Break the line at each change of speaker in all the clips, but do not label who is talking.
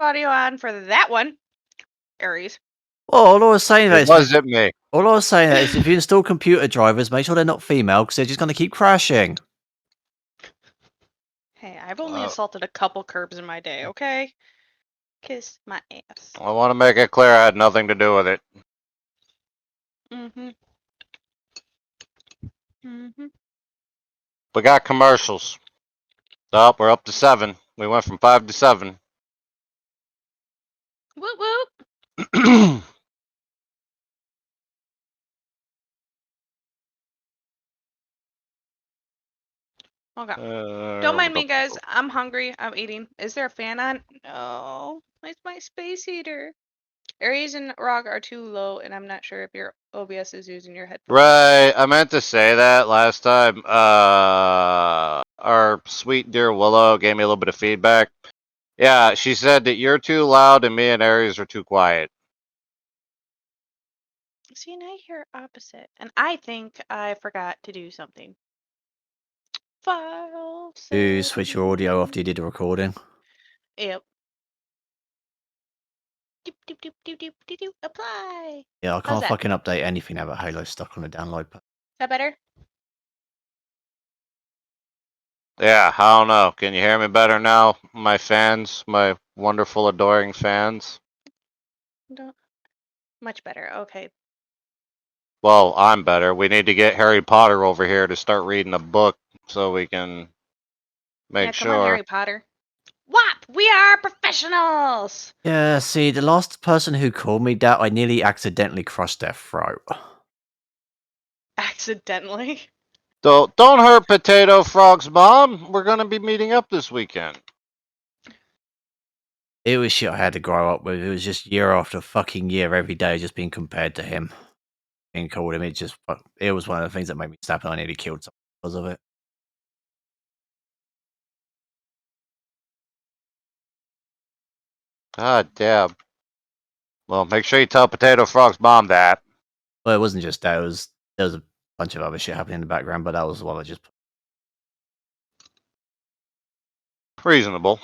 audio on for that one, Ares.
Well, all I was saying
It wasn't me.
All I was saying is, if you install computer drivers, make sure they're not female, because they're just going to keep crashing.
Hey, I've only assaulted a couple curbs in my day, okay? Kiss my ass.
I want to make it clear I had nothing to do with it.
Mm-hmm. Mm-hmm.
We got commercials. Oh, we're up to 7. We went from 5 to 7.
Whoop whoop. Okay. Don't mind me, guys. I'm hungry. I'm eating. Is there a fan on? No. It's my space heater. Ares and Rawg are too low, and I'm not sure if your OBS is using your headphones.
Right, I meant to say that last time. Our sweet dear Willow gave me a little bit of feedback. Yeah, she said that you're too loud and me and Ares are too quiet.
See, and I hear opposite. And I think I forgot to do something. File.
You switch your audio after you did the recording?
Yep. Doop, apply.
Yeah, I can't fucking update anything now, but Halo's stuck on the download.
Is that better?
Yeah, I don't know. Can you hear me better now, my fans, my wonderful, adoring fans?
No. Much better. Okay.
Well, I'm better. We need to get Harry Potter over here to start reading a book so we can make sure.
Come on, Harry Potter. WAP! We are professionals!
Yeah, see, the last person who called me that, I nearly accidentally crushed their throat.
Accidentally?
Don't hurt Potato Frog's mom. We're going to be meeting up this weekend.
It was shit I had to grow up with. It was just year after fucking year, every day, just being compared to him. Being called him, it was one of the things that made me snap, and I nearly killed someone because of it.
God damn. Well, make sure you tell Potato Frog's mom that.
Well, it wasn't just that. There was a bunch of other shit happening in the background, but that was the one I just...
Reasonable.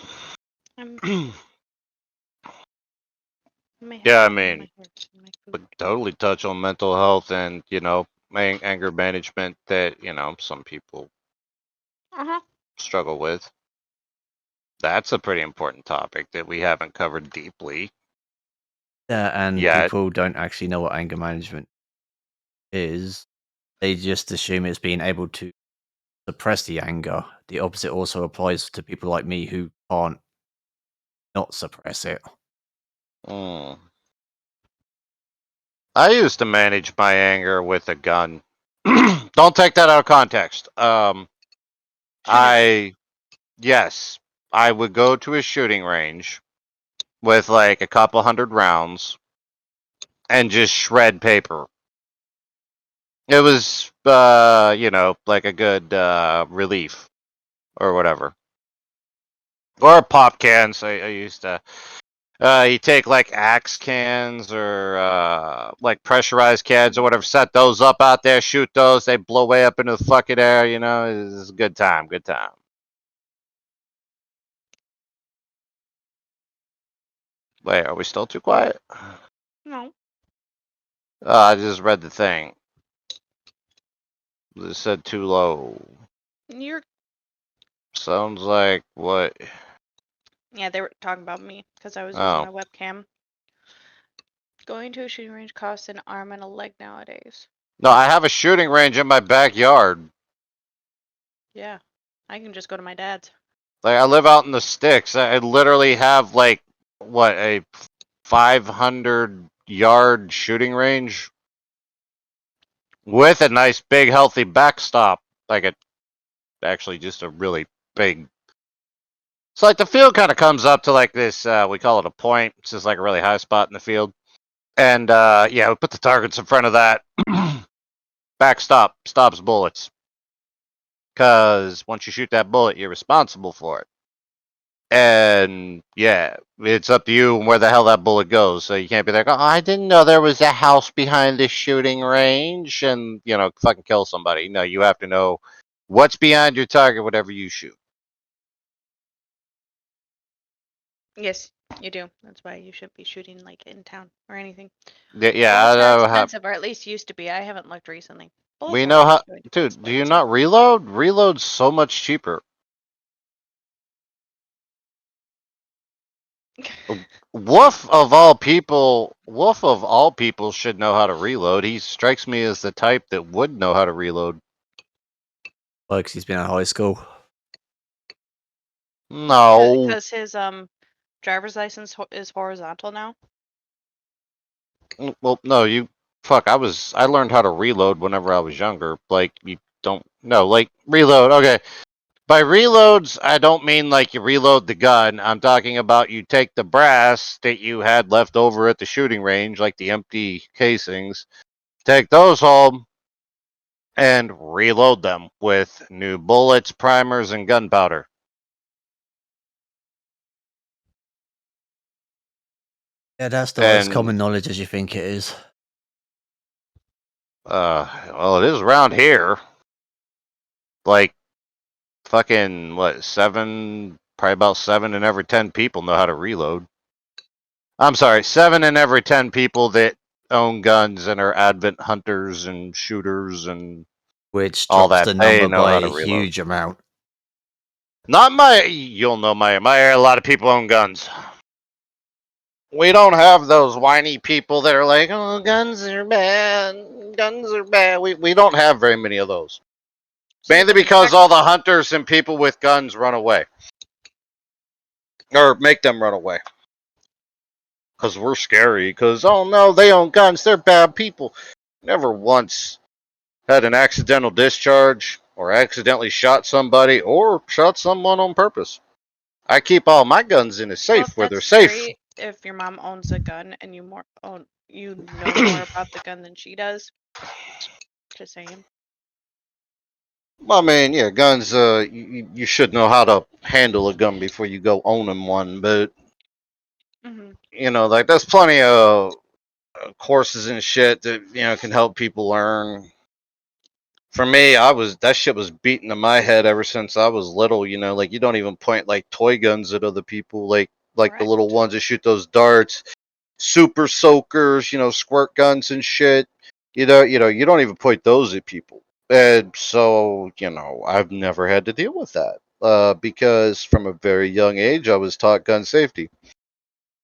Yeah, I mean, totally touch on mental health and, you know, anger management that, you know, some people struggle with. That's a pretty important topic that we haven't covered deeply.
Yeah, and people don't actually know what anger management is. They just assume it's being able to suppress the anger. The opposite also applies to people like me who can't not suppress it.
I used to manage my anger with a gun. Don't take that out of context. Yes, I would go to a shooting range with like a couple hundred rounds and just shred paper. It was, you know, like a good relief or whatever. Or pop cans. I used to. You take like Axe cans or like pressurized cans or whatever, set those up out there, shoot those, they blow way up into the fucking air, you know, it's a good time, good time. Wait, are we still too quiet?
No.
I just read the thing. It said too low. Sounds like what?
Yeah, they were talking about me because I was using my webcam. Going to a shooting range costs an arm and a leg nowadays.
No, I have a shooting range in my backyard.
Yeah, I can just go to my dad's.
Like, I live out in the sticks. I literally have, like, what, a 500-yard shooting range? With a nice, big, healthy backstop. Like, actually just a really big... So, like, the field kind of comes up to, like, this, we call it a point. It's just, like, a really high spot in the field. And, yeah, we put the targets in front of that. Backstop stops bullets. Because once you shoot that bullet, you're responsible for it. And, yeah, it's up to you where the hell that bullet goes. So you can't be like, oh, I didn't know there was a house behind this shooting range and, you know, fucking kill somebody. No, you have to know what's behind your target, whatever you shoot.
Yes, You do. That's why you shouldn't be shooting like in town or anything.
Yeah,
Bullets
I
are
know how.
expensive, or at least used to be. I haven't looked recently. Bullets
We
are
know how,
always going to be
dude. Do you
expensive.
not reload? Reload's so much cheaper. Wolf of all people should know how to reload. He strikes me as the type that would know how to reload.
Like he's been in high school.
No.
Because his driver's license is horizontal now.
Well, no, you fuck. I learned how to reload whenever I was younger. Like you don't no, like reload. Okay. By reloads, I don't mean like you reload the gun. I'm talking about you take the brass that you had left over at the shooting range, like the empty casings, take those home and reload them with new bullets, primers, and gunpowder.
Yeah, that's not as
And
common knowledge as you think it is.
well, it is around here. Like fucking what, probably about 7 in every 10 people know how to reload. I'm sorry, 7 in every 10 people that own guns and are avid hunters and shooters and
Which
all
drops
that,
the
they
number
know
by
how
a
to reload.
huge amount.
Not you'll know my area, a lot of people own guns. We don't have those whiny people that are like, oh, guns are bad, guns are bad. We don't have very many of those.
So
Mainly because all the hunters and people with guns run away. Or make them run away. Because we're scary. Because, oh no, they own guns. They're bad people. Never once had an accidental discharge or accidentally shot somebody or shot someone on purpose. I keep all my guns in a safe where they're
that's
safe.
great if your mom owns a gun and you know more about the gun than she does. Just saying.
I mean, yeah, guns. You should know how to handle a gun before you go owning one. But you know, like there's plenty of courses and shit that can help people learn. For me, that shit was beaten in my head ever since I was little. You know, like you don't even point like toy guns at other people, like the little ones that shoot those darts, super soakers, squirt guns and shit. You don't even point those at people. And so, I've never had to deal with that because from a very young age, I was taught gun safety.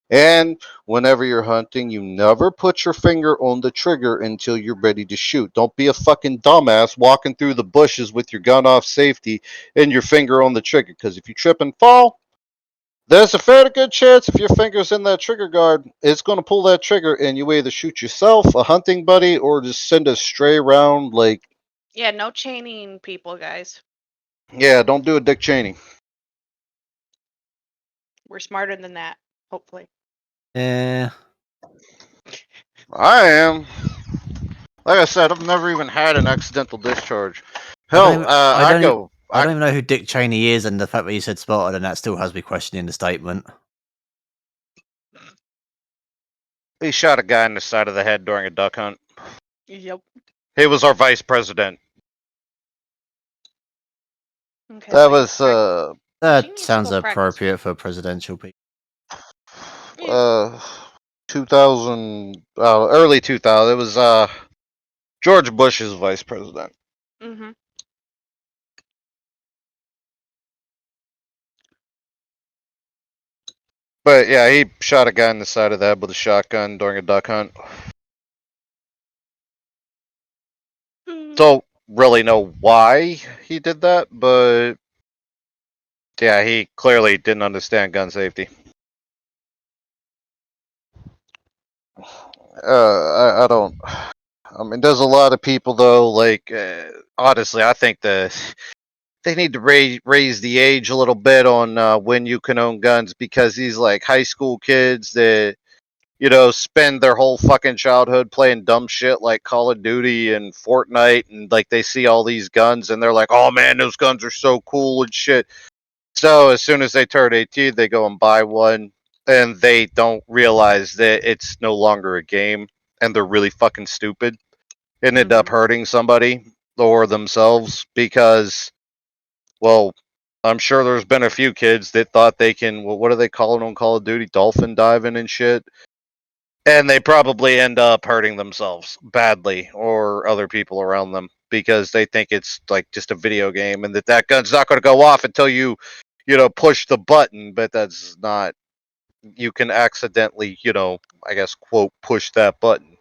And whenever you're hunting, you never put your finger on the trigger until you're ready to shoot. Don't be a fucking dumbass walking through the bushes with your gun off safety and your finger on the trigger. Because if you trip and fall, there's a fairly good chance if your finger's in that trigger guard, it's going to pull that trigger and you either shoot yourself, a hunting buddy, or just send a stray round like.
Yeah, no chaining people, guys.
Yeah, don't do a Dick Cheney.
We're smarter than that, hopefully.
Yeah.
I am. Like I said, I've never even had an accidental discharge. Hell,
I don't even know who Dick Cheney is, and the fact that you said spotted, and that still has me questioning the statement.
He shot a guy in the side of the head during a duck hunt.
Yep.
He was our vice president.
Okay,
that was
that sounds appropriate for presidential people.
2000, early 2000. It was George Bush's vice president. But yeah, he shot a guy in the side of the head with a shotgun during a duck hunt. Don't really know why he did that, but yeah, he clearly didn't understand gun safety. I don't. I mean, there's a lot of people though. Like, honestly, I think they need to raise the age a little bit on when you can own guns, because these like high school kids that spend their whole fucking childhood playing dumb shit like Call of Duty and Fortnite, and like they see all these guns and they're like, oh man, those guns are so cool and shit. So as soon as they turn 18, they go and buy one, and they don't realize that it's no longer a game, and they're really fucking stupid and end up hurting somebody or themselves because, well, I'm sure there's been a few kids that thought they can, what do they call it on Call of Duty? Dolphin diving and shit. And they probably end up hurting themselves badly or other people around them because they think it's like just a video game and that gun's not going to go off until you push the button. But that's not, you can accidentally, I guess, quote, push that button.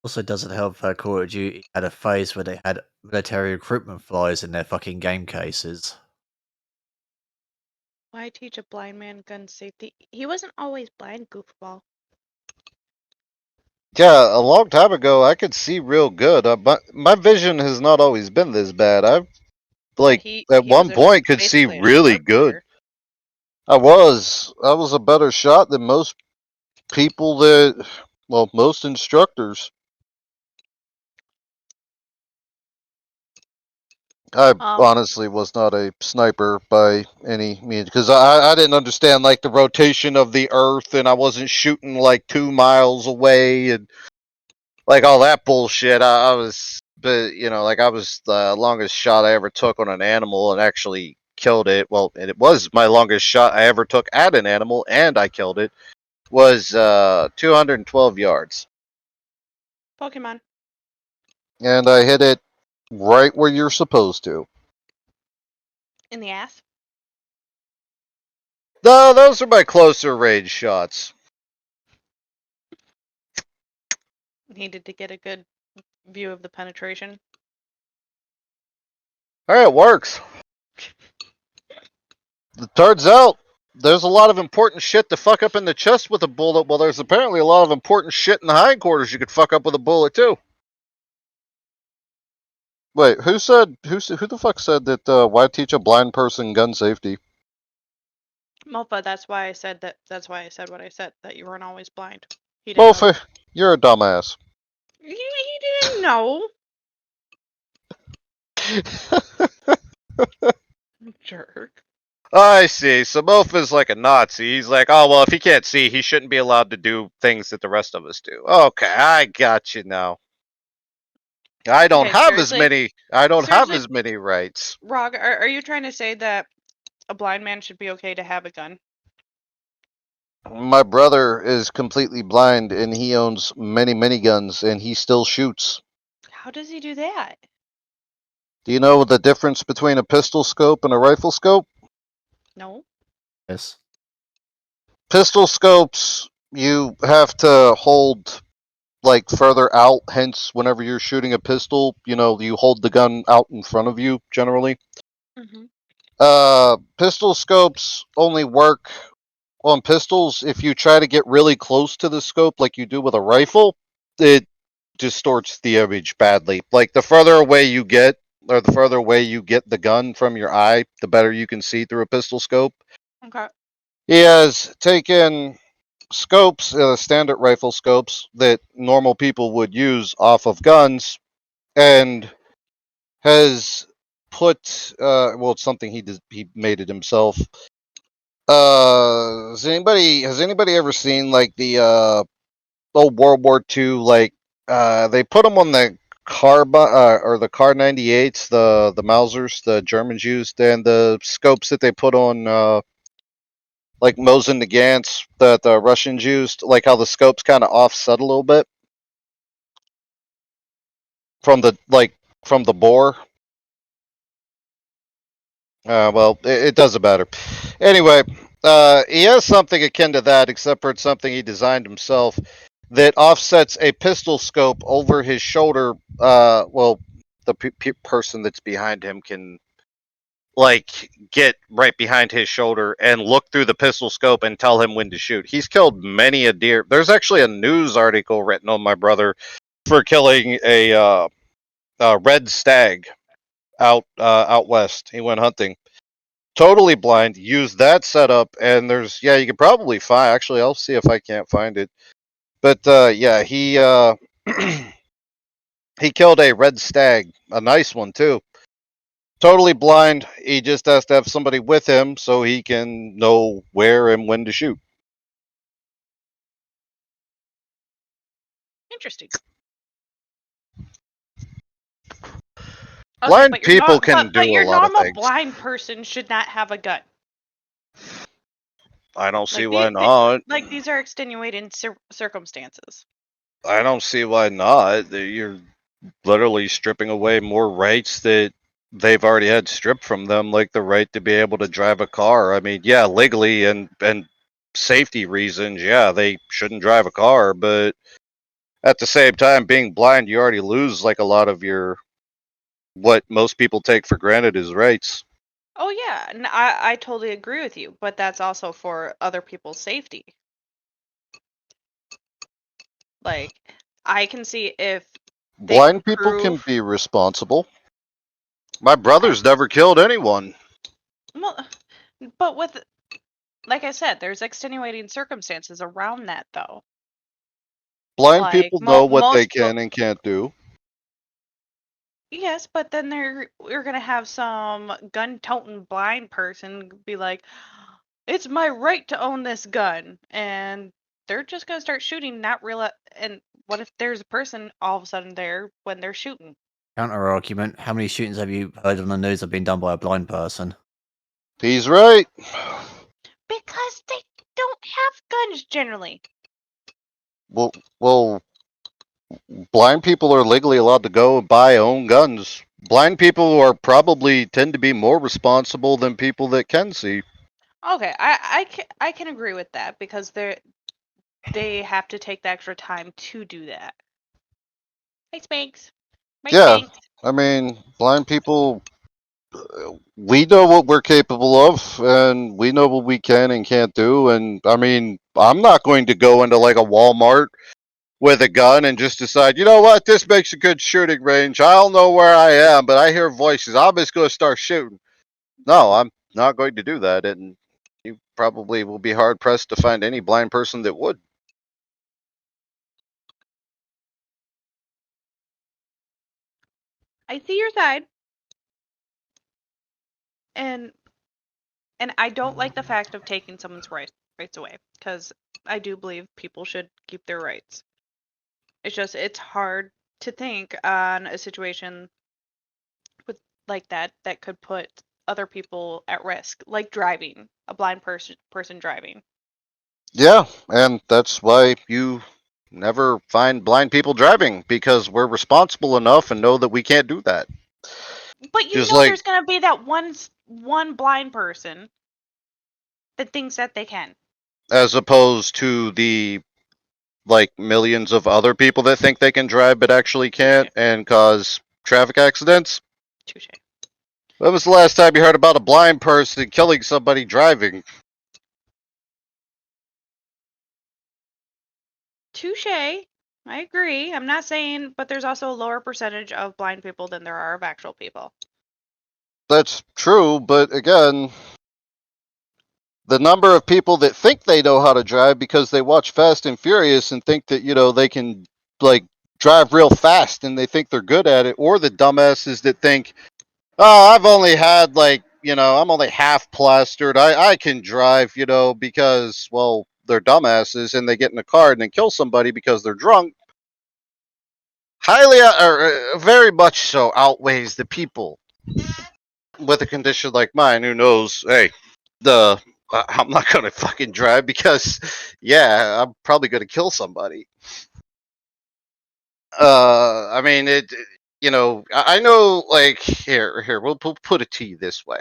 Also, doesn't help Call of Duty had a phase where they had military recruitment flyers in their fucking game cases.
Why teach a blind man gun safety? He wasn't always blind, goofball.
Yeah, a long time ago, I could see real good. My vision has not always been this bad. I've, at
he
one
was
point, could see
basically a
really good.
instructor.
I was a better shot than most people most instructors. I honestly was not a sniper by any means because I didn't understand like the rotation of the earth and I wasn't shooting like 2 miles away and like all that bullshit. I was, but like I was the longest shot I ever took on an animal and actually killed it. Well, and it was my longest shot I ever took at an animal and I killed it. Was 212 yards.
Pokemon.
And I hit it right where you're supposed to.
In the ass?
No, those are my closer range shots.
Needed to get a good view of the penetration.
Hey, it works. It turns out there's a lot of important shit to fuck up in the chest with a bullet. Well, there's apparently a lot of important shit in the hindquarters you could fuck up with a bullet too. Wait, who the fuck said that? Why teach a blind person gun safety?
Mofa, that's why I said that. That's why I said what I said. That you weren't always blind. He didn't
Mofa, you're a dumbass.
He didn't know. Jerk.
I see. So Mofa's like a Nazi. He's like, oh well, if he can't see, he shouldn't be allowed to do things that the rest of us do. Okay, I got you now. I don't have as many. I don't have as many rights.
Rawg, are you trying to say that a blind man should be okay to have a gun?
My brother is completely blind and he owns many, many guns and he still shoots.
How does he do that?
Do you know the difference between a pistol scope and a rifle scope?
No.
Yes.
Pistol scopes, you have to hold like further out, hence whenever you're shooting a pistol, you hold the gun out in front of you generally. Pistol scopes only work on pistols if you try to get really close to the scope like you do with a rifle. It distorts the image badly. Like the further away you get, or the further away you get the gun from your eye, the better you can see through a pistol scope.
Okay.
He has taken scopes, standard rifle scopes that normal people would use off of guns, and has put well, it's something he made it himself. Has anybody ever seen like the old World War II, like they put them on the or the Kar 98s, the Mausers the Germans used, and the scopes that they put on like Mosin Nagants that the Russians used, like how the scopes kind of offset a little bit from the bore. Well, it doesn't matter. Anyway, he has something akin to that, except for it's something he designed himself that offsets a pistol scope over his shoulder. Well, the person that's behind him can like get right behind his shoulder and look through the pistol scope and tell him when to shoot. He's killed many a deer. There's actually a news article written on my brother for killing a red stag out west. He went hunting. Totally blind, used that setup, and you could probably find. Actually, I'll see if I can't find it. But yeah, he he killed a red stag, a nice one too. Totally blind. He just has to have somebody with him so he can know where and when to shoot.
Interesting. Okay,
Blind
but
people can do
your
a lot of
normal
things.
blind person should not have a gun.
I don't see why not.
These are extenuating circumstances.
I don't see why not. You're literally stripping away more rights that they've already had stripped from them, like the right to be able to drive a car. I mean, yeah, legally and safety reasons, yeah, they shouldn't drive a car, but at the same time, being blind, you already lose like a lot of your what most people take for granted as rights.
Oh yeah, and I totally agree with you, but that's also for other people's safety. Like, I can see if
Blind people can be responsible. My brother's never killed anyone.
Well, but with, like I said, there's extenuating circumstances around that, though.
Blind people know what they can and can't do.
Yes, but then we're gonna have some gun-toting blind person be like, "It's my right to own this gun," and they're just gonna start shooting, not real. And what if there's a person all of a sudden there when they're shooting?
Counter argument: how many shootings have you heard on the news have been done by a blind person?
He's right.
Because they don't have guns generally.
Well, blind people are legally allowed to go buy own guns. Blind people are probably tend to be more responsible than people that can see.
Okay, I can agree with that because they have to take the extra time to do that. Hey, Spanx.
Yeah, I mean, blind people, we know what we're capable of, and we know what we can and can't do. And I mean, I'm not going to go into like a Walmart with a gun and just decide, you know what, this makes a good shooting range. I don't know where I am, but I hear voices. I'm just going to start shooting. No, I'm not going to do that, and you probably will be hard pressed to find any blind person that would.
I see your side, and I don't like the fact of taking someone's rights away, because I do believe people should keep their rights. It's just it's hard to think on a situation with like that could put other people at risk, like driving, a blind person driving.
Yeah, and that's why you never find blind people driving, because we're responsible enough and know that we can't do that.
But you
Just
know,
like,
there's gonna be that one blind person that thinks that they can.
as opposed to the like millions of other people that think they can drive but actually can't and cause traffic accidents.
Touche.
When was the last time you heard about a blind person killing somebody driving?
Touche. I agree. I'm not saying, but there's also a lower percentage of blind people than there are of actual people.
That's true, but again, the number of people that think they know how to drive because they watch Fast and Furious and think that, you know, they can like drive real fast and they think they're good at it, or the dumbasses that think, oh, I've only had like, you know, I'm only half plastered. I can drive, you know, because, well, they're dumbasses and they get in a car and then kill somebody because they're drunk. Highly, or very much so, outweighs the people with a condition like mine who knows, hey, I'm not gonna fucking drive because, yeah, I'm probably gonna kill somebody. I mean, you know, I know, like, here, we'll put it to you this way.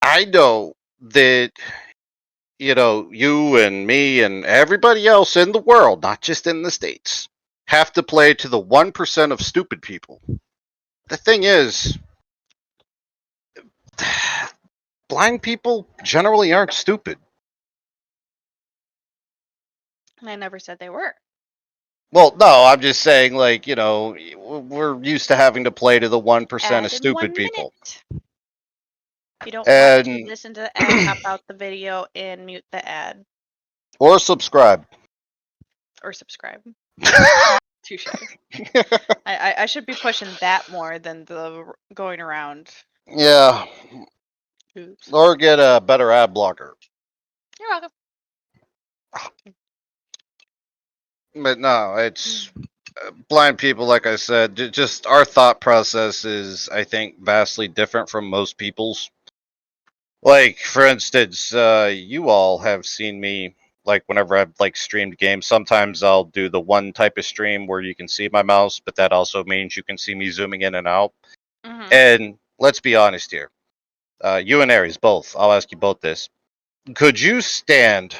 I know that, you know, you and me and everybody else in the world, not just in the States, have to play to the 1% of stupid people. The thing is, blind people generally aren't stupid.
And I never said they were.
Well, no, I'm just saying, like, you know, we're used to having to play to the 1% of stupid people.
If you don't want to listen to the ad, hop out the video and mute the ad.
Or subscribe.
Or subscribe. Touche. I should be pushing that more than the going around.
Yeah.
Oops.
Or get a better ad blocker.
You're welcome.
But no, it's blind people, like I said, just our thought process is, I think, vastly different from most people's. Like, for instance, you all have seen me, like, whenever I've, like, streamed games, sometimes I'll do the one type of stream where you can see my mouse, but that also means you can see me zooming in and out.
Mm-hmm.
And let's be honest here. You and Ares, both. I'll ask you both this. Could you stand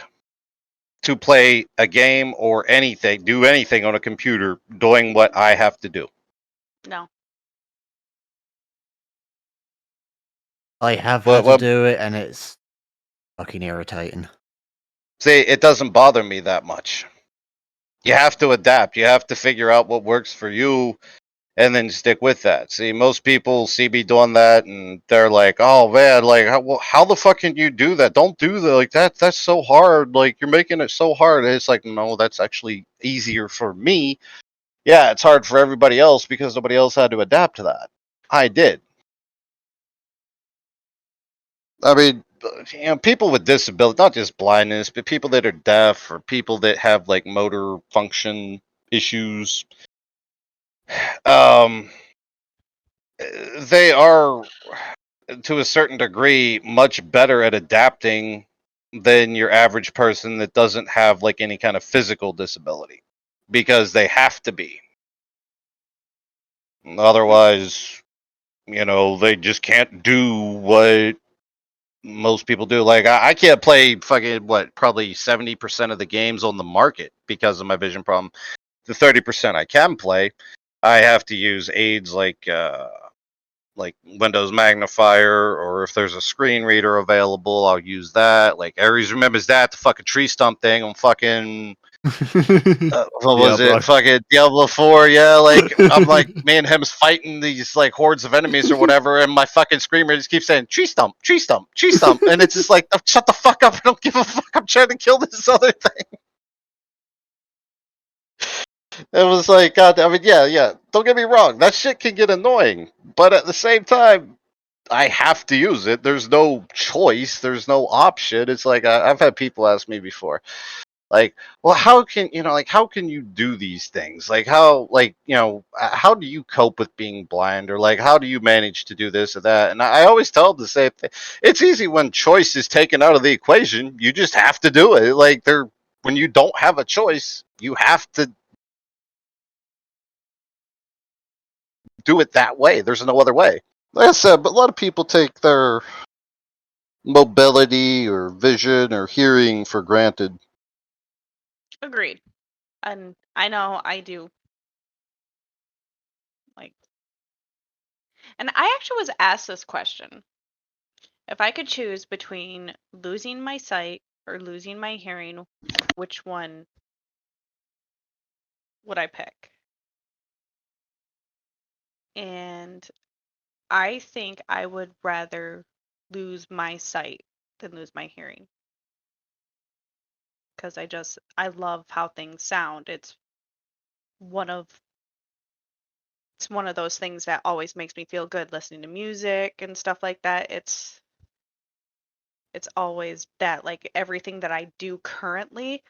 to play a game or anything, do anything on a computer doing what I have to do?
No.
I have had to do it, and it's fucking irritating.
See, it doesn't bother me that much. You have to adapt. You have to figure out what works for you and then stick with that. See, most people see me doing that and they're like, "Oh man, like how the fuck can you do that? Don't do that. Like that's so hard. Like you're making it so hard." And it's like, "No, that's actually easier for me." Yeah, it's hard for everybody else because nobody else had to adapt to that. I did. I mean, people with disability, not just blindness, but people that are deaf or people that have like motor function issues, um, they are, to a certain degree, much better at adapting than your average person that doesn't have like any kind of physical disability because they have to be. Otherwise, they just can't do what most people do. Like I can't play fucking probably 70% of the games on the market because of my vision problem. The 30% I can play, I have to use aids like Windows Magnifier, or if there's a screen reader available, I'll use that. Like Ares remembers that, the fucking tree stump thing on fucking what was it? Fucking Diablo 4, yeah. Like I'm like, me and him's fighting these like hordes of enemies or whatever, and my fucking screamer just keeps saying tree stump, tree stump, tree stump, and it's just like, shut the fuck up! I don't give a fuck. I'm trying to kill this other thing. It was like, God, I mean, yeah. Don't get me wrong, that shit can get annoying, but at the same time, I have to use it. There's no choice. There's no option. It's like I've had people ask me before, like, well, how can how can you do these things? Like, how do you cope with being blind, or like, how do you manage to do this or that? And I always tell them the same thing. It's easy when choice is taken out of the equation. You just have to do it. Like, when you don't have a choice, you have to do it that way. There's no other way. Like I said, but a lot of people take their mobility or vision or hearing for granted.
Agreed. And I know I do. Like, and I actually was asked this question. If I could choose between losing my sight or losing my hearing, which one would I pick? And I think I would rather lose my sight than lose my hearing. Because I love how things sound. It's one of those things that always makes me feel good, listening to music and stuff like that. It's always that, like, everything that I do currently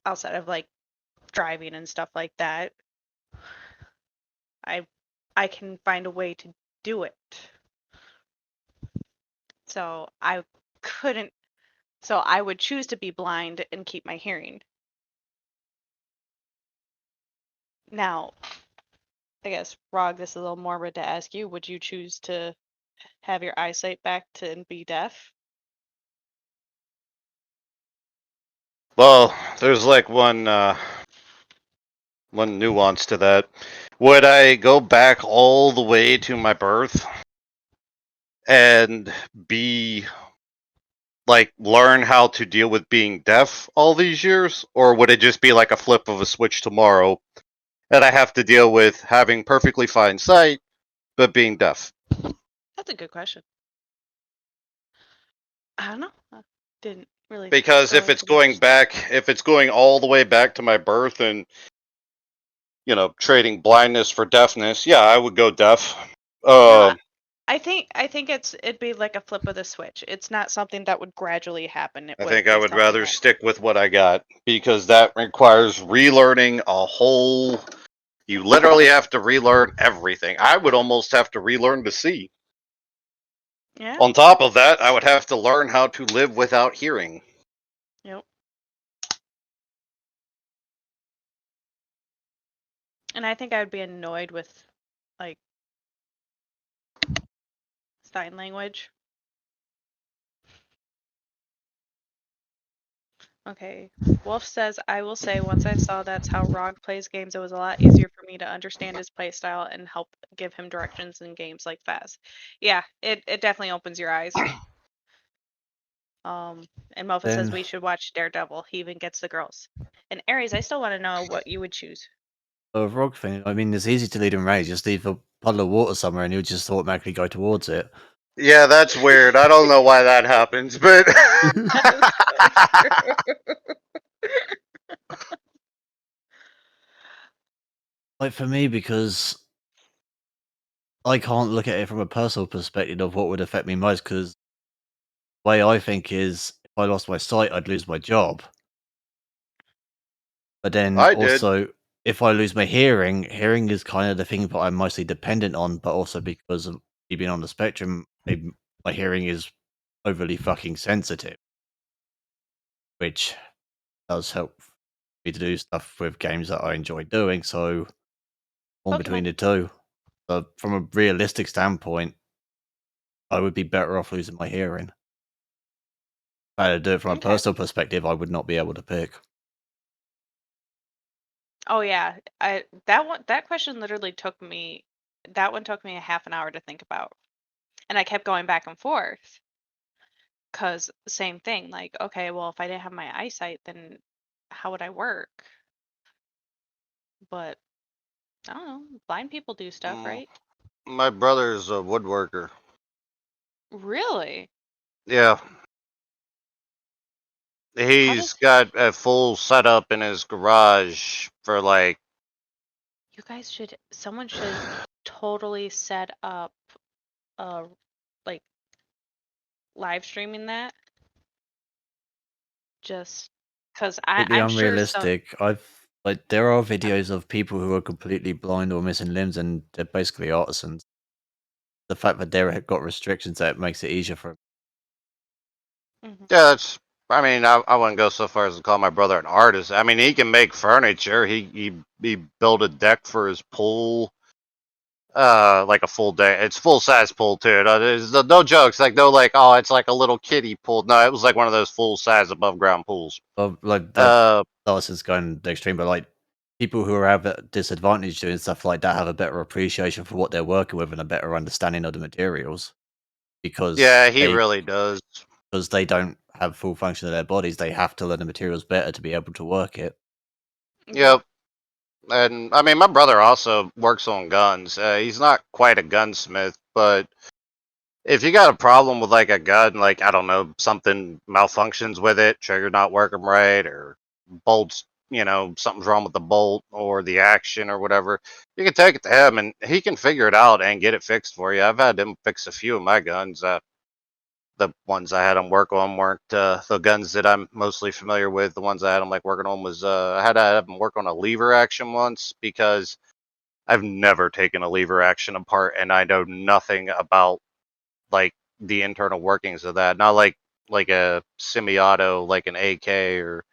outside of like driving and stuff like that, I can find a way to do it. So I couldn't so I would choose to be blind and keep my hearing. Now, I guess, Rawg, this is a little morbid to ask you. Would you choose to have your eyesight back and be deaf?
Well, there's like one nuance to that. Would I go back all the way to my birth and learn how to deal with being deaf all these years? Or would it just be like a flip of a switch tomorrow and I have to deal with having perfectly fine sight, but being deaf?
That's a good question. I don't know. I didn't really.
Because if it's going all the way back to my birth and, trading blindness for deafness, yeah, I would go deaf.
No, I think it'd be like a flip of the switch. It's not something that would gradually happen.
I think I would rather stick with what I got, because that requires relearning a whole. You literally have to relearn everything. I would almost have to relearn to see.
Yeah.
On top of that, I would have to learn how to live without hearing.
Yep. And I think I would be annoyed with, like, sign language. Okay. Wolf says, I will say, once I saw that's how Rawg plays games, it was a lot easier for me to understand his playstyle and help give him directions in games like Faz. Yeah, it definitely opens your eyes. And Mofa says we should watch Daredevil. He even gets the girls. And Ares, I still want to know what you would choose.
A Rawg thing, I mean, it's easy to lead in rage. Just leave a puddle of water somewhere and he'll just automatically go towards it.
Yeah, that's weird. I don't know why that happens, but...
Like, for me, because I can't look at it from a personal perspective of what would affect me most, because the way I think is, if I lost my sight, I'd lose my job. But then also, if I lose my hearing, hearing is kind of the thing that I'm mostly dependent on, but also because of me being on the spectrum, my hearing is overly fucking sensitive, which does help me to do stuff with games that I enjoy doing, so on between the two. But from a realistic standpoint, I would be better off losing my hearing. If I had to do it from a personal perspective, I would not be able to pick.
Oh yeah, that question literally took me a half an hour to think about, and I kept going back and forth. Cause same thing, like, okay, well, if I didn't have my eyesight, then how would I work? But I don't know. Blind people do stuff, right?
My brother's a woodworker.
Really?
Yeah. He's got a full setup in his garage for, like...
You guys someone should totally set up, like, live streaming that. Just because I'm
unrealistic. Sure there are videos of people who are completely blind or missing limbs, and they're basically artisans. The fact that they've got restrictions that makes it easier for them.
Yeah, that's... I mean, I wouldn't go so far as to call my brother an artist. I mean, he can make furniture. He built a deck for his pool. Like a full deck. It's full size pool too. There's no jokes. Like no, like, oh, it's like a little kiddie pool. No, it was like one of those full size above ground pools.
Well, like that is going the extreme, but like people who have a disadvantage doing stuff like that have a better appreciation for what they're working with and a better understanding of the materials. Because
he really does.
Because they don't have full function of their bodies, they have to learn the materials better to be able to work it.
Yep. And I mean, my brother also works on guns. He's not quite a gunsmith, but if you got a problem with like a gun, like, I don't know, something malfunctions with it, trigger not working right, or bolts, something's wrong with the bolt or the action or whatever, you can take it to him and he can figure it out and get it fixed for you. I've had him fix a few of my guns. The ones I had him work on weren't the guns that I'm mostly familiar with. The ones I had him like working on was I had to have him work on a lever action once, because I've never taken a lever action apart and I know nothing about like the internal workings of that. Not like a semi-auto, like an AK or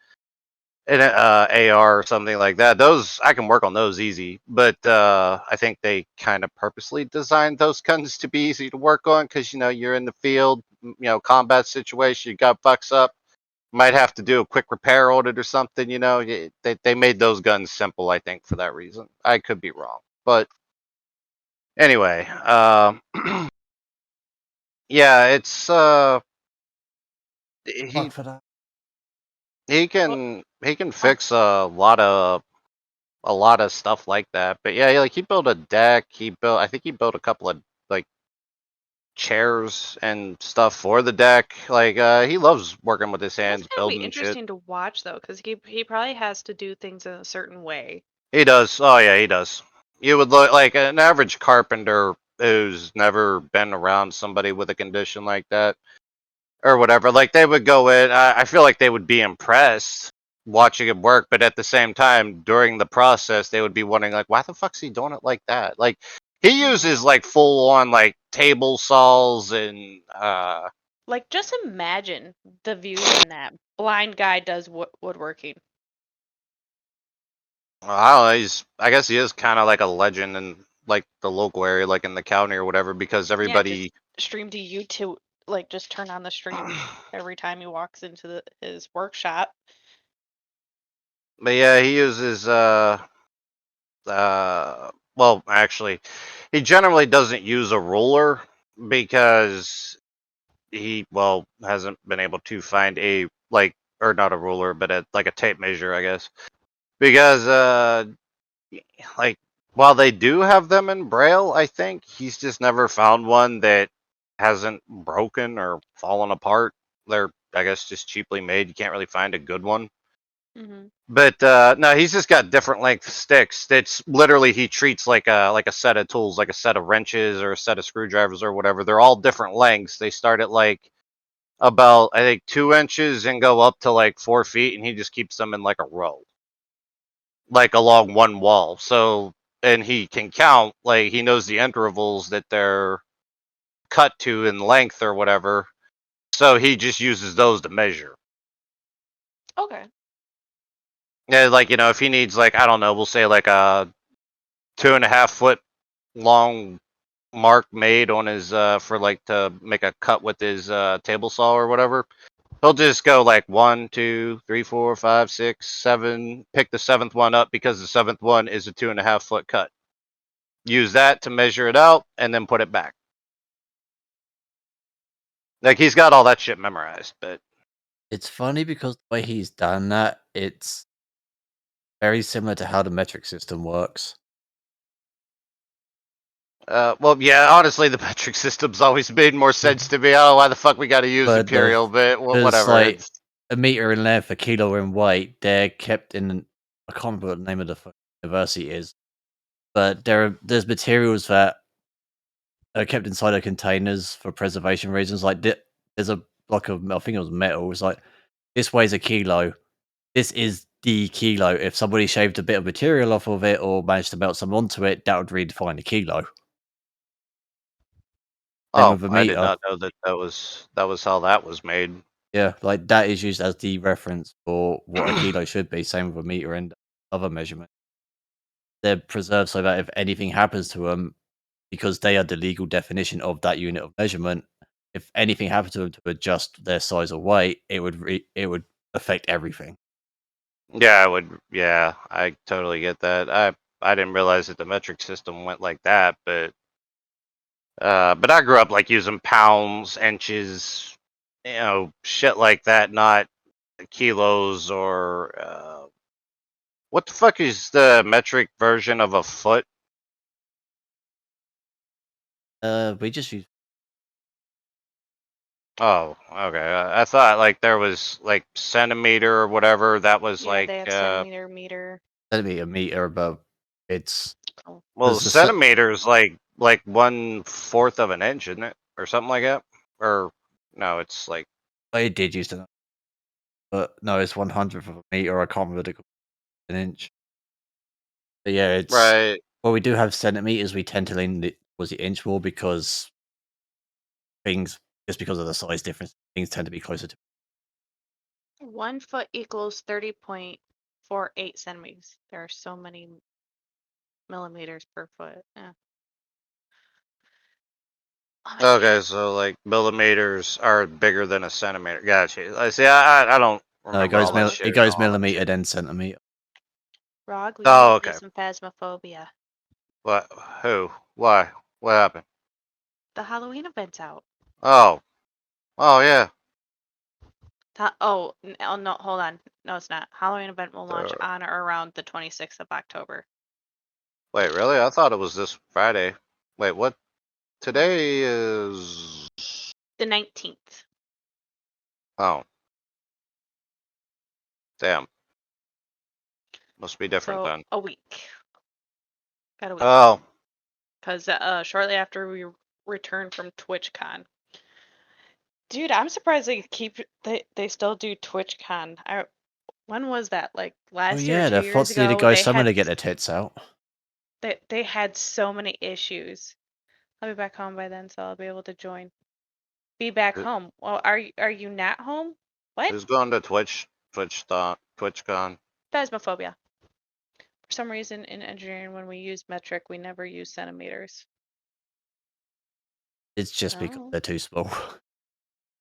an AR or something like that. Those I can work on those easy, but I think they kind of purposely designed those guns to be easy to work on, because you're in the field, combat situation, you got bucks up, might have to do a quick repair on it or something. They made those guns simple, I think, for that reason. I could be wrong, but anyway, yeah, it's he can fix a lot of stuff like that. But yeah, like he built a deck. I think he built a couple of like chairs and stuff for the deck. Like he loves working with his hands, building shit.
It's gonna be interesting to watch though, because he probably has to do things in a certain way.
He does. Oh yeah, he does. You would look like an average carpenter who's never been around somebody with a condition like that or whatever, like they would go in. I feel like they would be impressed watching him work, but at the same time, during the process, they would be wondering like, why the fuck's he doing it like that? Like he uses like full on like table saws and
Like, just imagine the views on that. Blind guy does woodworking.
I don't know. I guess he is kind of like a legend in like the local area, like in the county or whatever, because
Yeah,
everybody.
just stream to YouTube. Like, just turn on the stream every time he walks into his workshop.
But yeah, he uses well, actually, he generally doesn't use a ruler because he hasn't been able to find a like, or not a ruler, but like a tape measure, I guess, because like while they do have them in Braille, I think he's just never found one that hasn't broken or fallen apart. They're, I guess, just cheaply made. You can't really find a good one.
Mm-hmm.
But no, he's just got different length sticks. That's literally he treats like a set of tools, like a set of wrenches or a set of screwdrivers or whatever. They're all different lengths. They start at like about, I think, 2 inches and go up to like 4 feet, and he just keeps them in like a row, like along one wall. So, and he can count, like he knows the intervals that they're cut to in length or whatever. So he just uses those to measure.
Okay.
Yeah, like if he needs like, I don't know, we'll say like a 2.5 foot long mark made on his for like to make a cut with his table saw or whatever. He'll just go like 1, 2, 3, 4, 5, 6, 7. Pick the seventh one up because the seventh one is a 2.5 foot cut. Use that to measure it out and then put it back. Like he's got all that shit memorized, but
it's funny because the way he's done that, it's very similar to how the metric system works.
well, yeah, honestly, the metric system's always made more sense to me. I don't know why the fuck we got to use imperial, but whatever.
Like a meter in length, a kilo in weight, they're kept in. I can't remember what the name of the university is, but there's materials that are kept inside of containers for preservation reasons. Like there's a block of, I think it was metal. It's like this weighs a kilo. This is the kilo. If somebody shaved a bit of material off of it or managed to melt some onto it, that would redefine a kilo.
Oh, I did not know that was how that was made.
Yeah, like that is used as the reference for what a kilo should be. Same with a meter and other measurements. They're preserved so that if anything happens to them, because they are the legal definition of that unit of measurement, if anything happened to them to adjust their size or weight, it would affect everything.
Yeah, I would. Yeah, I totally get that. I didn't realize that the metric system went like that, but I grew up like using pounds, inches, shit like that, not kilos or what the fuck is the metric version of a foot?
We just use
Oh, okay. I thought like there was like centimeter or whatever. That was
Yeah,
like
they have centimeter, meter.
centimeter, meter, but it's
well, centimeter is like 1/4 of an inch, isn't it, or something like that? Or no, it's like
I did use to know, but no, it's 100th of a meter. I can't remember an inch. But yeah, it's
right.
well, we do have centimeters. We tend to lean towards the inch more because things, just because of the size difference, things tend to be closer to.
1 foot equals 30.48 centimeters. There are so many millimeters per foot. Yeah.
Okay, so like millimeters are bigger than a centimeter. Gotcha. I see. I don't remember all that shit.
It goes millimeter then centimeter.
Rawg, we
Oh,
need
okay.
some phasmophobia.
What? Who? Why? What happened?
The Halloween event's out.
Oh. Oh yeah.
Oh no, hold on. No, it's not. Halloween event will launch on or around the 26th of October.
Wait, really? I thought it was this Friday. Wait, what? Today is
the 19th.
Oh. Damn. Must be different
so,
then.
A week. Got a week.
Oh.
because shortly after we returned from TwitchCon. Dude, I'm surprised they still do TwitchCon. When was that? Like last year,
yeah,
2
they're
years
forcing the
ago?
guys summoner to get their tits out.
They had so many issues. I'll be back home by then, so I'll be able to join. Be back home. Well, are you not home? What?
Who's going to TwitchCon?
Phasmophobia. For some reason, in engineering, when we use metric, we never use centimeters.
It's just because they're too small.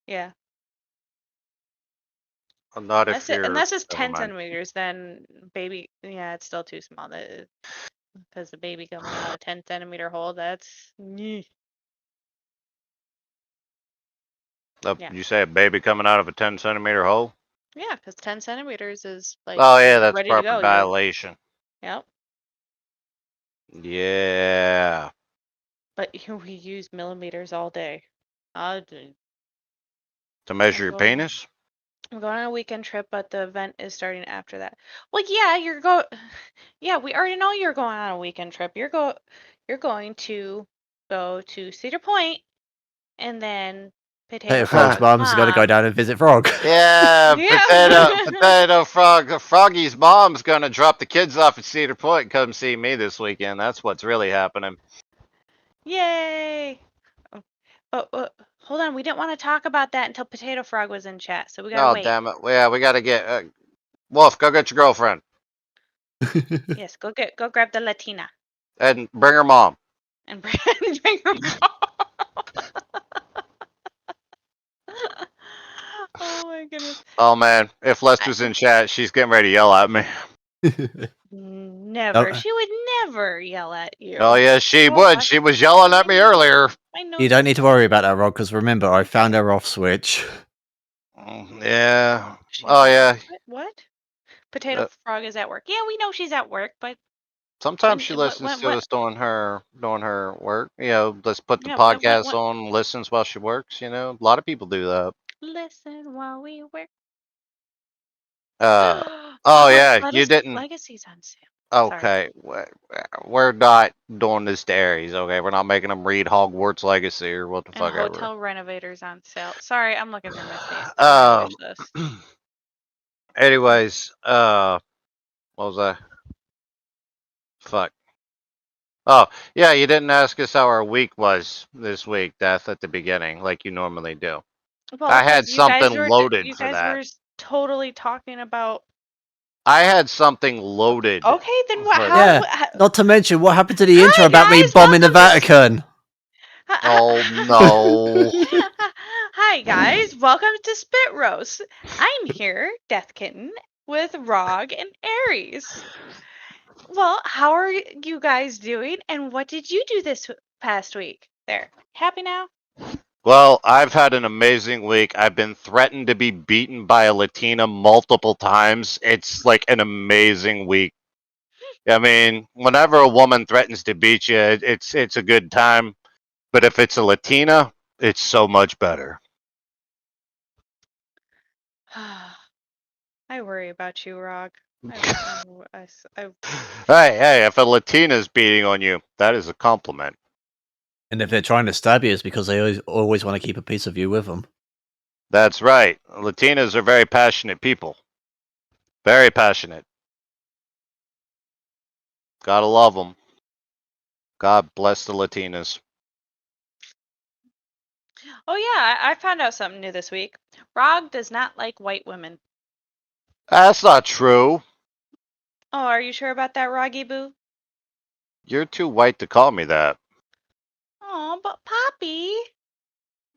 Yeah.
Not if you're.
Unless it's
Never
10
mind.
centimeters, then baby, yeah, it's still too small. Because the baby coming out a 10 centimeter hole, that's. Yeah.
You say a baby coming out of a 10 centimeter hole?
Yeah, because 10 centimeters is like.
Oh yeah, that's
ready to
proper
go.
dilation.
Yep.
Yeah.
But we use millimeters all day.
To measure your penis?
I'm going on a weekend trip, but the event is starting after that. Well, yeah, Yeah, we already know you're going on a weekend trip. You're going to go to Cedar Point, and then
Potato Frog's mom's got to go down and visit Frog.
Yeah, Potato Frog. Froggy's mom's gonna drop the kids off at Cedar Point and come see me this weekend. That's what's really happening.
Yay! Hold on, we didn't want to talk about that until Potato Frog was in chat, so we gotta wait.
Damn it! Yeah, we gotta get Wolf. Go get your girlfriend.
Yes, go grab the Latina
and bring her mom.
And bring her mom. Oh my goodness.
Oh man, if Lester's in chat, she's getting ready to yell at me.
Never. She would never yell at you.
Oh yeah, she would. She was yelling at me earlier.
I know.
You don't need to worry about that, Rod, because remember, I found her off Switch.
Yeah. Oh yeah.
What? Potato Frog is at work. Yeah, we know she's at work, but
sometimes she listens to us doing her work. You know, let's put the podcast on, listens while she works. You know, a lot of people do that.
Listen while we work.
Oh yeah, you didn't.
Legacy's on sale.
Okay, we're not doing this to Ares. Okay, we're not making them read Hogwarts Legacy or what the fuck ever.
Hotel Renovators on sale. Sorry, I'm looking through my wish list.
Anyways, what was that? Fuck. Oh, yeah, you didn't ask us how our week was this week, Death, at the beginning, like you normally do.
Well,
I had something loaded for that.
You guys were totally talking about.
I had something loaded.
Okay, then what?
Yeah, not to mention what happened to the intro about me bombing the Vatican.
Oh no.
Hi guys, welcome to Spit Roast. I'm here, Deathkitten, with Rawg and Ares. Well, how are you guys doing, and what did you do this past week? There, happy now?
Well, I've had an amazing week. I've been threatened to be beaten by a Latina multiple times. It's like an amazing week. I mean, whenever a woman threatens to beat you, it's a good time. But if it's a Latina, it's so much better.
I worry about you, Rawg.
Hey, if a Latina's beating on you, that is a compliment.
And if they're trying to stab you, it's because they always want to keep a piece of you with them.
That's right. Latinas are very passionate people. Very passionate. Gotta love them. God bless the Latinas.
Oh yeah, I found out something new this week. Rawg does not like white women.
That's not true.
Oh, are you sure about that, Rawgy Boo?
You're too white to call me that.
Oh, but Poppy.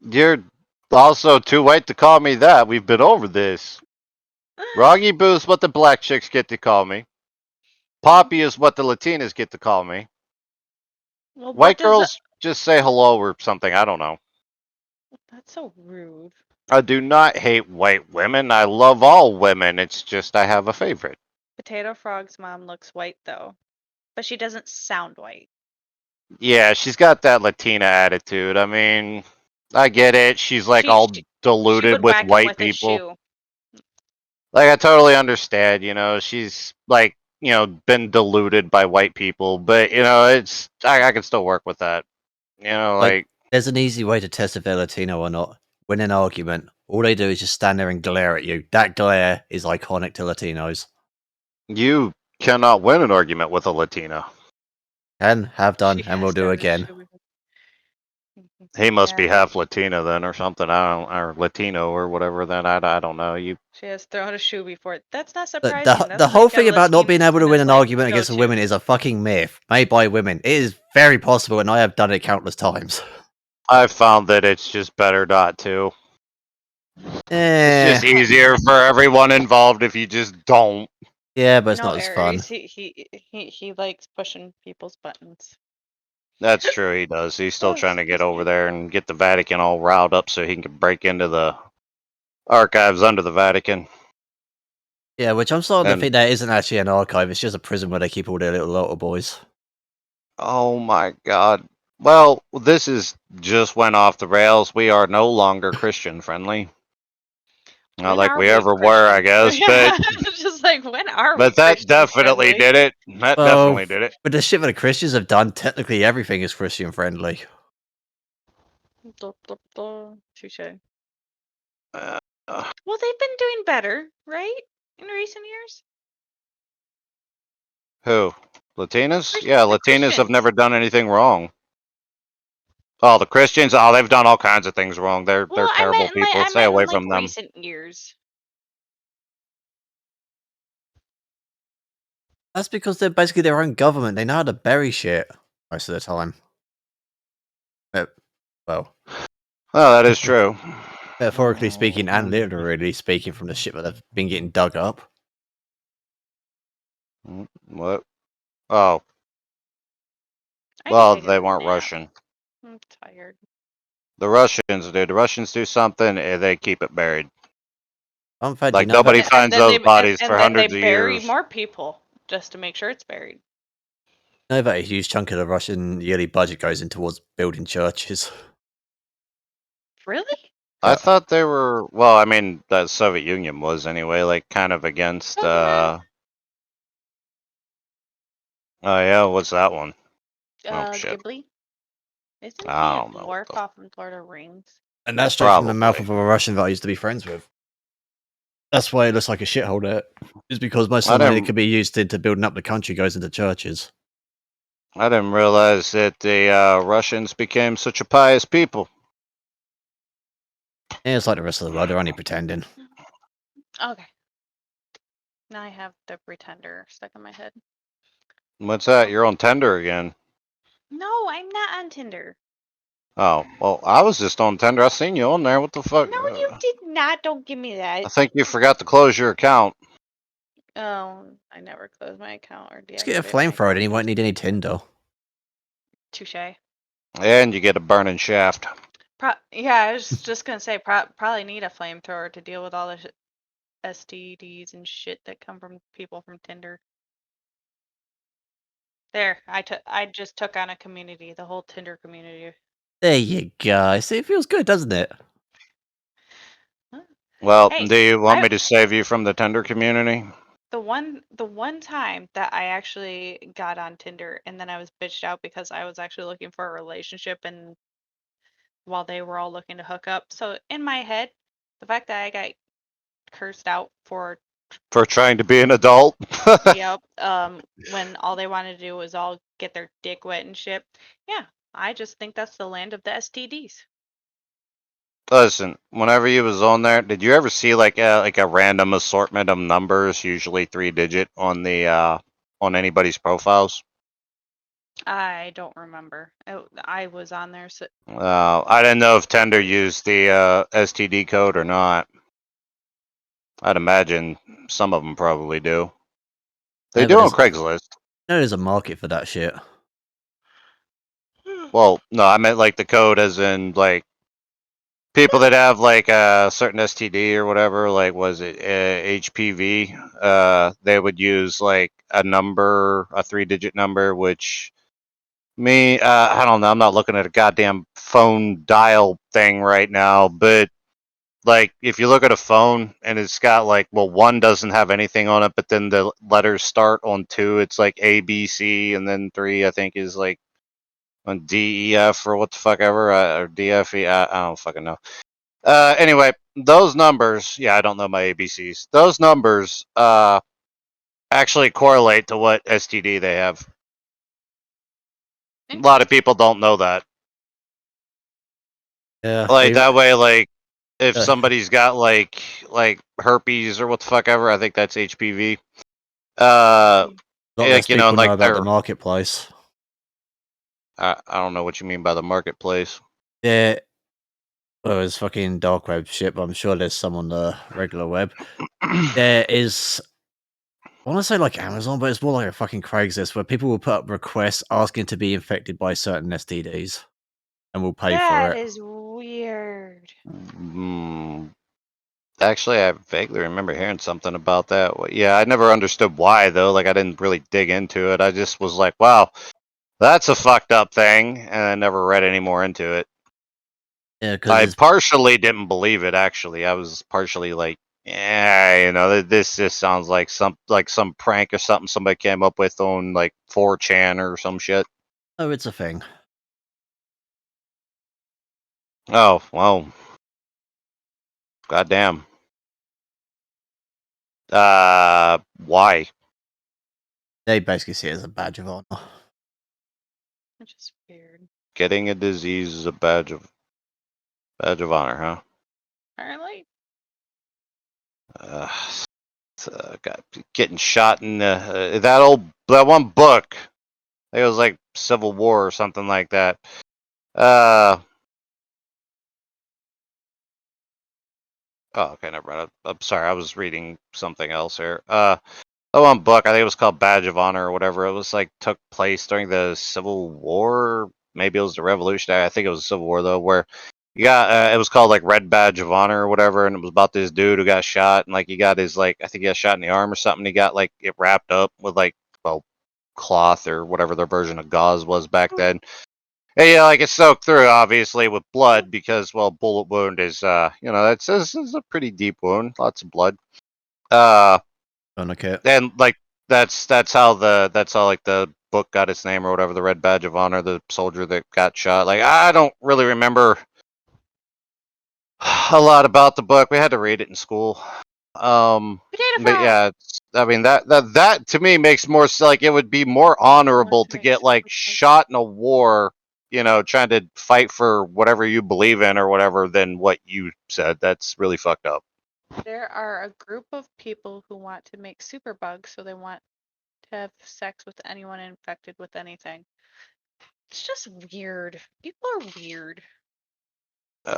You're also too white to call me that. We've been over this. Rawgy Boo is what the black chicks get to call me. Poppy is what the Latinas get to call me. Well, white girls just say hello or something. I don't know.
That's so rude.
I do not hate white women. I love all women. It's just I have a favorite.
Potato Frog's mom looks white, though. But she doesn't sound white.
Yeah, she's got that Latina attitude. I mean, I get it. She's like all deluded with white people. Like, I totally understand, you know. She's like been diluted by white people, but it's I can still work with that. Like
there's an easy way to test if they're Latino or not. Win an argument. All they do is just stand there and glare at you. That glare is iconic to Latinos.
You cannot win an argument with a Latino.
And have done, and will do again.
He must be half Latino then, or something. Or Latino or whatever. Then I don't know.
She has thrown a shoe before. That's not surprising.
The whole thing about not being able to win an argument against a woman is a fucking myth made by women. It is very possible, and I have done it countless times.
I've found that it's just better not to. It's just easier for everyone involved if you just don't.
Yeah, but it's not as fun.
He likes pushing people's buttons.
That's true, he does. He's still trying to get over there and get the Vatican all riled up so he can break into the archives under the Vatican.
Yeah, which I'm starting to think that isn't actually an archive. It's just a prison where they keep all their little boys.
Oh my god. Well, this is just went off the rails. We are no longer Christian friendly. Not like we ever were, I guess. But
just like, when are we?
But that definitely did it. That definitely did it.
But the shit that the Christians have done, technically everything is Christian friendly.
Touche. Well, they've been doing better, right? In recent years?
Who? Latinas? Yeah, Latinas have never done anything wrong. Oh, the Christians? Oh, they've done all kinds of things wrong. They're terrible people. Stay away from them.
Recent years.
That's because they're basically their own government. They know how to bury shit most of the time. Well,
that is true.
Metaphorically speaking and literally speaking from the shit that have been getting dug up.
What? Oh. Well, they weren't Russian.
I'm tired.
The Russians do. The Russians do something, and they keep it buried.
Fact,
like nobody finds those bodies for hundreds of years.
And then they bury more people just to make sure it's buried.
I know that a huge chunk of the Russian yearly budget goes in towards building churches.
Really?
I thought they were. Well, I mean, the Soviet Union was anyway, like kind of against. Oh yeah, what's that one?
Oh shit. Ghibli. Isn't he
I
a
don't know.
dwarf off from Lord of the Rings?
And that's straight from the mouth of a Russian that I used to be friends with. That's why it looks like a shithole there. It's because most of the money that could be used into building up the country goes into churches.
I didn't realize that the Russians became such a pious people.
Yeah, it's like the rest of the world. They're only pretending.
Okay. Now I have the Pretender stuck in my head.
What's that? You're on Tinder again.
No, I'm not on Tinder.
Oh, well, I was just on Tinder. I seen you on there. What the fuck?
No, you did not. Don't give me that.
I think you forgot to close your account.
Oh, I never closed my account or
Just get a flamethrower and you won't need any Tinder.
Touche.
And you get a burning shaft.
Yeah, I was just gonna say, probably need a flamethrower to deal with all the STDs and shit that come from people from Tinder. There, I just took on a community, the whole Tinder community.
There you go. See, it feels good, doesn't it?
Well, hey, do you want me to save you from the Tinder community?
The one time that I actually got on Tinder and then I was bitched out because I was actually looking for a relationship and while they were all looking to hook up. So in my head, the fact that I got cursed out for
trying to be an adult.
Yep. When all they wanted to do was all get their dick wet and shit. Yeah, I just think that's the land of the STDs.
Listen, whenever you was on there, did you ever see like a random assortment of numbers, usually 3-digit, on the on anybody's profiles?
I don't remember. I was on there. So
I didn't know if Tinder used the STD code or not. I'd imagine some of them probably do. They do on Craigslist.
No, there's a market for that shit.
Well, no, I meant like the code as in like people that have like a certain STD or whatever, like was it HPV? They would use like a number, a 3-digit number, which I don't know. I'm not looking at a goddamn phone dial thing right now, but like if you look at a phone and it's got like, well, 1 doesn't have anything on it, but then the letters start on 2. It's like A, B, C, and then 3 I think is like on D, E, F, or what the fuck ever, or D, F, E. I don't fucking know. Anyway, those numbers. Yeah, I don't know my ABCs. Those numbers actually correlate to what STD they have. A lot of people don't know that.
Yeah,
Like that way, like if somebody's got like herpes or what the fuck ever, I think that's HPV.
a lot less
Like, you know,
people know
like
about the marketplace.
I don't know what you mean by the marketplace.
Yeah, well, it's fucking dark web shit, but I'm sure there's some on the regular web. There is, I want to say like Amazon, but it's more like a fucking Craigslist where people will put up requests asking to be infected by certain STDs, and will pay for it.
That is weird.
Actually, I vaguely remember hearing something about that. Yeah, I never understood why though. Like, I didn't really dig into it. I just was like, wow, that's a fucked up thing, and I never read any more into it.
Yeah,
I
because
partially didn't believe it. Actually, I was partially like, yeah, you know, this just sounds like some prank or something somebody came up with on like 4chan or some shit.
oh, it's a thing.
Oh well, goddamn. Why?
They basically see it as a badge of honor.
Which is weird.
Getting a disease is a badge of honor, huh?
Apparently.
Getting shot in that one book. I think it was like Civil War or something like that. Oh, okay, never mind. I'm sorry, I was reading something else here. That one book, I think it was called Badge of Honor or whatever. It was like took place during the Civil War. Maybe it was the Revolution. I think it was the Civil War though, where you got it was called like Red Badge of Honor or whatever, and it was about this dude who got shot, and like he got his like I think he got shot in the arm or something. He got like it wrapped up with like well cloth or whatever their version of gauze was back then. And, yeah, like it's soaked through obviously with blood because well bullet wound is you know that's this is a pretty deep wound, lots of blood. And like that's how like the book got its name or whatever, the Red Badge of Honor, the soldier that got shot. Like I don't really remember a lot about the book. We had to read it in school. But yeah, I mean that to me makes more like it would be more honorable to get like shot in a war, you know, trying to fight for whatever you believe in or whatever than what you said. That's really fucked up.
There are a group of people who want to make superbugs, so they want to have sex with anyone infected with anything. It's just weird. People are weird.
We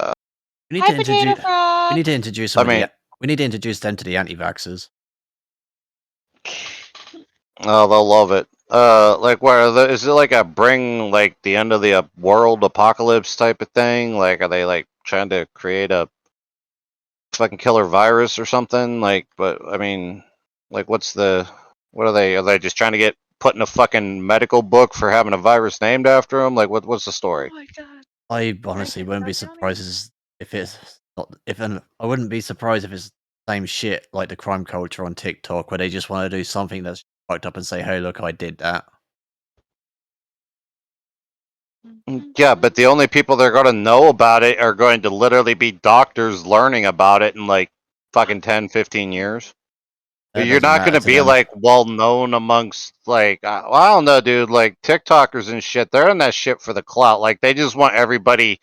need to introduce we need to introduce them to the anti-vaxxers.
Oh, they'll love it. Like where is it like a bring like the end of the world apocalypse type of thing? Like, are they like trying to create a fucking killer virus or something? Like, but I mean, like, what are they? Are they just trying to get put in a fucking medical book for having a virus named after them? Like, what's the story?
Oh my god.
I honestly wouldn't be surprised if it's not. I wouldn't be surprised if it's the same shit like the crime culture on TikTok, where they just want to do something that's fucked up and say, "Hey, look, I did that."
Yeah, but the only people that are going to know about it are going to literally be doctors learning about it in like fucking 10, 15 years. You're not going to be like well known amongst like, well, I don't know, dude, like TikTokers and shit. They're in that shit for the clout. Like they just want everybody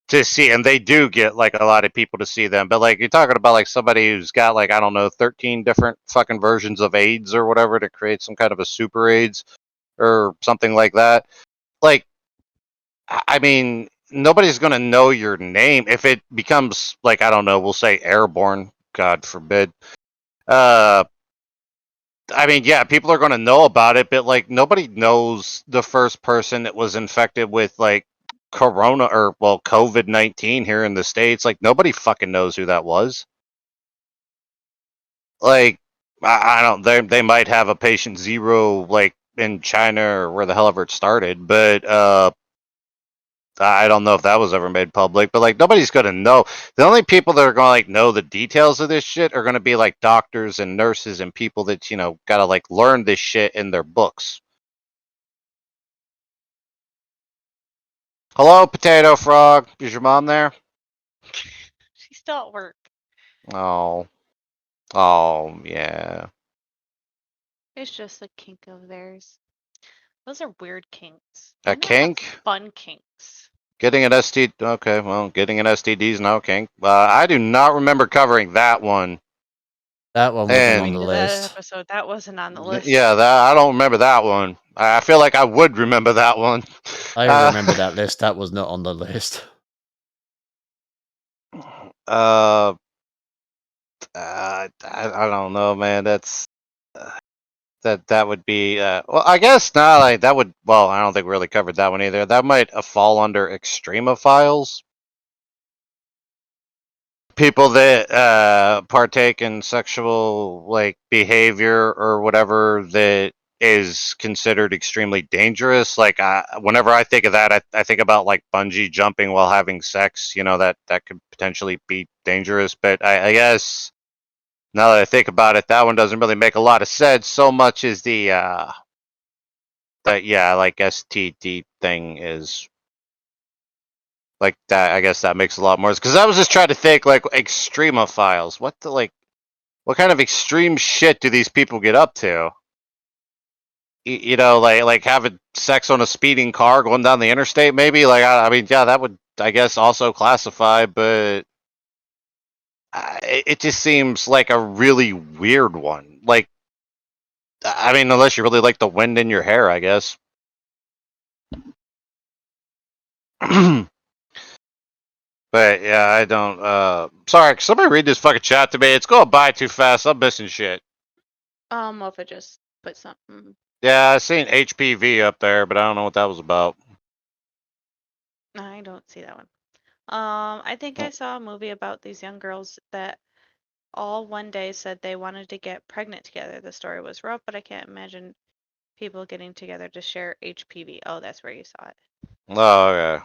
to see, and they do get like a lot of people to see them. But like you're talking about like somebody who's got like, I don't know, 13 different fucking versions of AIDS or whatever to create some kind of a super AIDS or something like that. Like, I mean, nobody's going to know your name if it becomes like, I don't know, we'll say airborne, God forbid. I mean, yeah, people are going to know about it, but like nobody knows the first person that was infected with like corona or well COVID-19 here in the States. Like nobody fucking knows who that was. Like I don't they might have a patient zero like in China or where the hell ever it started, but I don't know if that was ever made public, but like nobody's gonna know. The only people that are gonna like know the details of this shit are gonna be like doctors and nurses and people that gotta like learn this shit in their books. Hello, Potato Frog. Is your mom there?
She's still at work.
Oh, yeah.
It's just a kink of theirs. Those are weird kinks.
A
Why not have
kink?
fun kinks.
Getting an STD. Okay, well, getting an STD is no kink. I do not remember covering that one.
That one wasn't on the
That
list.
episode, that wasn't on the list.
Yeah, I don't remember that one. I feel like I would remember that one.
I remember that list. That was not on the list.
I don't know, man. That's that would be well, I guess not. Like that would. Well, I don't think we really covered that one either. That might fall under extremophiles. People that partake in sexual like behavior or whatever that is considered extremely dangerous. Like whenever I think of that, I think about like bungee jumping while having sex. That could potentially be dangerous. But I guess now that I think about it, that one doesn't really make a lot of sense. So much as the like STD thing is like that. I guess that makes a lot more sense because I was just trying to think like extremophiles. What kind of extreme shit do these people get up to? Like having sex on a speeding car going down the interstate, maybe. Like I mean, yeah, that would I guess also classify, but it just seems like a really weird one. Like, I mean, unless you really like the wind in your hair, I guess. But yeah, I don't. Sorry, can somebody read this fucking chat to me? It's going by too fast. I'm missing shit.
Mofa just put something.
Yeah, I seen HPV up there, but I don't know what that was about.
I don't see that one. I think I saw a movie about these young girls that all one day said they wanted to get pregnant together. The story was rough, but I can't imagine people getting together to share HPV. Oh, that's where you saw it.
Oh, okay.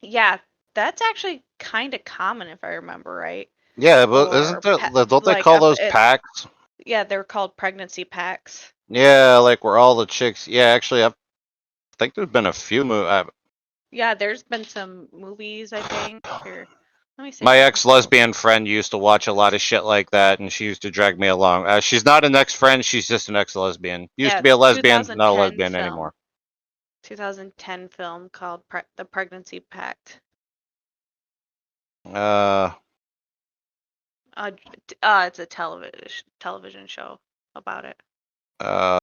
Yeah, that's actually kind of common if I remember right.
Yeah, but isn't there? Don't they
like
call those packs?
Yeah, they're called pregnancy packs.
Yeah, like where all the chicks. Yeah, actually, I think there's been a few
Yeah, there's been some movies. I think. Here, let me see.
My ex-lesbian friend used to watch a lot of shit like that, and she used to drag me along. She's not an ex-friend; she's just an ex-lesbian. Used to be a lesbian, not a lesbian anymore.
2010 film called The Pregnancy Pact. It's a television show about it.
Oh,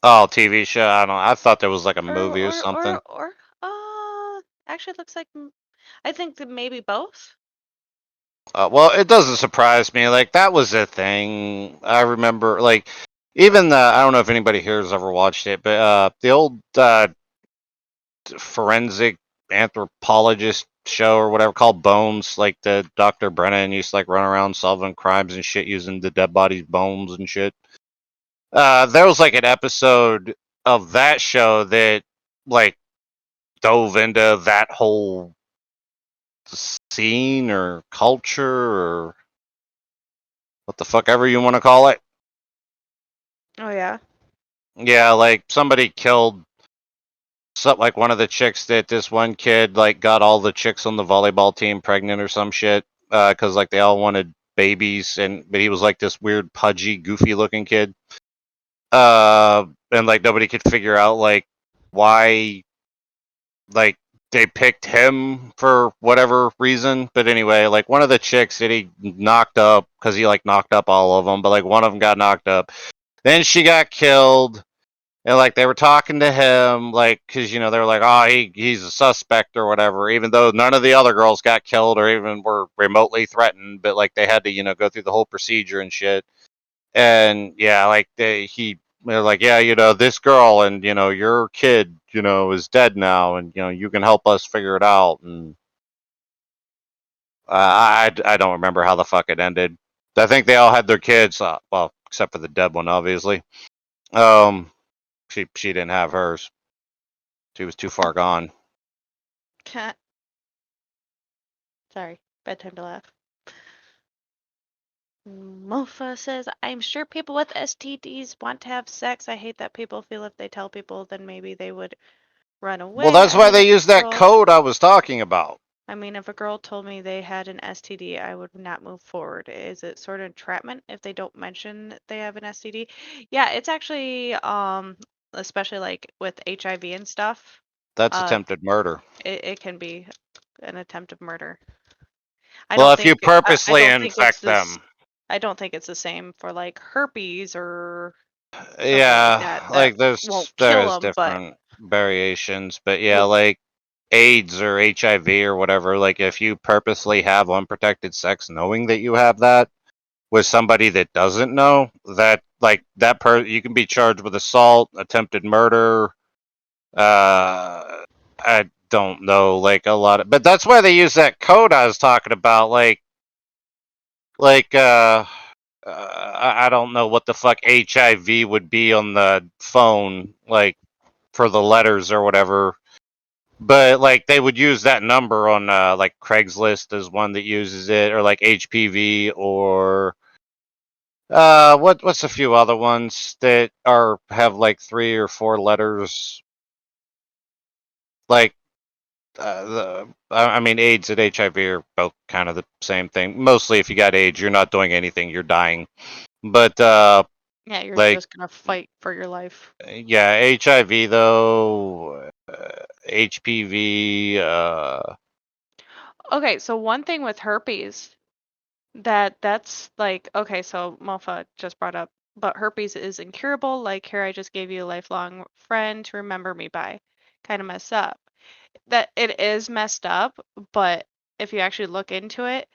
TV show. I don't know. I thought there was like a movie or something.
Actually, it looks like I think that maybe both.
Well, it doesn't surprise me. Like that was a thing. I remember, like, even I don't know if anybody here has ever watched it, but the old forensic anthropologist show or whatever called Bones, like the Dr. Brennan used to like run around solving crimes and shit using the dead body's bones and shit. There was like an episode of that show that like dove into that whole scene or culture or what the fuck ever you want to call it.
Oh yeah.
Yeah, like somebody killed like one of the chicks that this one kid like got all the chicks on the volleyball team pregnant or some shit because like they all wanted babies but he was like this weird pudgy goofy looking kid and like nobody could figure out like why like they picked him for whatever reason. But anyway, like one of the chicks that he knocked up because he like knocked up all of them, but like one of them got knocked up, then she got killed. And like they were talking to him, like, because they were like, oh, he's a suspect or whatever, even though none of the other girls got killed or even were remotely threatened. But like they had to, go through the whole procedure and shit. And yeah, like they're like, yeah, this girl and your kid, is dead now, and you can help us figure it out. And I don't remember how the fuck it ended. I think they all had their kids, well, except for the dead one, obviously. She didn't have hers. She was too far gone.
Cat. Sorry, bedtime to laugh. Mofa says, I'm sure people with STDs want to have sex. I hate that people feel if they tell people, then maybe they would run away.
Well, that's why they use that code I was talking about.
I mean, if a girl told me they had an STD, I would not move forward. Is it sort of entrapment if they don't mention they have an STD? Yeah, it's actually, especially like with HIV and stuff.
That's attempted murder.
It can be an attempt of murder.
Well, if you purposely infect them.
I don't think it's the same for like herpes or
yeah,
like that
there's different variations, but yeah, like AIDS or HIV or whatever, like if you purposely have unprotected sex knowing that you have that with somebody that doesn't know, that like you can be charged with assault, attempted murder, I don't know, like a lot of, but that's why they use that code I was talking about, I don't know what the fuck HIV would be on the phone, like for the letters or whatever. But like they would use that number on like Craigslist as one that uses it, or like HPV, or what's a few other ones that have like 3 or 4 letters. Like I mean AIDS and HIV are both kind of the same thing. Mostly if you got AIDS, you're not doing anything, you're dying. But
yeah, you're
like,
just gonna fight for your life.
Yeah, HIV though, HPV.
Okay, so one thing with herpes that's like, okay, so Mofa just brought up, but herpes is incurable. Like, here, I just gave you a lifelong friend to remember me by. Kind of messed up. That it is messed up, but if you actually look into it,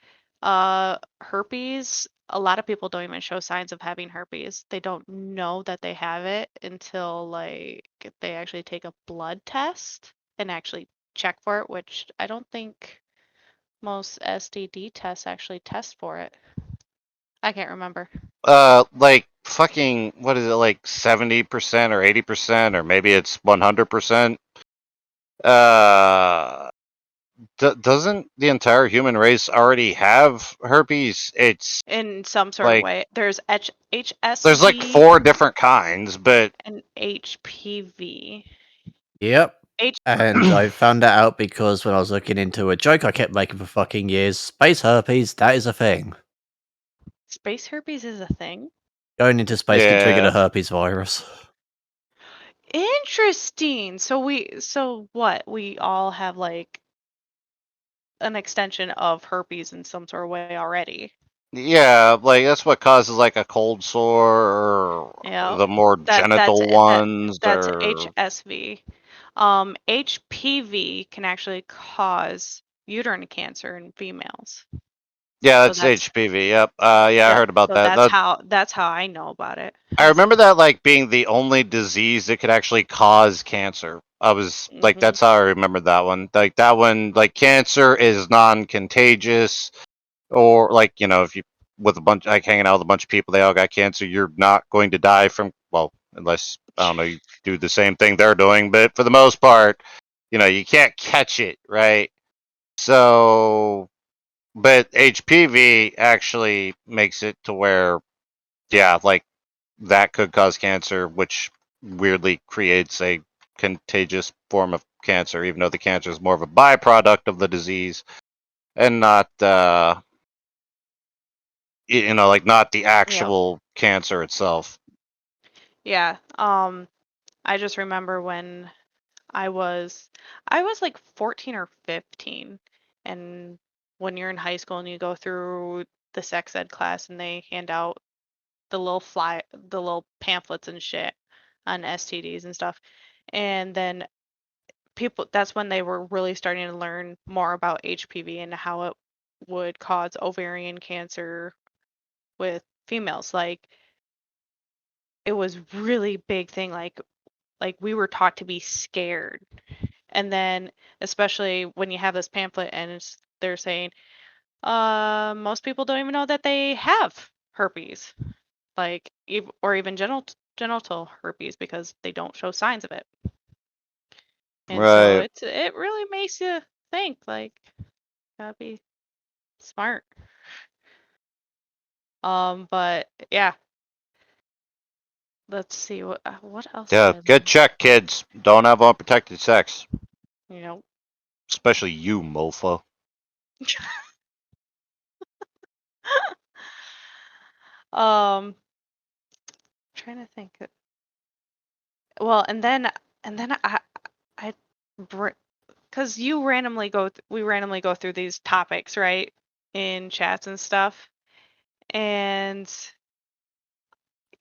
herpes, a lot of people don't even show signs of having herpes. They don't know that they have it until like they actually take a blood test and actually check for it, which I don't think most STD tests actually test for it. I can't remember.
Like fucking, what is it, like 70% or 80%, or maybe it's 100%? Doesn't the entire human race already have herpes? It's
in some sort of way. There's HSV.
There's like 4 different kinds, but
and HPV.
Yep. And I found that out because when I was looking into a joke I kept making for fucking years, space herpes, that is a thing.
Space herpes is a thing?
Going into space can trigger the herpes virus.
Interesting. So what? We all have like an extension of herpes in some sort of way already.
Yeah, like that's what causes like a cold sore, or the more genital ones.
That's HSV. HPV can actually cause uterine cancer in females.
Yeah, that's HPV. Yep. Yeah, I heard about that.
That's how I know about it.
I remember that like being the only disease that could actually cause cancer. I was like, that's how I remember that one. Like that one, like cancer is non-contagious, or like, you know, if you with a bunch like hanging out with a bunch of people, they all got cancer, you're not going to die from, well, unless I don't know, you do the same thing they're doing, but for the most part, you know, you can't catch it, right? So, but HPV actually makes it to where, yeah, like that could cause cancer, which weirdly creates a contagious form of cancer, even though the cancer is more of a byproduct of the disease and not, you know, like not the actual cancer itself.
Yeah. I just remember when I was like 14 or 15, and when you're in high school and you go through the sex ed class and they hand out the little pamphlets and shit on STDs and stuff. And then that's when they were really starting to learn more about HPV and how it would cause ovarian cancer with females. Like, it was really big thing. Like we were taught to be scared. And then especially when you have this pamphlet and they're saying, most people don't even know that they have herpes, like, or even genital herpes, because they don't show signs of it. And so
Right.
it really makes you think, like, gotta be smart. But yeah. Let's see what else did
Yeah,
I
get
learn?
checked, kids. Don't have unprotected sex.
You know.
Especially you, mofo.
Trying to think. Well, and then I because you randomly we randomly go through these topics, right, in chats and stuff, and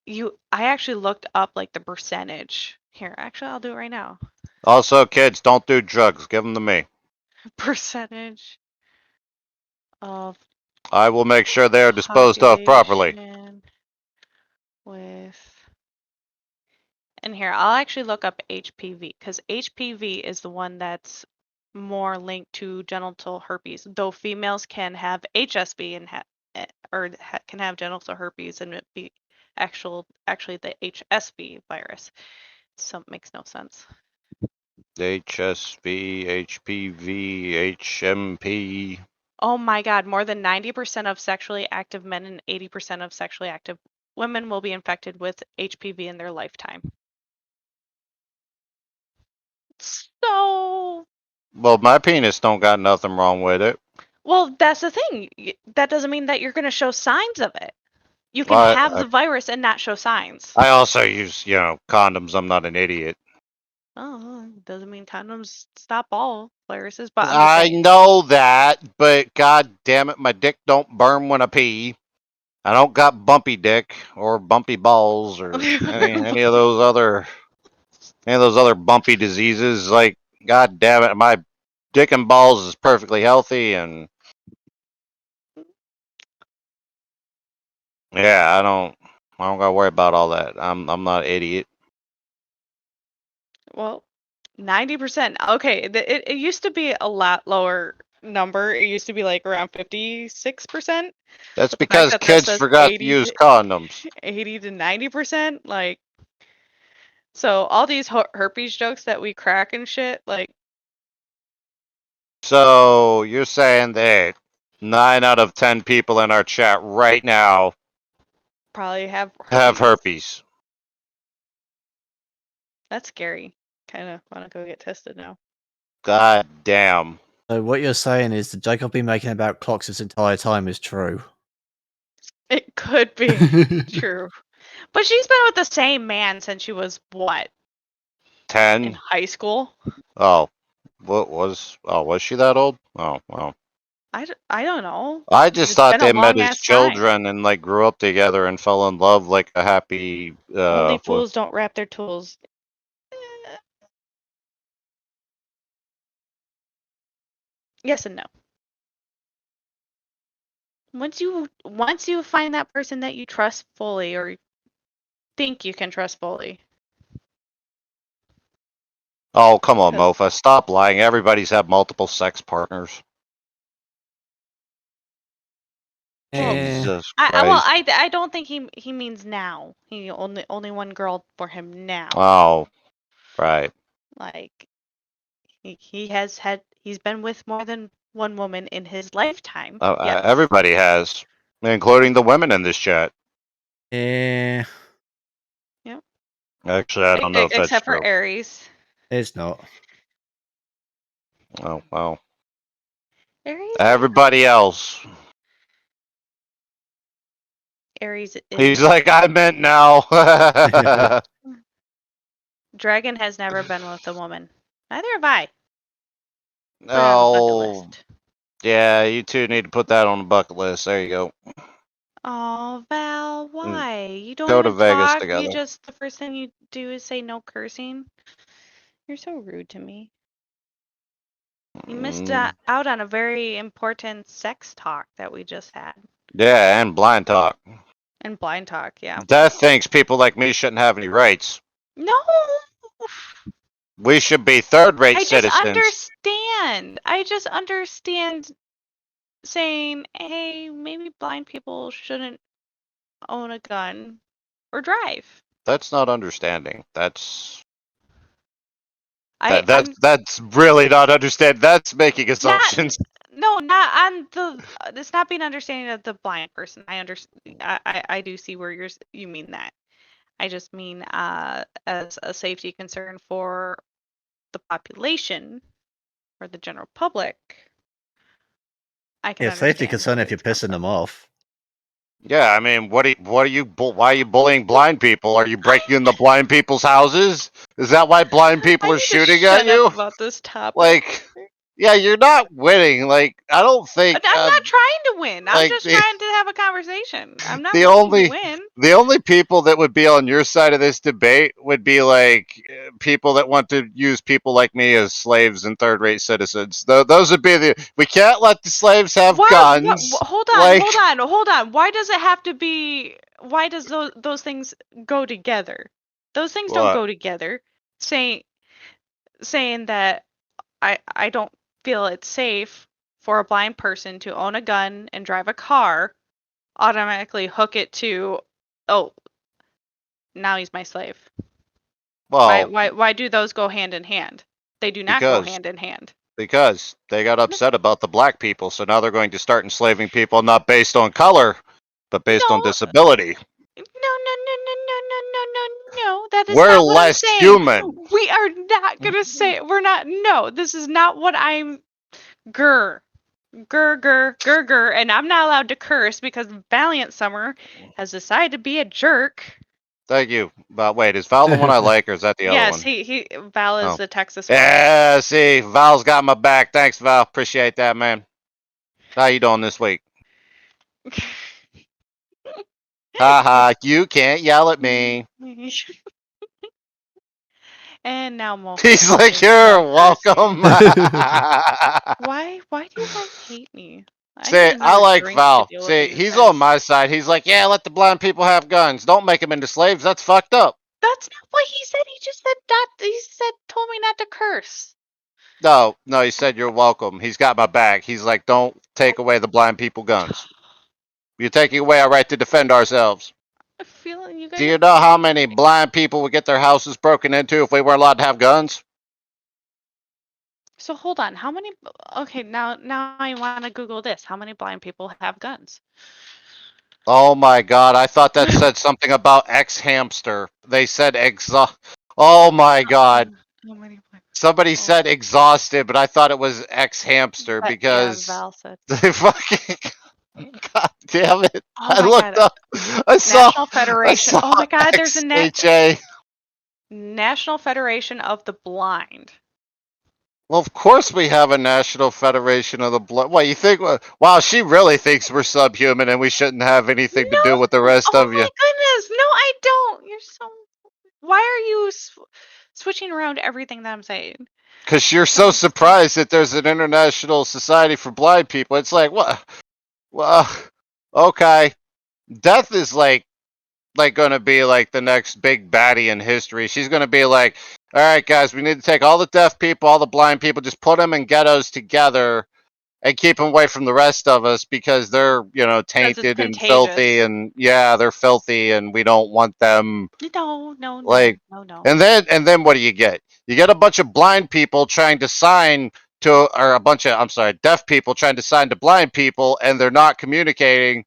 I actually looked up like the percentage. Here, actually, I'll do it right now.
Also, kids, don't do drugs. Give them to me.
Percentage of
I will make sure they are disposed of properly.
population with. And here, I'll actually look up HPV because HPV is the one that's more linked to genital herpes, though females can have HSV and can have genital herpes and it be actually the HSV virus. So it makes no sense.
HSV, HPV, HMP.
Oh my God, more than 90% of sexually active men and 80% of sexually active women will be infected with HPV in their lifetime. So,
Well, my penis don't got nothing wrong with it.
well, that's the thing. That doesn't mean that you're going to show signs of it. You can have the virus and not show signs.
I also use, condoms. I'm not an idiot.
Oh, doesn't mean condoms stop all viruses, but I'm just
I
saying.
know that, but god damn it, my dick don't burn when I pee. I don't got bumpy dick or bumpy balls or any of those other bumpy diseases. Like, god damn it, my dick and balls is perfectly healthy, and yeah, I don't gotta worry about all that. I'm not an idiot.
Well, 90%. Okay, it used to be a lot lower number. It used to be like around 56%.
That's
But the fact
because
that this
kids
says
forgot to use condoms.
80 to 90%, like, so all these herpes jokes that we crack and shit, like.
So you're saying that 9 out of 10 people in our chat right now
Probably have
have herpes.
That's scary. Kind of want to go get tested now.
God damn.
So what you're saying is the joke I've been making about clocks this entire time is true.
It could be true. But she's been with the same man since she was what?
10?
In high school?
Oh. Was she that old? Oh, well.
I don't know.
I just
It's
thought
been a
they met
long
as
ass time.
children and like grew up together and fell in love like a happy
Only fools don't wrap their tools. Yes and no. Once you find that person that you trust fully or think you can trust fully.
Oh, come on, Mofa. Stop lying. Everybody's had multiple sex partners. Jesus Christ.
I don't think he means now. He only one girl for him now.
Oh, right.
Like he's been with more than one woman in his lifetime. Yes.
Everybody has, including the women in this chat.
Yeah.
Yep.
Actually, I don't know if that's
except
true.
for Ares.
It's not.
Oh, well.
Ares.
Everybody else.
Ares is.
He's like, I meant now.
Dragon has never been with a woman. Neither have I. Put it on the bucket list.
Yeah, you two need to put that on the bucket list. There you go.
Oh, Val, why? You don't
Go to
even
Vegas
talk.
together.
The first thing you do is say no cursing. You're so rude to me. You missed out on a very important sex talk that we just had.
Yeah, and blind talk.
And blind talk, yeah.
Death thinks people like me shouldn't have any rights.
No!
We should be third-rate citizens.
I just understand saying, hey, maybe blind people shouldn't own a gun or drive.
That's not understanding. That's That's really not understand. That's making assumptions.
Not on the. It's not being understanding of the blind person. I understand. I do see where you mean that. I just mean as a safety concern for the population or the general public. I can understand.
Safety concern if you're pissing them off.
Yeah, I mean, why are you bullying blind people? Are you breaking into blind people's houses? Is that why blind people are shooting at you?
About this topic.
Like, yeah, you're not winning. Like, I don't think.
I'm not trying to win. I'm just trying to have a conversation. I'm not looking to win.
The only people that would be on your side of this debate would be like people that want to use people like me as slaves and third-rate citizens. Those would be the. We can't let the slaves have guns.
Hold on. Why does it have to be? Why does those things go together? Those things don't go together. Saying that I don't feel it's safe for a blind person to own a gun and drive a car, automatically hook it to, oh, now he's my slave. Well, why do those go hand in hand? They do not go hand in hand.
Because they got upset about the black people, so now they're going to start enslaving people not based on color, but based on disability.
No, that is
we're
not what
less
I'm saying.
Human.
We are not gonna say we're not. No, this is not what I'm. Grr, and I'm not allowed to curse because Valiant Summer has decided to be a jerk.
Thank you. But wait, is Val the one I like, or is that the other one?
Yes, Val is the Texas one.
Yeah, see, Val's got my back. Thanks, Val. Appreciate that, man. How you doing this week? Haha, you can't yell at me.
And now Mo.
He's like, you're welcome.
Why do you guys hate me?
I like Val. See, he's on my side. He's like, yeah, let the blind people have guns. Don't make them into slaves. That's fucked up.
That's not what he said. He just said that. He told me not to curse.
No, he said you're welcome. He's got my back. He's like, don't take away the blind people guns. You're taking away our right to defend ourselves. Do you know how many blind people would get their houses broken into if we weren't allowed to have guns?
So hold on. How many? Okay, now I want to Google this. How many blind people have guns?
Oh my God! I thought that said something about ex-hamster. They said Oh my God! Somebody said exhausted, but I thought it was ex-hamster because
Val said.
They fucking. God damn it!
Oh
I looked up. I saw
National Federation. Oh my God! There's a National Federation of the Blind.
Well, of course we have a National Federation of the Blind. What, you think? Wow, she really thinks we're subhuman and we shouldn't have anything to do with the rest of you.
Oh my goodness! No, I don't. You're so. Why are you switching around everything that I'm saying?
Because you're so surprised that there's an International Society for Blind People. It's like, what? Well, okay. Death is like going to be like the next big baddie in history. She's going to be like, all right, guys, we need to take all the deaf people, all the blind people, just put them in ghettos together and keep them away from the rest of us because they're, tainted and filthy and they're filthy and we don't want them.
No.
And then what do you get? You get a bunch of blind people trying to sign to, or a bunch of, deaf people trying to sign to blind people and they're not communicating.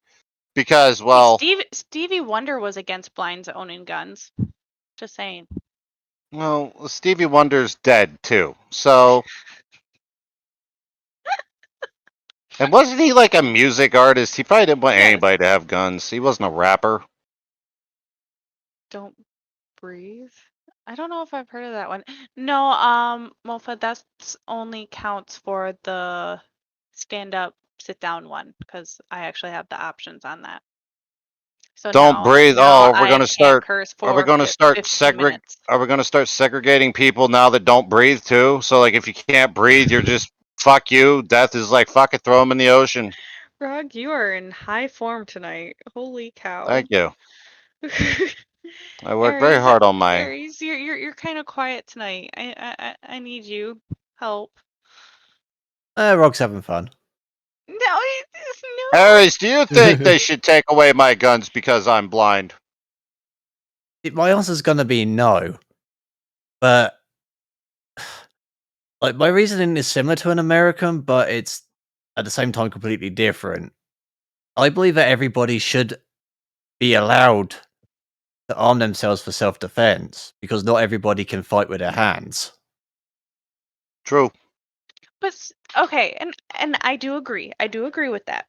Because, well,
Stevie Wonder was against blinds owning guns. Just saying.
Well, Stevie Wonder's dead too. So, and wasn't he like a music artist? He probably didn't want anybody to have guns. He wasn't a rapper.
Don't breathe. I don't know if I've heard of that one. No, Mofa, that's only counts for the stand-up, sit-down one because I actually have the options on that. So
don't breathe. We're gonna start.
Are we
gonna start segregating people now that don't breathe too? So like, if you can't breathe, you're just fuck you. Death is like fuck it. Throw them in the ocean.
Rawg, you are in high form tonight. Holy cow!
Thank you. I worked very hard on my.
Ares, you're kind of quiet tonight. I need you help.
Rawg's having fun.
No.
Ares, do you think they should take away my guns because I'm blind?
My answer's gonna be no. But like my reasoning is similar to an American, but it's at the same time completely different. I believe that everybody should be allowed to arm themselves for self-defense because not everybody can fight with their hands.
True.
But okay, and I do agree. I do agree with that.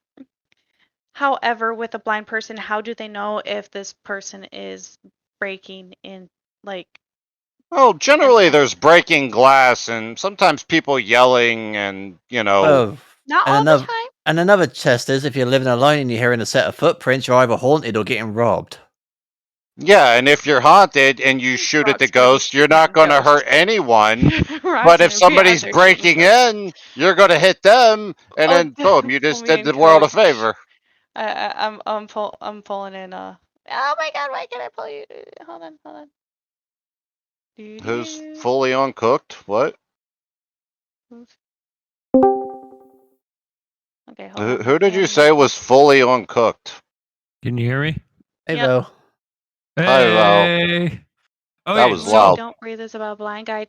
However, with a blind person, how do they know if this person is breaking in, like?
Oh, generally there's breaking glass and sometimes people yelling and, you know.
Oh,
Not
and
all
another
the time.
and another test is if you're living alone and you're hearing a set of footprints, you're either haunted or getting robbed.
Yeah, and if you're haunted and you shoot at the
Rock's gonna be
ghost, you're not
shooting
going to hurt
ghosts.
anyone.
Rock's
But if
gonna be out
somebody's
there shooting
breaking
ghosts.
in, you're going to hit them, and
Oh,
then boom, you
pull
just
me
did
in,
the world a
coach.
favor.
I'm pulling in. Oh my God! Why can't I pull you? Hold on.
Who's fully uncooked? What?
Okay, hold on.
Who did you say was fully uncooked?
Can you hear me?
Hey,
Yep.
Vo.
Hi, Val.
Hey.
That
Okay,
was
Movie
loud.
Don't Breathe is about a blind guy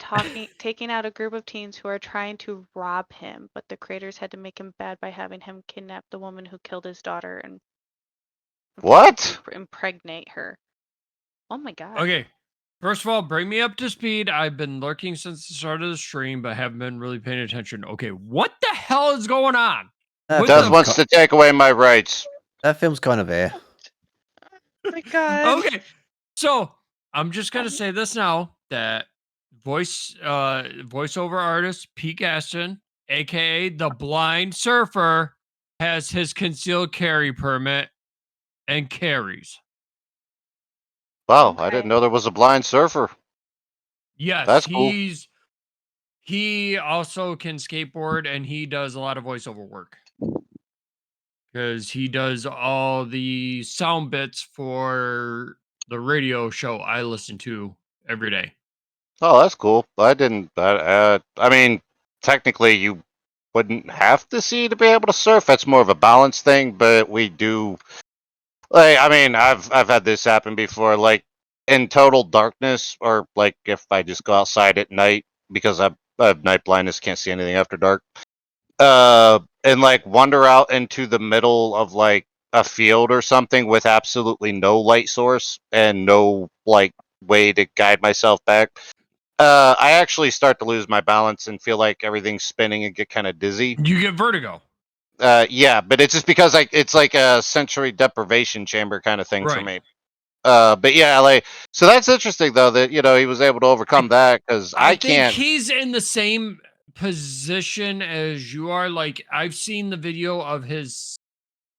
taking out a group of teens who are trying to rob him, but the creators had to make him bad by having him kidnap the woman who killed his daughter and
What?
impregnate her. Oh my God.
Okay. First of all, bring me up to speed. I've been lurking since the start of the stream, but haven't been really paying attention. Okay, what the hell is going on?
That
Does
film's
wants to take away my rights.
That film's kind of air.
Oh my God.
Okay, so I'm just gonna say this now that voiceover artist Pete Gaston, aka the Blind Surfer, has his concealed carry permit and carries.
Wow, I didn't know there was a blind surfer.
Yes,
That's cool.
He also can skateboard and he does a lot of voiceover work because he does all the sound bits for the radio show I listen to every day.
Oh, that's cool. I didn't. I mean, technically, you wouldn't have to see to be able to surf. That's more of a balance thing. But we do. Like, I mean, I've had this happen before. Like in total darkness, or like if I just go outside at night because I have night blindness, can't see anything after dark. And like wander out into the middle of like a field or something with absolutely no light source and no like way to guide myself back. I actually start to lose my balance and feel like everything's spinning and get kind of dizzy.
You get vertigo.
Yeah, but it's just because it's like a sensory deprivation chamber kind of thing for
Right.
me. But yeah, like so that's interesting though that he was able to overcome that because I
think
can't.
he's in the same position as you are. Like I've seen the video of his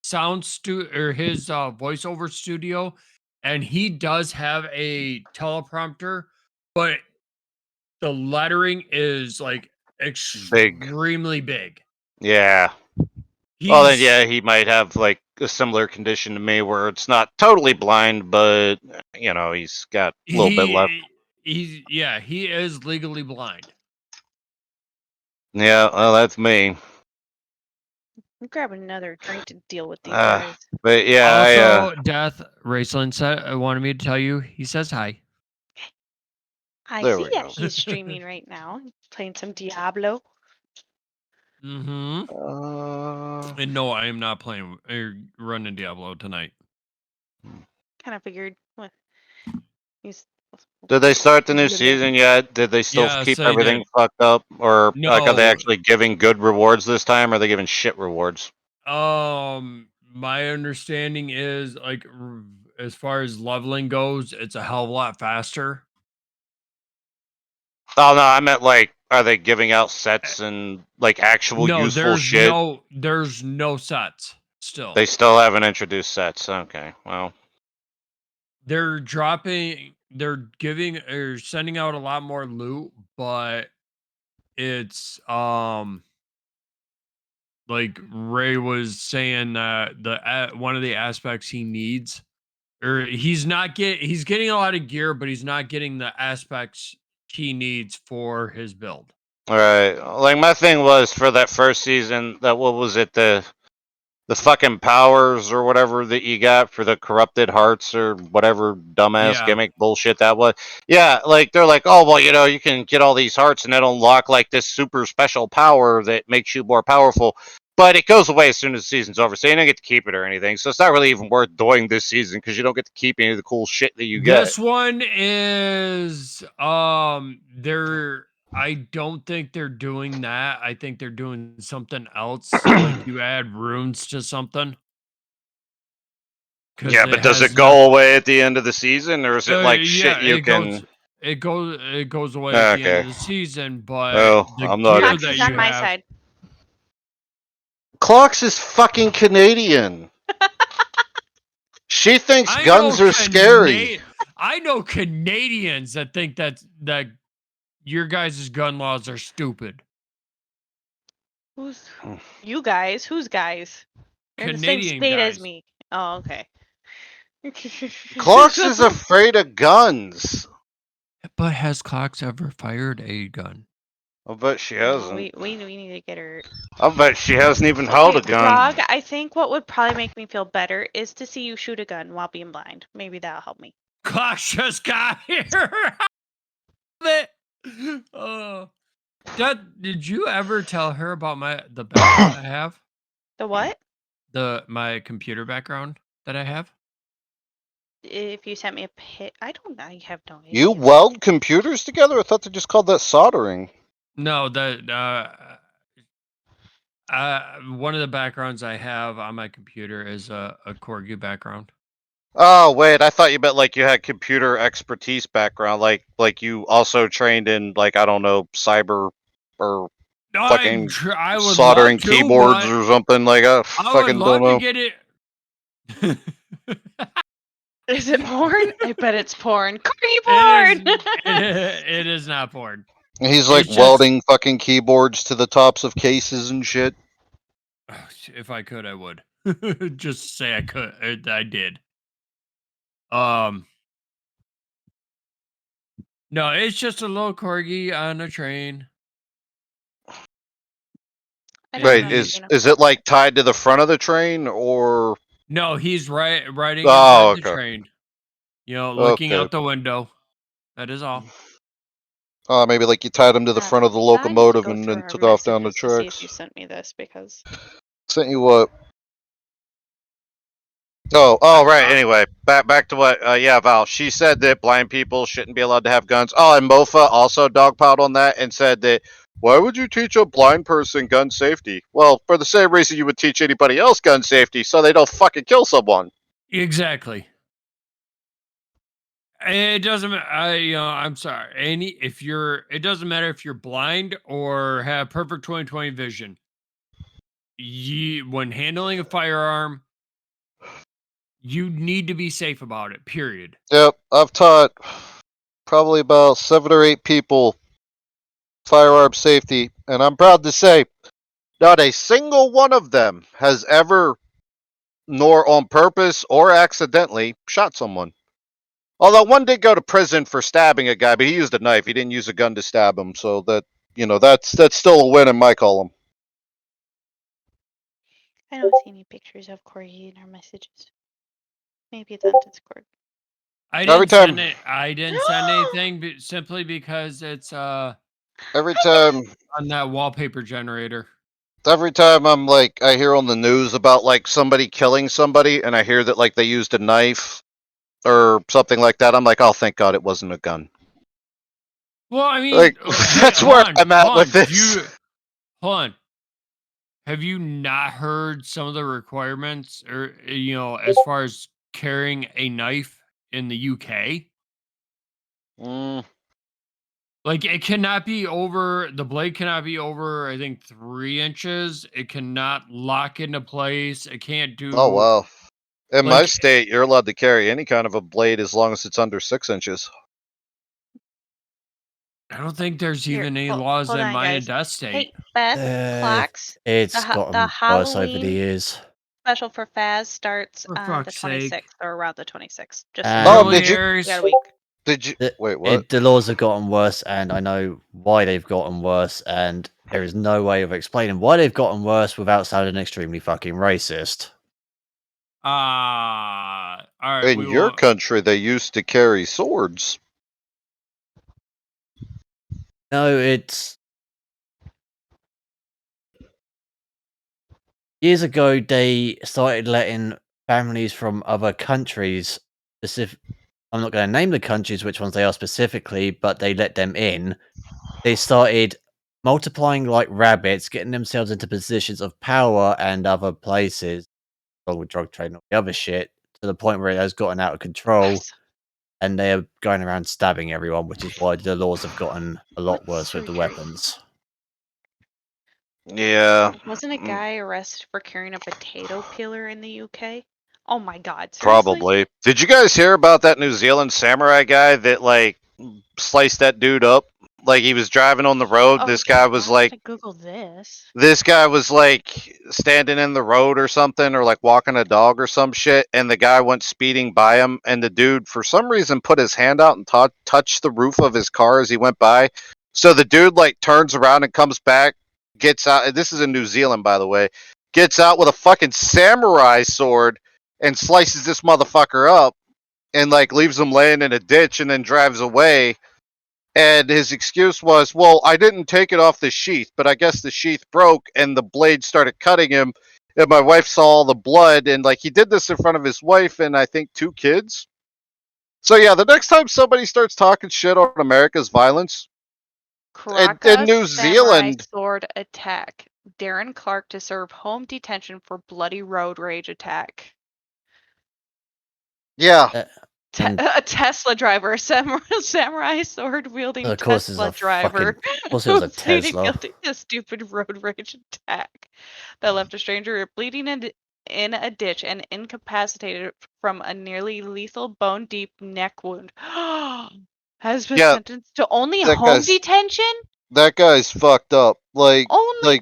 his voiceover studio, and he does have a teleprompter, but the lettering is like extremely big.
Yeah. Well, then yeah, he might have like a similar condition to me where it's not totally blind, but he's got a little bit left.
He is legally blind.
Yeah, well, that's me.
I'm grabbing another drink to deal with these guys.
But yeah,
Also, Death Raceland said wanted me to tell you. He says hi.
I
There
see
we
that
go.
he's streaming right now, playing some Diablo.
Mm-hmm. And no, I am not playing or running Diablo tonight.
Kind of figured.
Did they start the new season yet? Did they still
Yes,
keep
they
everything
did.
fucked up, or like are they
No.
actually giving good rewards this time? Or are they giving shit rewards?
My understanding is like as far as leveling goes, it's a hell of a lot faster.
Oh no, I meant like, are they giving out sets and like actual useful shit?
There's no sets still.
They still haven't introduced sets. Okay, well,
They're giving or sending out a lot more loot, but it's like Ray was saying that the one of the aspects he needs, or he's getting a lot of gear, but he's not getting the aspects he needs for his build.
all right. Like my thing was for that first season, that what was it, the the fucking powers or whatever that you got for the corrupted hearts or whatever dumbass gimmick bullshit that was. Yeah, like they're like, oh well, you can get all these hearts and it'll unlock like this super special power that makes you more powerful. But it goes away as soon as the season's over, so you don't get to keep it or anything. So it's not really even worth doing this season because you don't get to keep any of the cool shit that you get.
This one is I don't think they're doing that. I think they're doing something else. Like you add runes to something.
Yeah, but does it go away at the end of the season, or is it like shit you can?
It goes away at the end of the season, but
I'm not
Clocks is on my side.
Clocks is fucking Canadian. She thinks guns are scary.
I know Canadians that think that your guys' gun laws are stupid.
Who's you guys? Who's guys? You're in the same state as me. Oh, okay.
Clocks is afraid of guns.
But has Clocks ever fired a gun?
I bet she hasn't.
We need to get her.
I bet she hasn't even held a gun.
Rawg, I think what would probably make me feel better is to see you shoot a gun while being blind. Maybe that'll help me.
Clocks just got here. Did you ever tell her about the background I have?
The what?
My computer background that I have.
If you sent me a pic, I have no idea.
You weld computers together? I thought they just called that soldering.
No, one of the backgrounds I have on my computer is a Corgi background.
Oh wait, I thought you meant like you had computer expertise background, like you also trained in like I don't know cyber or fucking soldering keyboards or something like that.
I would love to get it.
Is it porn? I bet it's porn. Corgi porn.
It is not porn.
He's like welding fucking keyboards to the tops of cases and shit.
If I could, I would. Just say I could. I did. No, it's just a little Corgi on a train.
Wait, is it like tied to the front of the train or?
No, he's riding inside the train. Looking out the window. That is all.
Maybe like you tied him to the front of the locomotive and then took off down the tracks.
See if you sent me this because.
Sent you what? Oh, right. Anyway, back to what? Yeah, Val. She said that blind people shouldn't be allowed to have guns. Oh, and Mofa also dogpiled on that and said that why would you teach a blind person gun safety? Well, for the same reason you would teach anybody else gun safety, so they don't fucking kill someone.
Exactly. It doesn't. I'm sorry. It doesn't matter if you're blind or have perfect 20/20 vision. When handling a firearm, you need to be safe about it. Period.
Yep, I've taught probably about 7 or 8 people firearm safety, and I'm proud to say, not a single one of them has ever, nor on purpose or accidentally, shot someone. Although one did go to prison for stabbing a guy, but he used a knife. He didn't use a gun to stab him, so that's still a win in my column.
I don't see any pictures of Corgi in our messages. Maybe it's on Discord.
I didn't send anything simply because it's
every time
on that wallpaper generator.
Every time I hear on the news about like somebody killing somebody, and I hear that like they used a knife or something like that, I'm like, oh, thank God it wasn't a gun.
Well, I mean,
like, that's where I'm at with this.
Hold on. Have you not heard some of the requirements, or as far as carrying a knife in the UK? Like it cannot be over. The blade cannot be over, I think, 3 inches. It cannot lock into place. It can't do.
Oh wow. In my state, you're allowed to carry any kind of a blade as long as it's under 6 inches.
I don't think there's even any laws in my death state.
Hey, Beth, Clocks.
It's gotten worse over the years.
Special for Faz starts on the 26th or around the 26th. Just
did
got a week.
Did you wait? What?
The laws have gotten worse, and I know why they've gotten worse. And There is no way of explaining why they've gotten worse without sounding extremely fucking racist.
All right.
In your country, they used to carry swords.
No, it's... Years ago, they started letting families from other countries, I'm not going to name the countries which ones they are specifically, but they let them in. They started multiplying like rabbits, getting themselves into positions of power and other places, along with drug trade and all the other shit, to the point where it has gotten out of control, and they are going around stabbing everyone, which is why the laws have gotten a lot worse with the weapons.
Yeah.
Wasn't a guy arrested for carrying a potato peeler in the UK? Oh my god, seriously?
Probably. Did you guys hear about that New Zealand samurai guy that, like, sliced that dude up? Like, he was driving on the road. This guy was like...
Google this.
This guy was, like, standing in the road or something, or, like, walking a dog or some shit, and the guy went speeding by him, and the dude, for some reason, put his hand out and touched the roof of his car as he went by. So the dude, like, turns around and comes back, gets out... This is in New Zealand, by the way. Gets out with a fucking samurai sword and slices this motherfucker up and, like, leaves him laying in a ditch and then drives away. And his excuse was, well, I didn't take it off the sheath, but I guess the sheath broke and the blade started cutting him. And my wife saw all the blood. And, like, he did this in front of his wife and I think 2 kids. So, yeah, the next time somebody starts talking shit on America's violence, in New Zealand...
sword attack. Darren Clark to serve home detention for bloody road rage attack.
Yeah.
A Tesla driver, a samurai sword wielding Tesla driver.
Of course it was a Tesla.
A stupid road rage attack that left a stranger bleeding in a ditch and incapacitated from a nearly lethal bone-deep neck wound. Has been sentenced to only home detention?
That guy's fucked up. Like,
home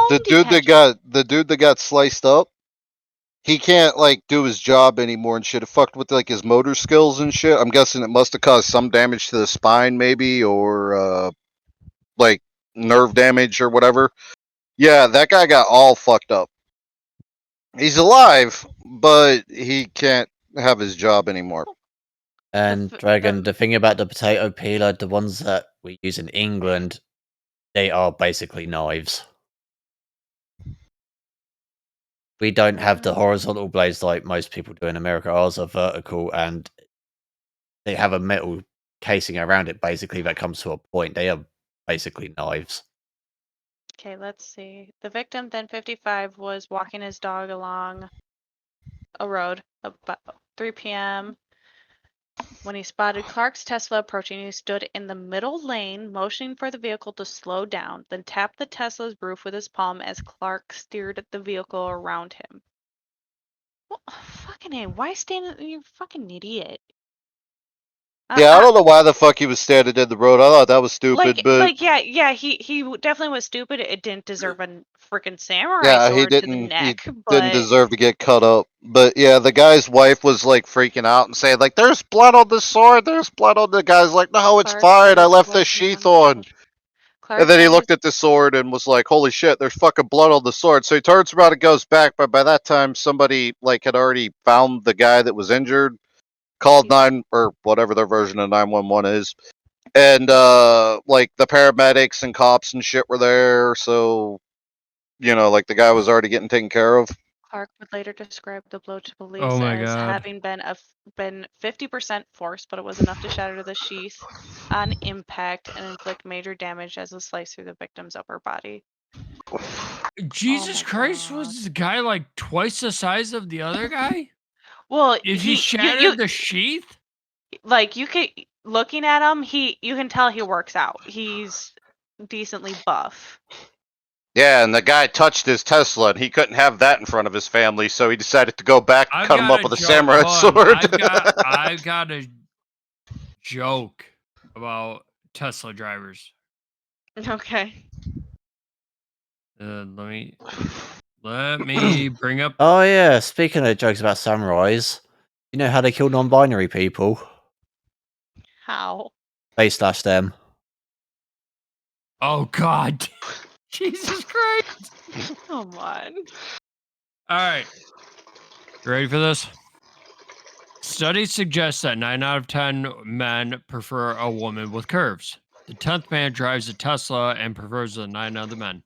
the dude that got sliced up, he can't, like, do his job anymore and shit. It fucked with, like, his motor skills and shit. I'm guessing it must have caused some damage to the spine, maybe, or, like, nerve damage or whatever. Yeah, that guy got all fucked up. He's alive, but he can't have his job anymore.
And, Dragon, the thing about the potato peeler, the ones that we use in England, they are basically knives. We don't have the horizontal blades like most people do in America. Ours are vertical, and they have a metal casing around it, basically, that comes to a point. They are basically knives.
Okay, let's see. The victim, then 55, was walking his dog along a road about 3 p.m. when he spotted Clark's Tesla approaching. He stood in the middle lane, motioning for the vehicle to slow down, then tapped the Tesla's roof with his palm as Clark steered the vehicle around him. Well, fucking A, why stand? You fucking idiot.
Yeah, I don't know why the fuck he was standing in the road. I thought that was stupid, but...
yeah, he definitely was stupid. It didn't deserve a freaking samurai sword to the neck.
He didn't deserve to get cut up. But, yeah, the guy's wife was, like, freaking out and saying, like, there's blood on the sword, there's blood on the guy's like, no, it's fine, I left the sheath on. And then he looked at the sword and was like, holy shit, there's fucking blood on the sword. So he turns around and goes back, but by that time, somebody, like, had already found the guy that was injured. Called 9 or whatever their version of 911 is, and like the paramedics and cops and shit were there, so you know, like the guy was already getting taken care of.
Clark would later describe the blow to police as having been 50% force, but it was enough to shatter the sheath on impact and inflict major damage as a slice through the victim's upper body.
Jesus Christ, was this guy like twice the size of the other guy?
Well,
if he shattered the sheath,
like you could looking at him, you can tell he works out. He's decently buff.
Yeah, and the guy touched his Tesla, and he couldn't have that in front of his family, so he decided to go back and cut him up with a samurai sword.
I've got a joke about Tesla drivers.
Okay.
Let me bring up.
Oh yeah, speaking of jokes about samurais, you know how they kill non-binary people?
How?
They slash them.
Oh god. Jesus Christ.
Come on.
All right. You ready for this? Studies suggest that 9 out of 10 men prefer a woman with curves. The 10th man drives a Tesla and prefers the 9 other men.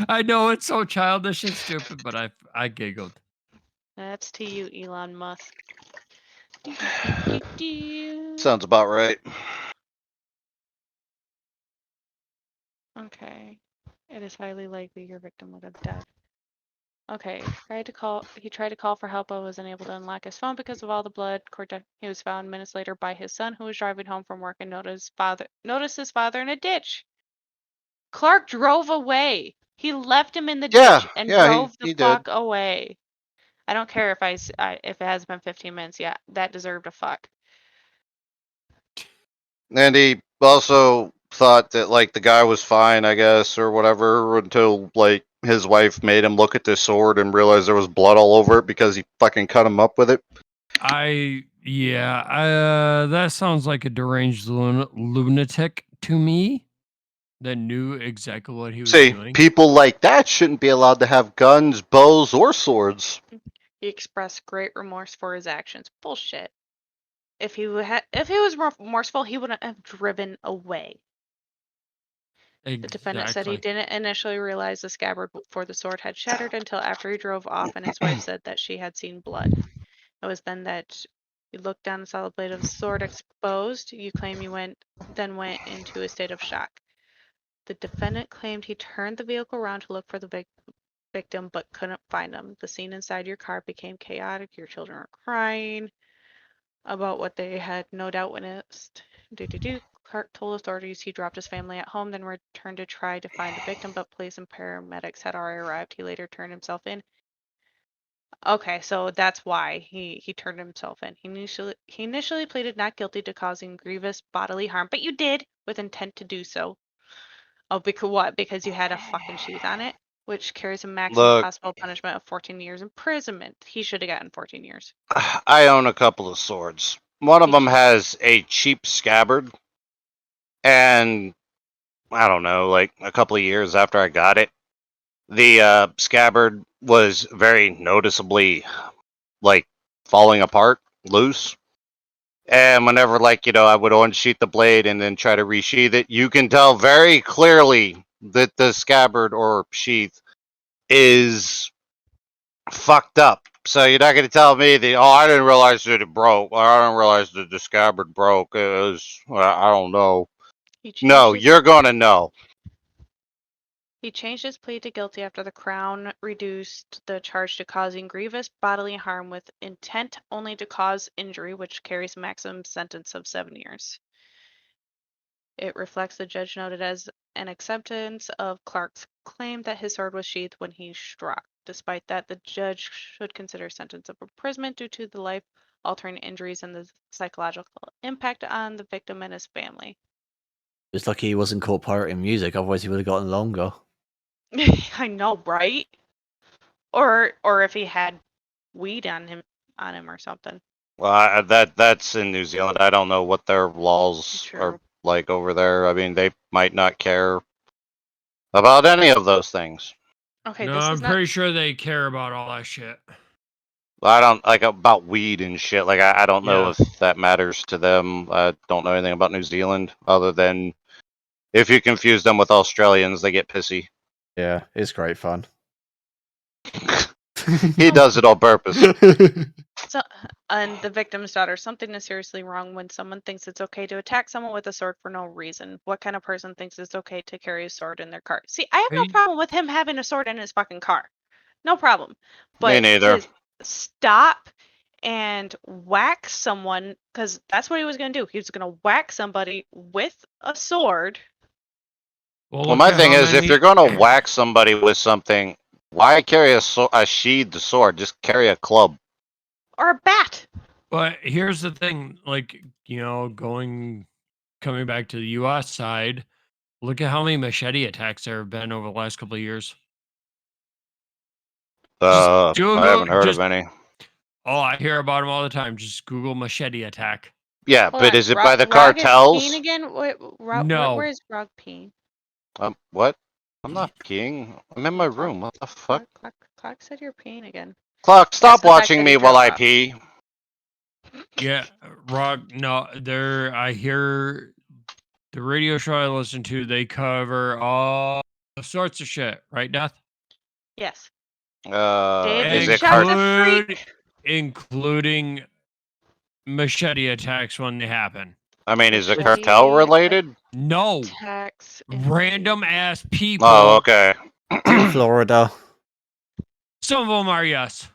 I know it's so childish and stupid, but I giggled.
That's to you, Elon Musk.
Sounds about right.
Okay. It is highly likely your victim would have died. Okay. He tried to call for help but was unable to unlock his phone because of all the blood. He was found minutes later by his son, who was driving home from work, and noticed his father in a ditch. Clark drove away. He left him in the ditch and drove the fuck away. I don't care if if it has been 15 minutes yet. That deserved a fuck.
And he also thought that like the guy was fine, I guess, or whatever, until like his wife made him look at this sword and realize there was blood all over it because he fucking cut him up with it.
That sounds like a deranged lunatic to me that knew exactly what he was doing.
People like that shouldn't be allowed to have guns, bows, or swords.
He expressed great remorse for his actions. Bullshit. If he was remorseful, he wouldn't have driven away.
Exactly.
The defendant said he didn't initially realize the scabbard for the sword had shattered until after he drove off, and his wife said that she had seen blood. It was then that you looked down and saw the blade of the sword exposed. You claim you then went into a state of shock. The defendant claimed he turned the vehicle around to look for the victim but couldn't find him. The scene inside your car became chaotic. Your children were crying about what they had no doubt witnessed. Clark told authorities he dropped his family at home, then returned to try to find the victim, but police and paramedics had already arrived. He later turned himself in. Okay, so that's why he turned himself in. He initially pleaded not guilty to causing grievous bodily harm, but you did with intent to do so. Oh, because what? Because you had a fucking sheath on it, which carries a maximum possible punishment of 14 years imprisonment. He should have gotten 14 years.
I own a couple of swords. One of them has a cheap scabbard, and I don't know, like a couple of years after I got it, the scabbard was very noticeably like falling apart, loose. And whenever, like, I would unsheath the blade and then try to resheath it, you can tell very clearly that the scabbard or sheath is fucked up. So you're not going to tell me that, I didn't realize that it broke. Or I didn't realize that the scabbard broke. It was, I don't know. No, you're going to know.
He changed his plea to guilty after the Crown reduced the charge to causing grievous bodily harm with intent only to cause injury, which carries a maximum sentence of 7 years. It reflects, the judge noted, as an acceptance of Clark's claim that his sword was sheathed when he struck. Despite that, the judge should consider a sentence of imprisonment due to the life-altering injuries and the psychological impact on the victim and his family.
It's lucky he wasn't caught pirating music, otherwise he would have gotten longer.
I know, right? Or if he had weed on him or something.
Well, that's in New Zealand. I don't know what their laws are like over there. I mean, they might not care about any of those things.
Okay,
no, I'm pretty sure they care about all that shit.
I don't like about weed and shit. Like I don't know if that matters to them. I don't know anything about New Zealand other than if you confuse them with Australians, they get pissy.
Yeah, it's great fun.
He does it on purpose.
So, and the victim's daughter, something is seriously wrong when someone thinks it's okay to attack someone with a sword for no reason. What kind of person thinks it's okay to carry a sword in their car? See, I have no problem with him having a sword in his fucking car. No problem. But
me neither.
To stop and whack someone, because that's what he was going to do. He was going to whack somebody with a sword.
Well, my thing is, if you're going to whack somebody with something, why carry a sheathed sword? Just carry a club.
Or a bat.
But here's the thing, like, coming back to the U.S. side, look at how many machete attacks there have been over the last couple of years.
I haven't heard of any.
Oh, I hear about them all the time. Just Google machete attack.
Yeah,
Hold
but
on.
is it by the
Rawg is
cartels?
peeing again?
No.
Where is Rawg peeing?
What? I'm not peeing. I'm in my room. What the fuck?
Clock said you're peeing again.
Clock, stop
That's the fact
watching
that
me
he
while
dropped
I
off.
pee.
Yeah, Rock. No, I hear the radio show I listen to. They cover all sorts of shit, right, Death?
Yes.
Is it
including machete attacks when they happen?
I mean, is it cartel related?
No.
Attacks.
Random ass people.
Oh, okay.
In Florida.
Some of them are, yes.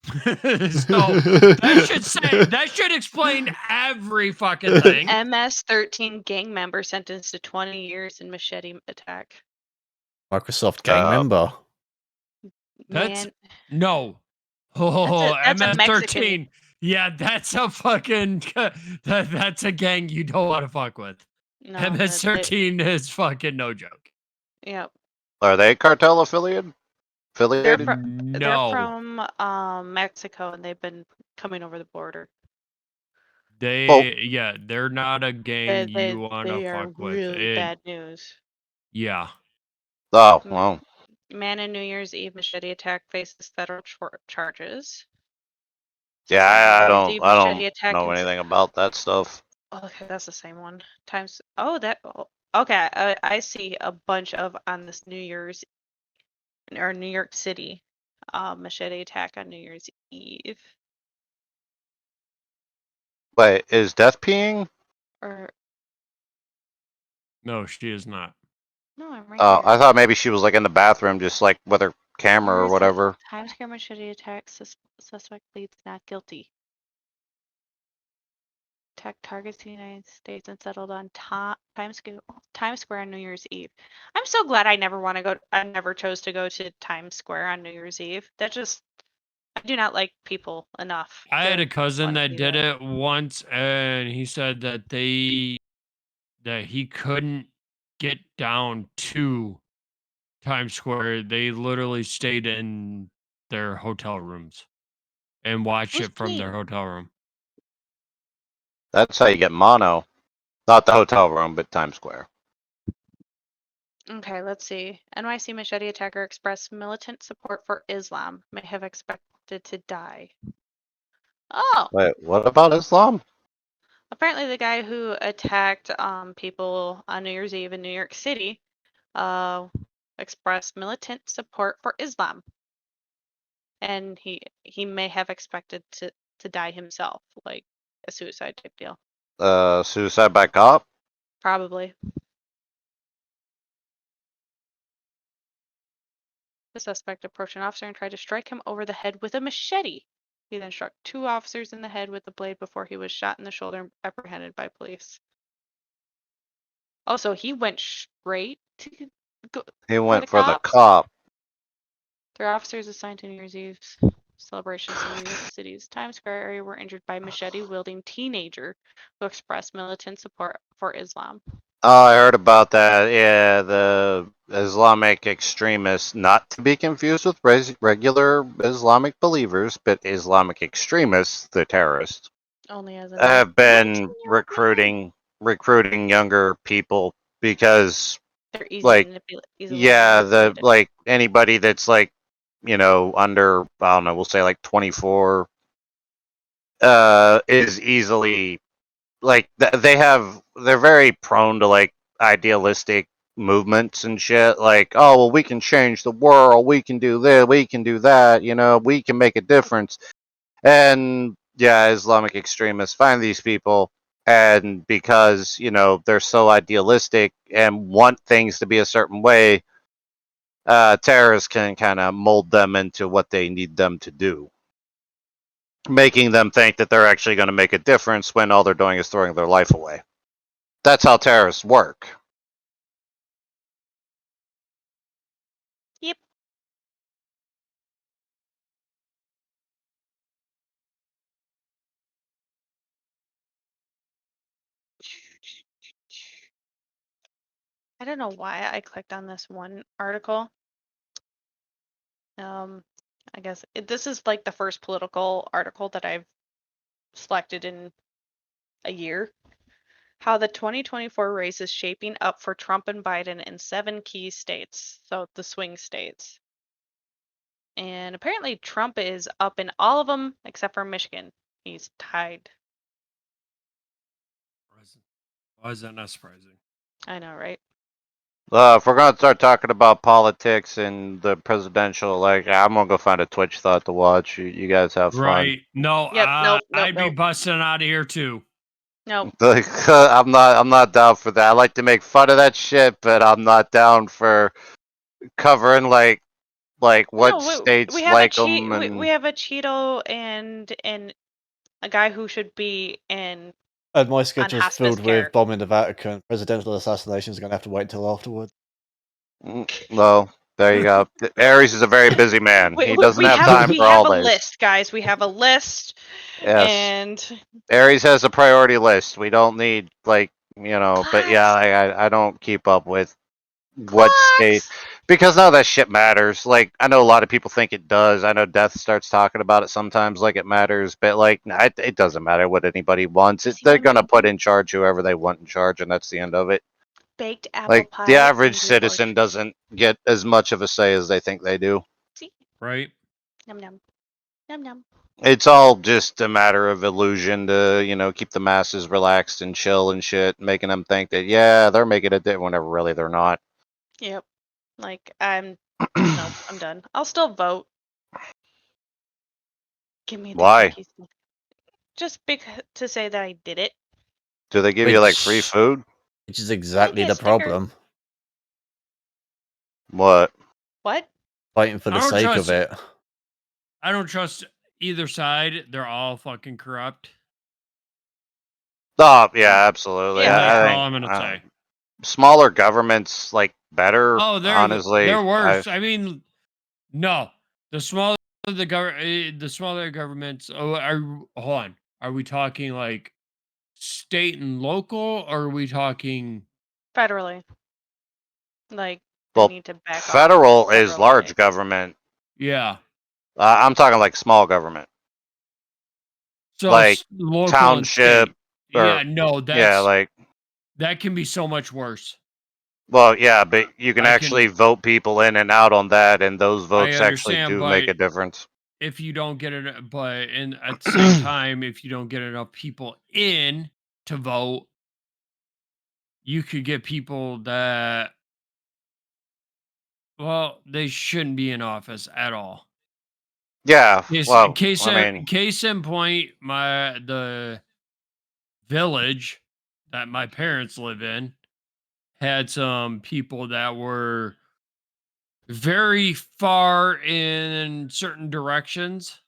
So that should explain every fucking thing.
MS-13 gang member sentenced to 20 years in machete attack.
Microsoft gang member.
That's
Man.
no. Oh,
that's a
MS-13.
Mexican.
Yeah, that's a fucking that's a gang you don't want to fuck with.
No,
MS-13 is fucking no joke.
Yep.
Are they cartel affiliated?
They're
No.
from Mexico, and they've been coming over the border.
They're not a gang you want to fuck with.
Really bad news.
Yeah.
Oh, well.
Man in New Year's Eve machete attack faces federal charges.
Yeah, I don't know
attack
anything about that stuff.
Okay, that's the same one. Okay, I see a bunch of on this New Year's or New York City machete attack on New Year's Eve.
Wait, is Death peeing?
Or
no, she is not.
No, I'm right
Oh,
here.
I thought maybe she was like in the bathroom, just like with her camera or whatever.
Times Square machete attack suspect pleads not guilty. Attack targets the United States and settled on Times Square on New Year's Eve. I'm so glad I never chose to go to Times Square on New Year's Eve. I do not like people enough.
I had a cousin that did it once, and he said that he couldn't get down to Times Square. They literally stayed in their hotel rooms and watched it from their hotel room.
That's how you get mono. Not the hotel room, but Times Square.
Okay, let's see. NYC machete attacker expressed militant support for Islam. May have expected to die. Oh!
Wait, what about Islam?
Apparently the guy who attacked people on New Year's Eve in New York City expressed militant support for Islam. And he may have expected to die himself, like a suicide type deal.
Suicide by cop?
Probably. The suspect approached an officer and tried to strike him over the head with a machete. He then struck 2 officers in the head with the blade before he was shot in the shoulder and apprehended by police. Also, he went straight to go.
He went for the cop.
3 officers assigned to New Year's Eve's celebrations in New York City's Times Square area were injured by machete-wielding teenager who expressed militant support for Islam.
Oh, I heard about that. Yeah, the Islamic extremists, not to be confused with regular Islamic believers, but Islamic extremists, the terrorists,
Only as
have been recruiting younger people because
they're
easily anybody that's like, under, I don't know, we'll say like 24, is easily like they're very prone to like idealistic movements and shit, like, oh well, we can change the world, we can do this, we can do that, we can make a difference. And yeah, Islamic extremists find these people, and because they're so idealistic and want things to be a certain way, terrorists can kind of mold them into what they need them to do, making them think that they're actually going to make a difference when all they're doing is throwing their life away. That's how terrorists work.
Yep. I don't know why I clicked on this one article. I guess this is like the first political article that I've selected in a year, how the 2024 race is shaping up for Trump and Biden in 7 key states, so the swing states. And apparently Trump is up in all of them except for Michigan. He's tied.
Why is that not surprising?
I know, right?
If we're gonna start talking about politics and the presidential, like, I'm gonna go find a Twitch thought to watch. You guys have fun.
Right. No,
Yep, nope,
I'd be
nope.
busting out of here too.
Nope.
Like, I'm not down for that. I like to make fun of that shit, but I'm not down for covering like what
No,
states
we have a
like them and
we have a Cheeto and a guy who should be in
And my
on
schedule's
hospice
filled
care.
with bombing the Vatican. Presidential assassinations are going to have to wait until afterward.
well, there you go. Ares is a very busy man. He doesn't have time
we
for
have
all
a
this.
list, guys. We have a list.
Yes.
And
Ares has a priority list. We don't need but yeah, I don't keep up with what state because none of that shit matters. Like, I know a lot of people think it does. I know Death starts talking about it sometimes like it matters, but like, nah, it doesn't matter what anybody wants. They're gonna put in charge whoever they want in charge, and that's the end of it.
Baked apple
Like,
pie.
the average
and
citizen doesn't get as much of a say as they think they do.
Right.
Num num. Num num.
It's all just a matter of illusion to, keep the masses relaxed and chill and shit, making them think that, yeah, they're making it different whenever really they're not.
Yep. Like, nope, I'm done. I'll still vote. Give me the
Why?
cookies. Just to say that I did it.
Do they give you like free food?
Which is exactly the problem.
What?
What?
Fighting for the sake of it.
I don't trust either side. They're all fucking corrupt.
Oh, yeah, absolutely.
Yeah.
That's
I
all
think
I'm gonna say.
smaller governments like better.
Oh,
honestly,
they're worse. I mean, no, the smaller the smaller governments. Oh, hold on. Are we talking like state and local, or are we talking
Federally? Like,
well,
they need to back off.
federal is large government.
Yeah.
I'm talking like small government.
So
like
local
township.
Yeah, no, that can be so much worse.
Well, yeah, but you can actually vote people in and out on that, and those votes actually do make a difference.
If you don't get it, at the same time, if you don't get enough people in to vote, you could get people that, well, they shouldn't be in office at all.
Yeah,
Case in point, the village that my parents live in had some people that were very far in certain directions.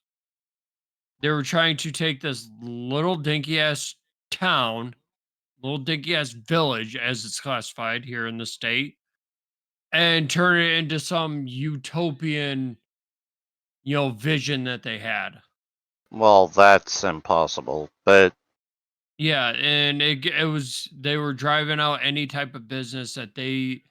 They were trying to take this little dinky ass town, little dinky ass village, as it's classified here in the state, and turn it into some utopian, vision that they had.
Well, that's impossible, but
yeah, and they were driving out any type of business that they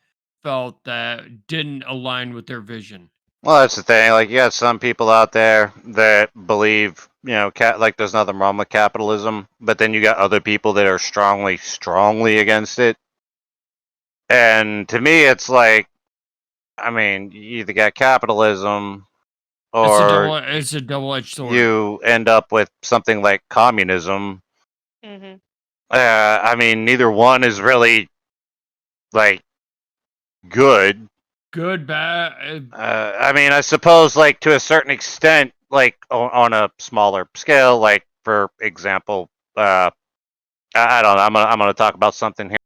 felt that didn't align with their vision.
Well, that's the thing. Like, you got some people out there that believe, like there's nothing wrong with capitalism, but then you got other people that are strongly, strongly against it. And to me, it's like, I mean, you either got capitalism or
it's a double-edged sword.
You end up with something like communism.
Mm-hmm.
I mean, neither one is really like good.
Good, bad.
I mean, I suppose, like, to a certain extent, like on a smaller scale, like for example, I don't know. I'm gonna talk about something here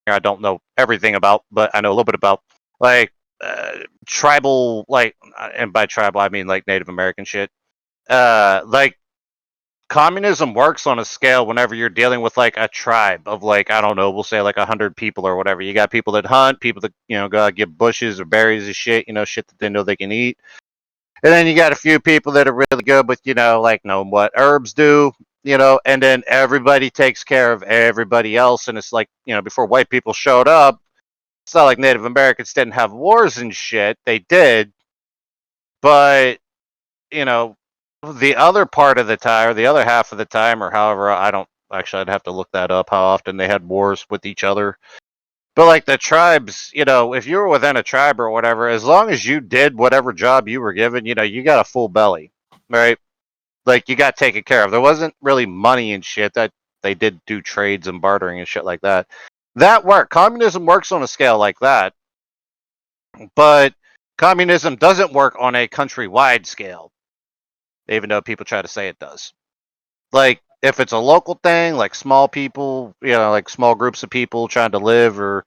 I don't know everything about, but I know a little bit about, like, tribal, like, and by tribal I mean like Native American shit. Like, communism works on a scale whenever you're dealing with like a tribe of, like, I don't know, we'll say like 100 people or whatever. You got people that hunt, people that go out get bushes or berries and shit, shit that they know they can eat. And then you got a few people that are really good with like knowing what herbs do, and then everybody takes care of everybody else. And it's like, before white people showed up, it's not like Native Americans didn't have wars and shit. They did, but the other part of the time, or the other half of the time, or however, I don't actually. I'd have to look that up. How often they had wars with each other. But like the tribes, if you were within a tribe or whatever, as long as you did whatever job you were given, you got a full belly, right? Like you got taken care of. There wasn't really money and shit. That they did do trades and bartering and shit like that. That worked. Communism works on a scale like that, but communism doesn't work on a countrywide scale, even though people try to say it does. Like if it's a local thing, like small people, like small groups of people trying to live or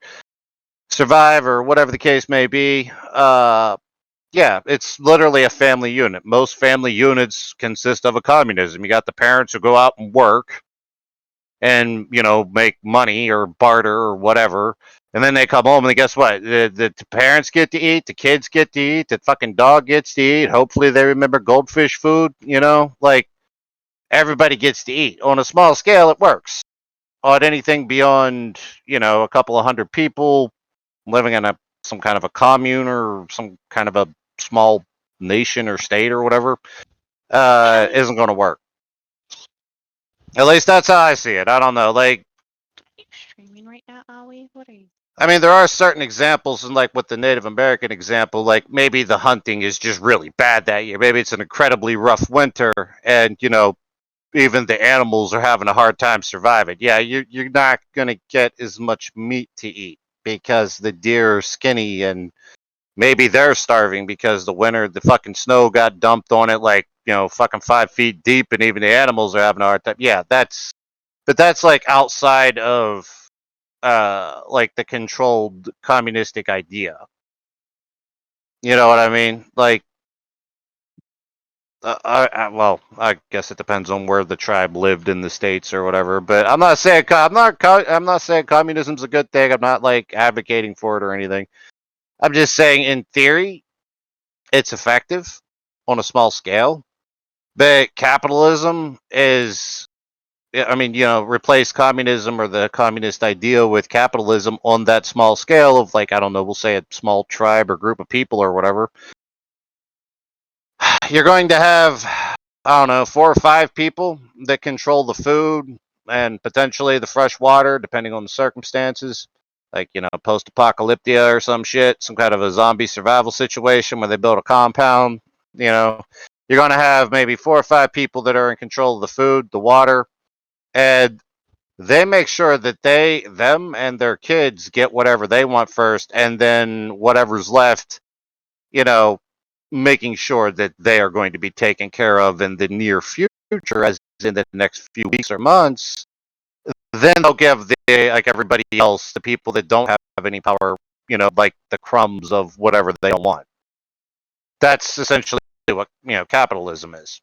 survive or whatever the case may be, yeah, it's literally a family unit. Most family units consist of a communism. You got the parents who go out and work and, make money or barter or whatever. And then they come home and guess what? The parents get to eat, the kids get to eat, the fucking dog gets to eat. Hopefully they remember goldfish food, like everybody gets to eat. On a small scale, it works. On anything beyond, a couple of hundred people living in some kind of a commune or some kind of a small nation or state or whatever, isn't going to work. At least that's how I see it. I don't know. Like,
Are you streaming right now, Aoi? What are you?
I mean, there are certain examples, and like with the Native American example, like maybe the hunting is just really bad that year. Maybe it's an incredibly rough winter, and even the animals are having a hard time surviving. Yeah, you're not gonna get as much meat to eat because the deer are skinny, and maybe they're starving because the fucking snow got dumped on it like fucking 5 feet deep, and even the animals are having a hard time. Yeah, that's like outside of like the controlled communistic idea. You know what I mean? Like, well, I guess it depends on where the tribe lived in the states or whatever. But I'm not saying communism's a good thing. I'm not like advocating for it or anything. I'm just saying, in theory, it's effective on a small scale. But capitalism is, I mean, replace communism or the communist idea with capitalism on that small scale of, like, I don't know, we'll say a small tribe or group of people or whatever. You're going to have, I don't know, 4 or 5 people that control the food and potentially the fresh water, depending on the circumstances. Like, post-apocalyptia or some shit, some kind of a zombie survival situation where they build a compound. You're going to have maybe 4 or 5 people that are in control of the food, the water, and they make sure that them and their kids get whatever they want first, and then whatever's left, making sure that they are going to be taken care of in the near future, as in the next few weeks or months. Then they'll give like everybody else, the people that don't have any power, like the crumbs of whatever they don't want. That's essentially what capitalism is.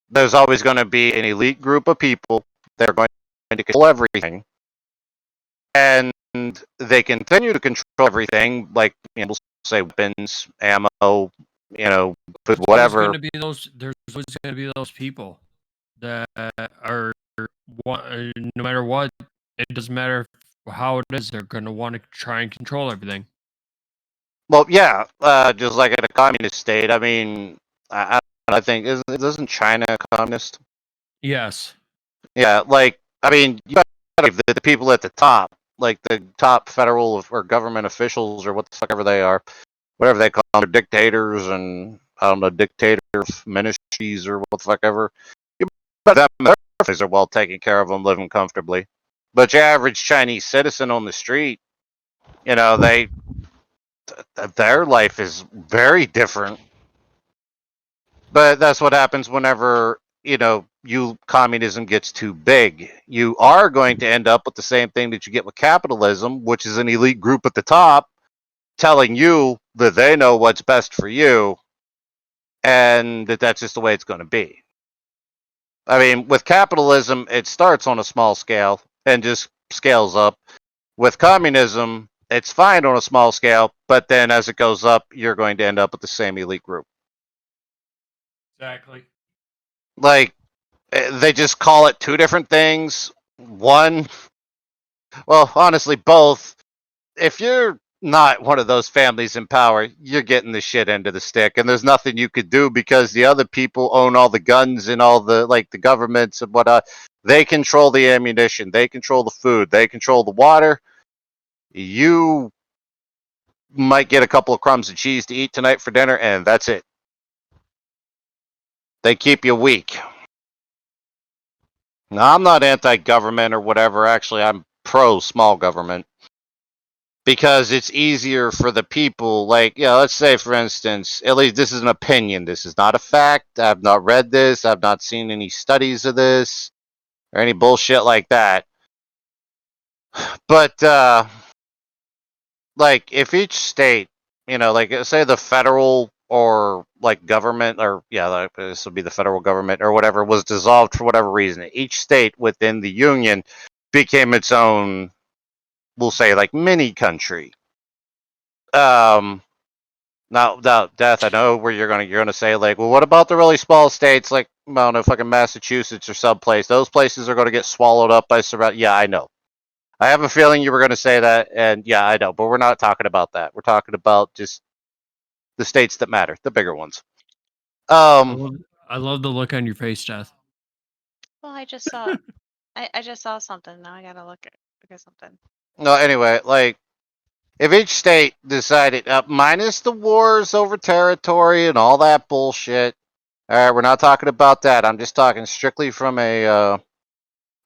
There's always going to be an elite group of people that are going to control everything, and they continue to control everything, like we'll say weapons, ammo, food, whatever.
There's always going to be those people that are, no matter what, it doesn't matter how it is, they're going to want to try and control everything.
Well, yeah, just like in a communist state. I mean, I think isn't China a communist?
Yes.
Yeah, like, I mean, you got the people at the top, like the top federal or government officials or what the fuck ever they are, whatever they call them, dictators and I don't know, dictators, ministries or what the fuck ever. But their families are well taken care of them, living comfortably. But your average Chinese citizen on the street, their life is very different. But that's what happens whenever, communism gets too big. You are going to end up with the same thing that you get with capitalism, which is an elite group at the top telling you that they know what's best for you and that's just the way it's going to be. I mean, with capitalism, it starts on a small scale and just scales up. With communism, it's fine on a small scale, but then as it goes up, you're going to end up with the same elite group.
Exactly.
Like, they just call it 2 different things. One, well, honestly, both. If you're not one of those families in power, you're getting the shit end of the stick, and there's nothing you could do because the other people own all the guns and all the the governments and whatnot. They control the ammunition, they control the food, they control the water. You might get a couple of crumbs of cheese to eat tonight for dinner, and that's it. They keep you weak. Now, I'm not anti-government or whatever. Actually, I'm pro-small government. Because it's easier for the people, let's say, for instance, at least this is an opinion. This is not a fact. I've not read this. I've not seen any studies of this or any bullshit like that. But, if each state, say the federal or, government, or, this would be the federal government or whatever, was dissolved for whatever reason. Each state within the union became its own, we'll say, mini country. Now, Death, I know where you're gonna say, well, what about the really small states, I don't know, fucking Massachusetts or someplace? Those places are gonna get swallowed up by surround. Yeah, I know. I have a feeling you were gonna say that, and yeah, I know. But we're not talking about that. We're talking about just the states that matter, the bigger ones.
I love the look on your face, Death.
Well, I just saw, I just saw something. Now I gotta look at something.
No, anyway, if each state decided, minus the wars over territory and all that bullshit. All right, we're not talking about that. I'm just talking strictly from a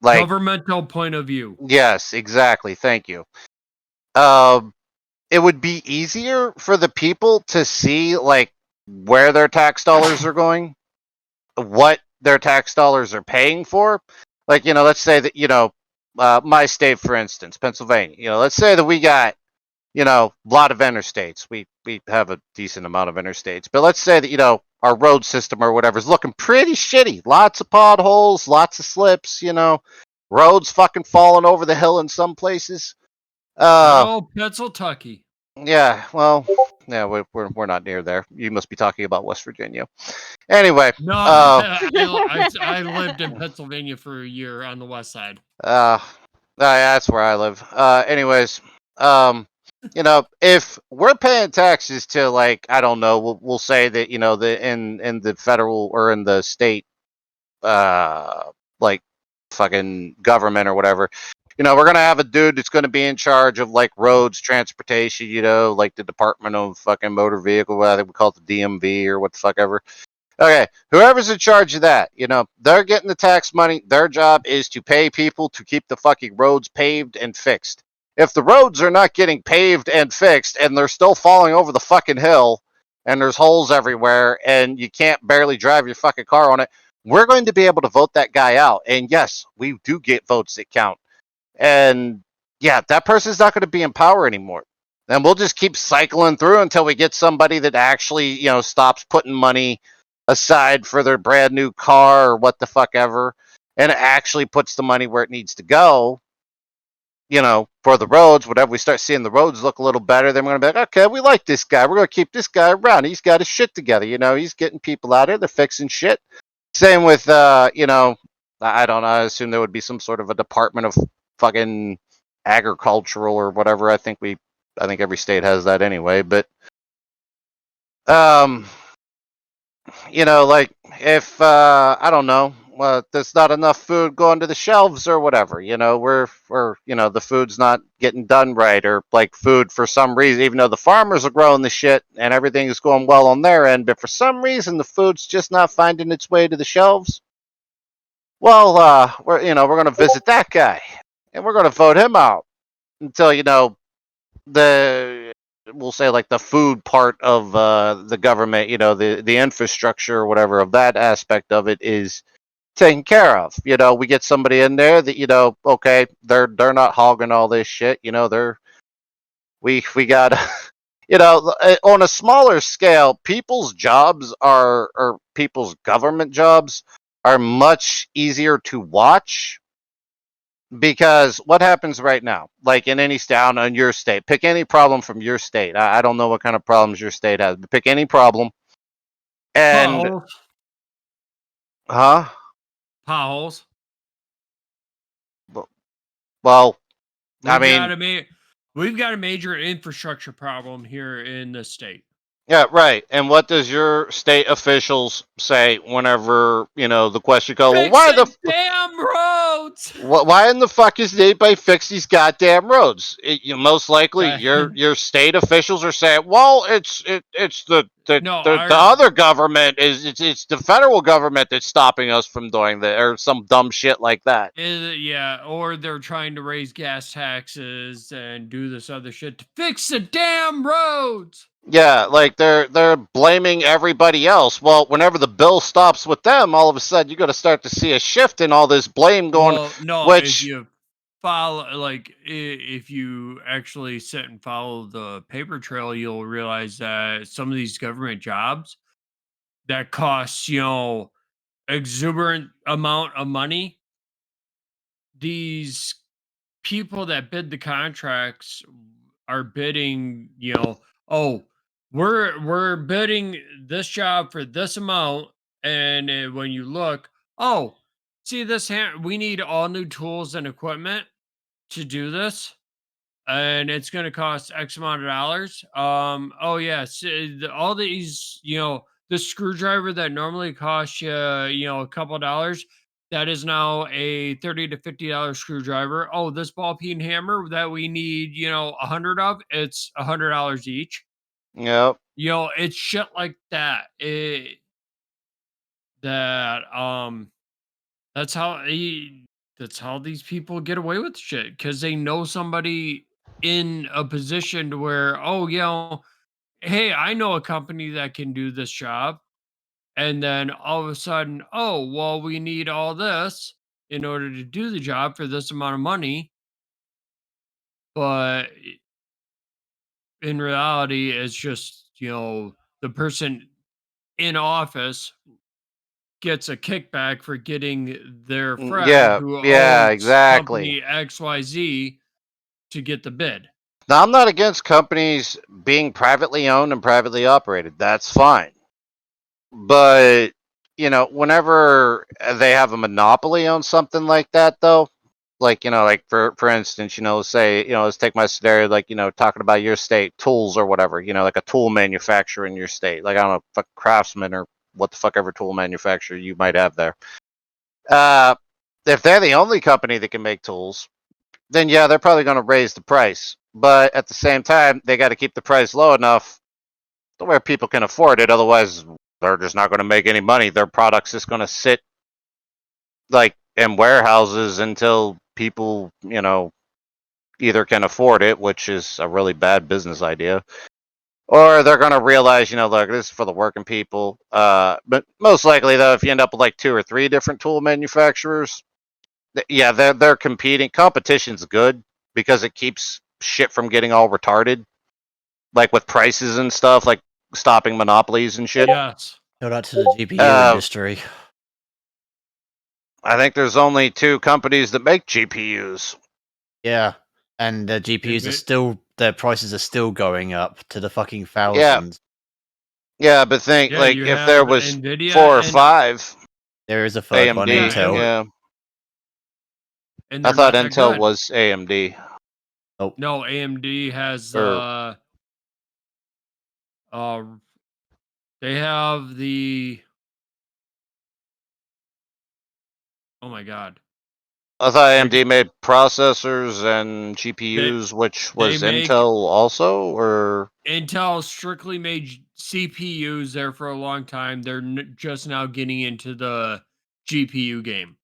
governmental point of view.
Yes, exactly. Thank you. It would be easier for the people to see where their tax dollars are going, what their tax dollars are paying for. Let's say that my state, for instance, Pennsylvania. Let's say that we got a lot of interstates. We have a decent amount of interstates, but let's say that our road system or whatever is looking pretty shitty. Lots of potholes, lots of slips. Roads fucking falling over the hill in some places.
Pennsylvania.
Yeah, well, yeah, we're not near there. You must be talking about West Virginia. Anyway,
no, I lived in Pennsylvania for a year on the west side.
Yeah, that's where I live. Anyways, if we're paying taxes to I don't know, we'll say that the in the federal or in the state, fucking government or whatever. We're gonna have a dude that's gonna be in charge of roads, transportation. The Department of fucking Motor Vehicle. I think we call it the DMV or what the fuck ever. Okay, whoever's in charge of that, they're getting the tax money. Their job is to pay people to keep the fucking roads paved and fixed. If the roads are not getting paved and fixed and they're still falling over the fucking hill and there's holes everywhere and you can't barely drive your fucking car on it, we're going to be able to vote that guy out. And yes, we do get votes that count. And yeah, that person's not going to be in power anymore. And we'll just keep cycling through until we get somebody that actually, stops putting money aside for their brand new car or what the fuck ever, and it actually puts the money where it needs to go, for the roads. Whenever we start seeing the roads look a little better, then we're going to be like, okay, we like this guy. We're going to keep this guy around. He's got his shit together. He's getting people out there. They're fixing shit. Same with, I don't know. I assume there would be some sort of a department of fucking agricultural or whatever. I think every state has that anyway, but, if I don't know, there's not enough food going to the shelves or whatever, we're the food's not getting done right, or food for some reason, even though the farmers are growing the shit and everything is going well on their end, but for some reason the food's just not finding its way to the shelves. Well, we're going to visit that guy and we're going to vote him out until we'll say the food part of the government, the infrastructure or whatever of that aspect of it is taken care of. We get somebody in there that okay, they're not hogging all this shit. We got on a smaller scale, people's jobs or people's government jobs are much easier to watch. Because what happens right now, in any state, in your state, pick any problem from your state. I don't know what kind of problems your state has, but pick any problem. And
Potholes.
Well, I mean,
We've got a major infrastructure problem here in the state.
Yeah, right. And what does your state officials say whenever, the question goes, well,
Fix the damn roads!
why in the fuck is anybody fix these goddamn roads? Most likely your state officials are saying, well, it's the other government, it's the federal government that's stopping us from doing that, or some dumb shit like that.
Yeah, or they're trying to raise gas taxes and do this other shit to fix the damn roads.
Yeah, like they're blaming everybody else. Well, whenever the bill stops with them, all of a sudden you're going to start to see a shift in all this blame going.
Well, no, if you follow, like, if you actually sit and follow the paper trail, you'll realize that some of these government jobs that cost, exuberant amount of money, these people that bid the contracts are bidding, oh, we're bidding this job for this amount, and when you look, oh, see this we need all new tools and equipment to do this, and it's going to cost X amount of dollars. Oh yes, all these, the screwdriver that normally costs you, a couple dollars, that is now a $30 to $50 screwdriver. Oh, this ball peen hammer that we need, 100 of, it's $100 each.
Yep.
It's shit like that. That's how these people get away with shit, because they know somebody in a position to where, hey, I know a company that can do this job. And then all of a sudden, oh, well, we need all this in order to do the job for this amount of money. But in reality, it's just, the person in office gets a kickback for getting their friend who owns
exactly.
company XYZ to get the bid.
Now, I'm not against companies being privately owned and privately operated. That's fine. But, whenever they have a monopoly on something like that, though, like, like for instance, say, let's take my scenario, like, talking about your state, tools or whatever, like a tool manufacturer in your state, like, I don't know, fuck Craftsman or what the fuck ever tool manufacturer you might have there. If they're the only company that can make tools, then yeah, they're probably going to raise the price. But at the same time, they got to keep the price low enough to where people can afford it. Otherwise, they're just not going to make any money. Their product's just going to sit like in warehouses until people, either can afford it, which is a really bad business idea, or they're going to realize, look, this is for the working people. But most likely, though, if you end up with like 2 or 3 different tool manufacturers, yeah, they're competing. Competition's good because it keeps shit from getting all retarded, like with prices and stuff, like stopping monopolies and shit.
Yes.
Shout out to the GPU industry.
I think there's only 2 companies that make GPUs.
Yeah, and the GPUs are still, their prices are still going up to the fucking thousands.
Yeah, but think, like, if there was NVIDIA 4 or 5,
there is a third one, Intel.
Yeah. I thought Intel was AMD.
Oh.
No, AMD has they have the, oh my god,
I thought AMD made processors and GPUs, which was Intel also, or
Intel strictly made CPUs there for a long time. They're just now getting into the GPU game,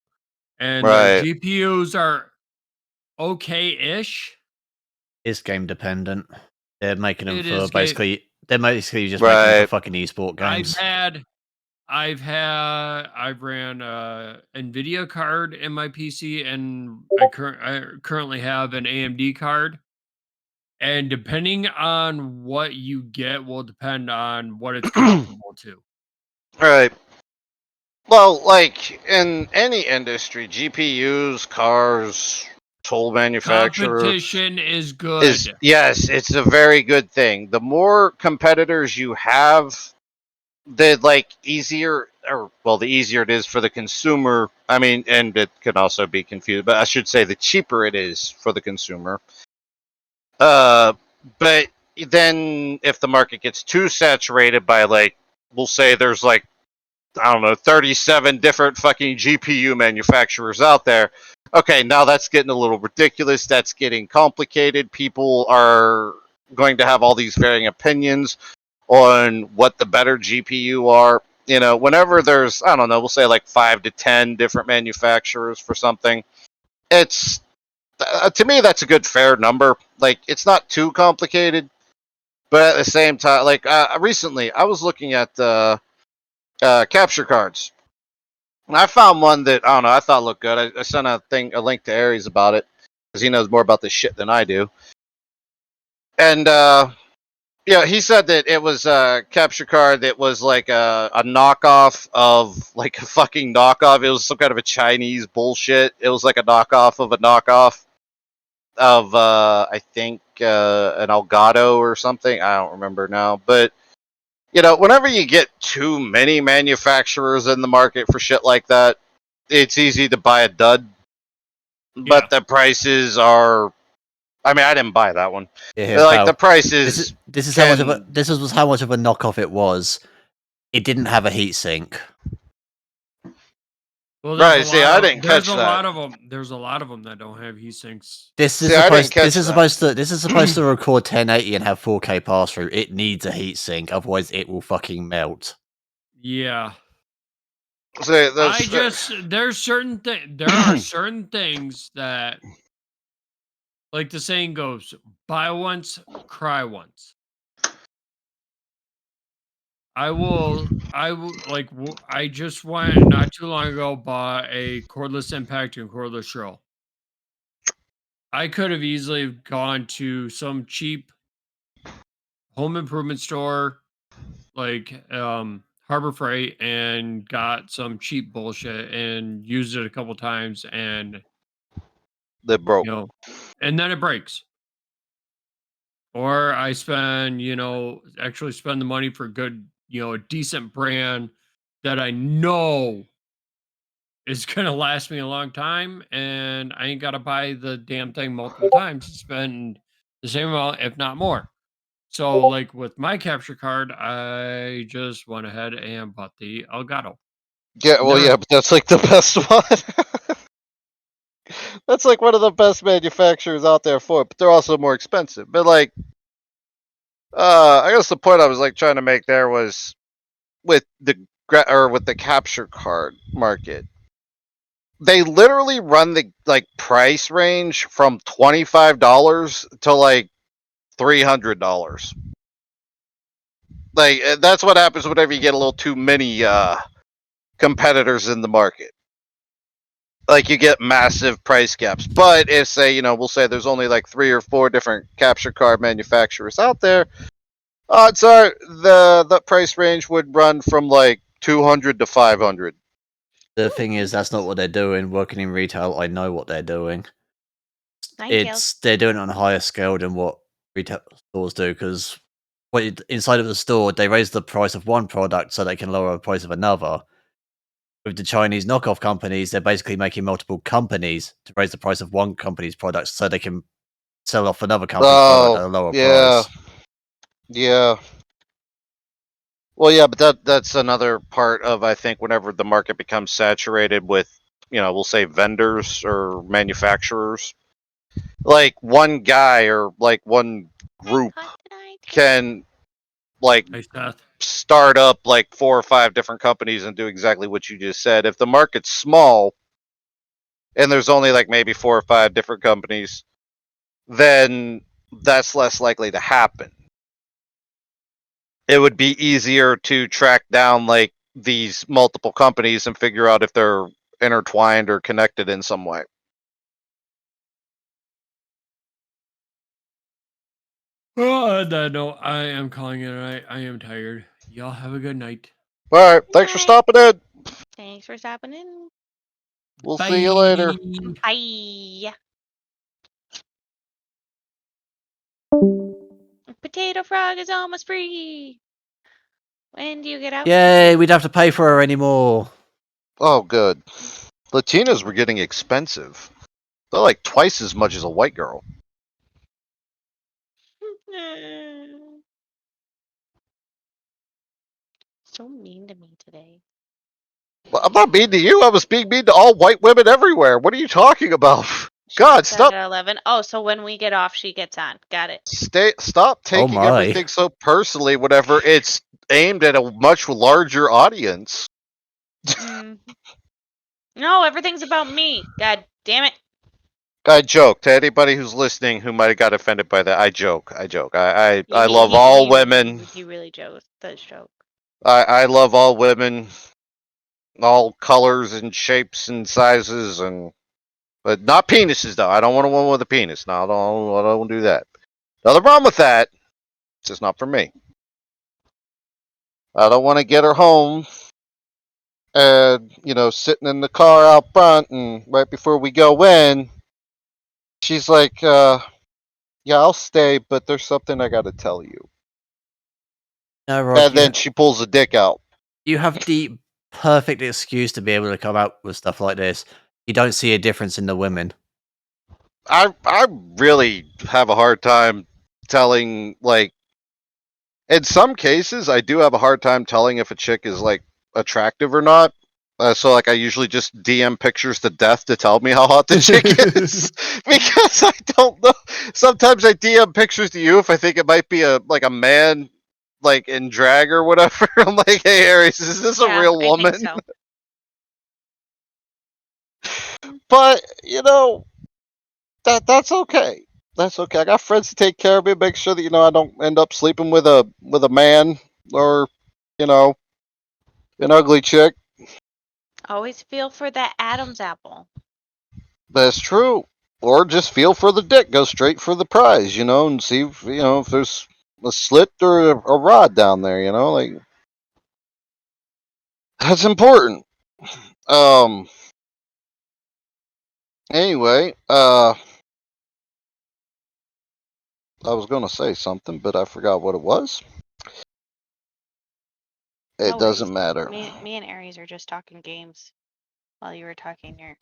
and their GPUs are okay-ish.
It's game dependent. They're making them for basically. They're basically just making them for fucking esport games.
I've ran a NVIDIA card in my PC, and I currently have an AMD card. And depending on what you get will depend on what it's comparable to.
Right. Well, like in any industry, GPUs, cars, tool manufacturer,
competition is good.
Yes, it's a very good thing. The more competitors you have, the easier it is for the consumer. I mean, and it can also be confused, but I should say the cheaper it is for the consumer. But then if the market gets too saturated by like, we'll say there's like, I don't know, 37 different fucking GPU manufacturers out there. Okay, now that's getting a little ridiculous. That's getting complicated. People are going to have all these varying opinions on what the better GPU are. You know, whenever there's, I don't know, we'll say like 5 to 10 different manufacturers for something, it's, to me, that's a good fair number. Like, it's not too complicated, but at the same time, like, recently I was looking at capture cards. And I found one that, I don't know, I thought looked good. I sent a link to Ares about it, because he knows more about this shit than I do. And, yeah, he said that it was a capture card that was like a knockoff of, like a fucking knockoff. It was some kind of a Chinese bullshit. It was like a knockoff of a knockoff of, I think, an Elgato or something. I don't remember now. But, you know, whenever you get too many manufacturers in the market for shit like that, it's easy to buy a dud. But the prices are... I mean, I didn't buy that one.
Yeah,
like, the prices...
This is how much of a knockoff it was. It didn't have a heatsink.
Well,
right, see, I didn't catch that.
There's a lot of them that don't have heat sinks.
This is supposed to record 1080 and have 4K pass through. It needs a heatsink, otherwise it will fucking melt.
Yeah.
See,
there are certain things that, like the saying goes, buy once, cry once. I just went not too long ago, bought a cordless impact and cordless drill. I could have easily gone to some cheap home improvement store like Harbor Freight and got some cheap bullshit and used it a couple times and
they broke.
You know, and then it breaks. Or I spend, actually spend the money for good, a decent brand that I know is gonna last me a long time, and I ain't gotta buy the damn thing multiple times to spend the same amount, if not more. So, like with my capture card, I just went ahead and bought the Elgato.
Yeah, well, yeah, but that's like the best one. That's like one of the best manufacturers out there for it, but they're also more expensive. But like, I guess the point I was like trying to make there was with the capture card market. They literally run the like price range from $25 to like $300. Like that's what happens whenever you get a little too many competitors in the market. Like you get massive price gaps. But if say, we'll say there's only like 3 or 4 different capture card manufacturers out there, odds are the price range would run from like 200 to 500.
The thing is, that's not what they're doing. Working in retail, I know what they're doing. They're doing it on a higher scale than what retail stores do, because inside of the store, they raise the price of one product so they can lower the price of another. With the Chinese knockoff companies, they're basically making multiple companies to raise the price of one company's products so they can sell off another company's product at a lower price.
Yeah. Well, yeah, but that's another part of, I think, whenever the market becomes saturated with, we'll say vendors or manufacturers. Like one guy or like one group can like start up like 4 or 5 different companies and do exactly what you just said. If the market's small and there's only like maybe 4 or 5 different companies, then that's less likely to happen. It would be easier to track down like these multiple companies and figure out if they're intertwined or connected in some way.
Oh, no, I am calling it a night. I am tired. Y'all have a good night.
All right. Thanks for stopping in.
Thanks for stopping in.
We'll see you later.
Bye. Potato Frog is almost free. When do you get out?
Yay, we'd have to pay for her anymore.
Oh, good. Latinas were getting expensive. They're like twice as much as a white girl.
so mean to me today.
Well, I'm not mean to you. I was being mean to all white women everywhere. What are you talking about?
She
God,
gets
stop.
on at 11. Oh, so when we get off, she gets on. Got it.
Stop taking
my.
everything so personally whenever it's aimed at a much larger audience.
Mm. No, everything's about me. God damn it.
I joke to anybody who's listening who might have got offended by that. I joke. I
Yeah,
love all women.
He really does joke.
I love all women, all colors and shapes and sizes, but not penises though. I don't want a woman with a penis. No, I don't do that. Nothing wrong with that. It's just not for me. I don't want to get her home and, sitting in the car out front, and right before we go in, she's like, yeah, I'll stay, but there's something I got to tell you.
No, Rod,
And then she pulls a dick out.
you have the perfect excuse to be able to come out with stuff like this. You don't see a difference in the women.
I really have a hard time telling, like, in some cases, I do have a hard time telling if a chick is, like, attractive or not. So, like, I usually just DM pictures to death to tell me how hot the chick is. Because I don't know. Sometimes I DM pictures to you if I think it might be a man, like, in drag or whatever. I'm like, hey, Ares, is this a real woman?
I think so.
But, that's okay. That's okay. I got friends to take care of me, make sure that I don't end up sleeping with a man or an ugly chick.
Always feel for that Adam's apple.
That's true. Or just feel for the dick. Go straight for the prize, and see if there's a slit or a rod down there. Like that's important. Anyway, I was gonna say something, but I forgot what it was. It doesn't matter.
Me and Ares are just talking games while you were talking your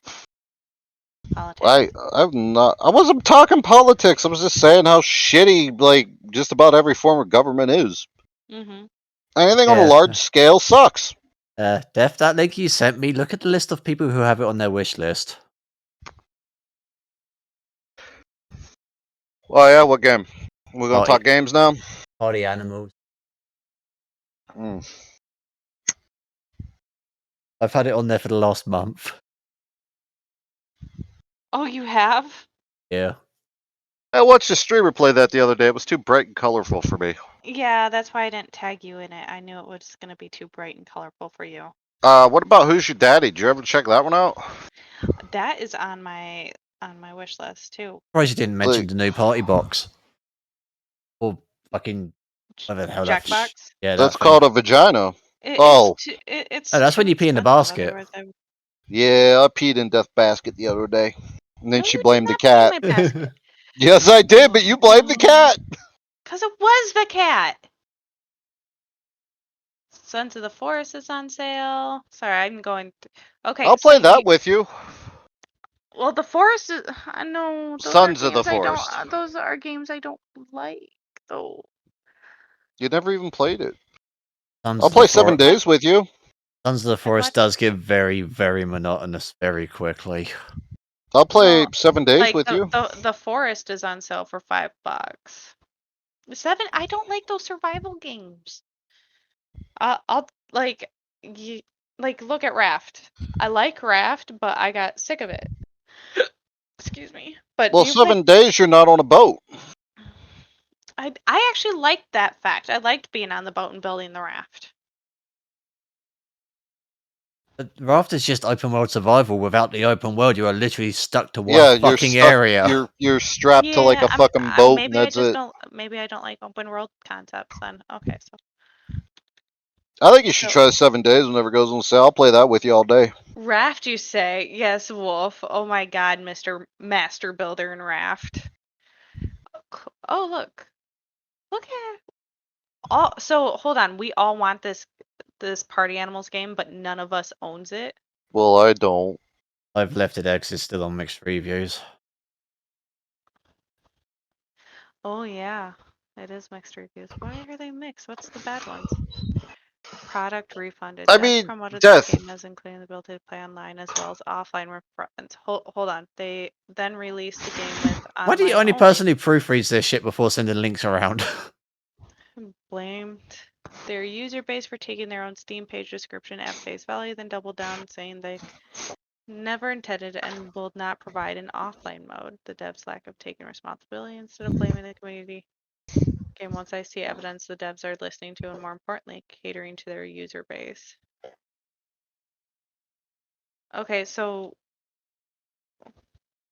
politics.
I wasn't talking politics. I was just saying how shitty, like, just about every form of government is.
Mm-hmm.
Anything on a large scale sucks.
Def, that link you sent me, look at the list of people who have it on their wish list.
Oh yeah, what game? We're gonna talk games now?
Party animals. I've had it on there for the last month.
Oh, you have?
Yeah.
I watched a streamer play that the other day. It was too bright and colorful for me.
Yeah, that's why I didn't tag you in it. I knew it was going to be too bright and colorful for you.
What about Who's Your Daddy? Did you ever check that one out?
That is on my wish list too.
Surprised you didn't mention the new party box. Or fucking whatever the hell
Jackbox?
Yeah, that's called a vagina.
It's
that's when you pee in the basket.
Yeah, I peed in Death Basket the other day. And then
No,
she
you
blamed
did
the cat.
not pee in my basket.
Yes, I did, but you blamed the cat.
Because it was the cat. Sons of the Forest is on sale. Sorry, I'm going. Okay.
I'll play that with you.
Well, the Forest is. I know.
Sons of the Forest.
Those are games I don't like, though.
You never even played it.
I'll
play 7 Days with you.
Sons of the Forest does get very, very monotonous very quickly.
I'll play 7 Days with you.
The Forest is on sale for $5. 7. I don't like those survival games. I'll like look at Raft. I like Raft, but I got sick of it. Excuse me. But
7 days you're not on a boat.
I actually liked that fact. I liked being on the boat and building the raft.
But Raft is just open world survival. Without the open world, you are literally stuck to one fucking area.
You're strapped to like a fucking boat, and that's it.
Maybe I don't like open world concepts then. Okay, so.
I think you should try 7 Days whenever it goes on sale. I'll play that with you all day.
Raft, you say? Yes, Wolf. Oh my God, Mr. Master Builder in Raft. Oh look. Look at. So hold on. We all want this Party Animals game, but none of us owns it.
Well, I don't.
I've left it there because it's still on mixed reviews.
Oh yeah, it is mixed reviews. Why are they mixed? What's the bad ones? Product refunded.
I
Devs
mean,
promoted
Death.
this game as including the ability to play online as well as offline with friends. Hold on. They then released the game with
Why do you
online
only
only.
personally proofreads this shit before sending links around?
Blamed their user base for taking their own Steam page description at face value, then doubled down saying they never intended and will not provide an offline mode. The devs' lack of taking responsibility instead of blaming the community. Again, once I see evidence the devs are listening to and more importantly, catering to their user base. Okay, so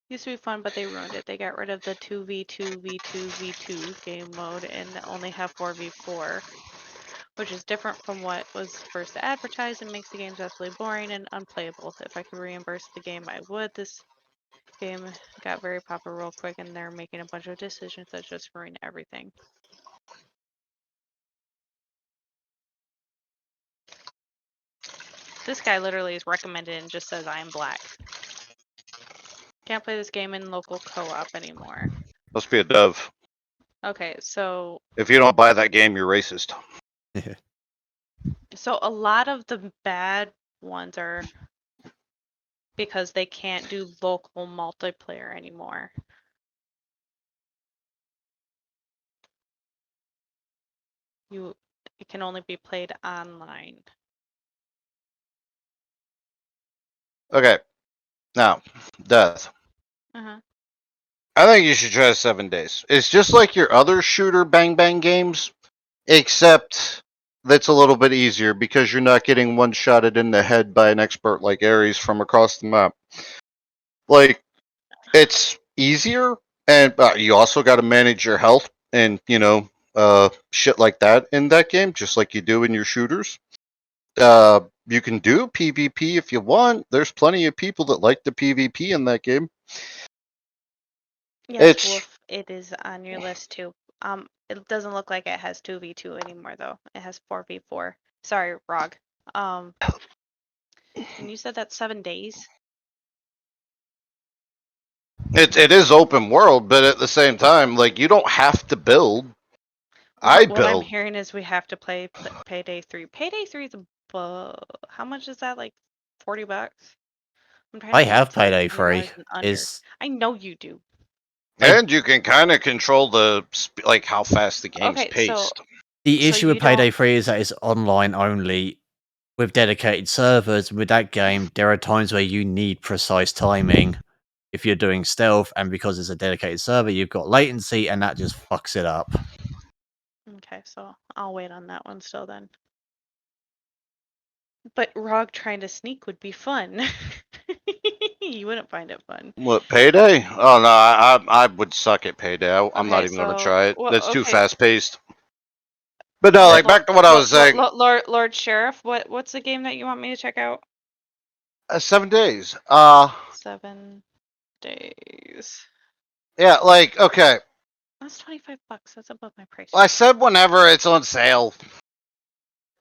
used to be fun, but they ruined it. They got rid of the 2v2v2v2 game mode and only have 4v4, which is different from what was first advertised and makes the games absolutely boring and unplayable. If I could reimburse the game, I would. This game got very popular real quick and they're making a bunch of decisions that just ruin everything. This guy literally is recommended and just says I am black. Can't play this game in local co-op anymore.
Must be a dove.
Okay, so
If you don't buy that game, you're racist.
so a lot of the bad ones are because they can't do local multiplayer anymore. It can only be played online.
Okay. Now, Death.
Uh-huh.
I think you should try 7 days. It's just like your other shooter bang bang games, except that's a little bit easier because you're not getting one-shotted in the head by an expert like Ares from across the map. Like, it's easier, and you also got to manage your health and, shit like that in that game, just like you do in your shooters. You can do PvP if you want. There's plenty of people that like the PvP in that game.
Yes, Wolf, it is on your list too. It doesn't look like it has 2v2 anymore though. It has 4v4. Sorry, Rawg. And you said that's 7 days?
It is open world, but at the same time, like, you don't have to build.
What I'm hearing is we have to play Payday 3. Payday 3 is how much is that? Like $40? I'm trying to
I
think
have
it's
Payday
$100
3.
and under. I know you do.
And you can kind of control how fast the game's
Okay,
paced.
The issue with Payday 3 is that it's online only with dedicated servers. With that game, there are times where you need precise timing if you're doing stealth, and because it's a dedicated server, you've got latency, and that just fucks it up.
Okay, so I'll wait on that one still then. But Rawg trying to sneak would be fun. You wouldn't find it fun.
What, Payday? Oh no, I would suck at Payday. I'm not even gonna try it. That's too fast paced. But no, like back to what I was saying.
Lord Sheriff, what's the game that you want me to check out?
7 days.
7 days.
Yeah, like, okay.
That's $25. That's above my price.
I said whenever it's on sale.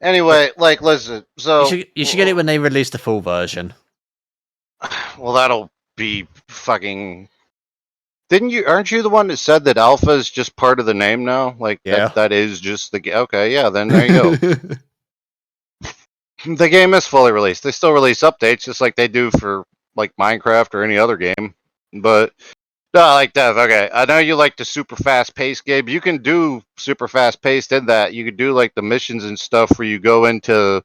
Anyway, like, listen. So
you should get it when they release the full version.
Well, that'll be fucking. Aren't you the one that said that alpha is just part of the name now? Like,
yeah.
that is just the. Okay, yeah, then there you go. The game is fully released. They still release updates just like they do for like Minecraft or any other game. But no, like that. Okay, I know you like the super fast paced game. You can do super fast paced in that. You could do like the missions and stuff where you go into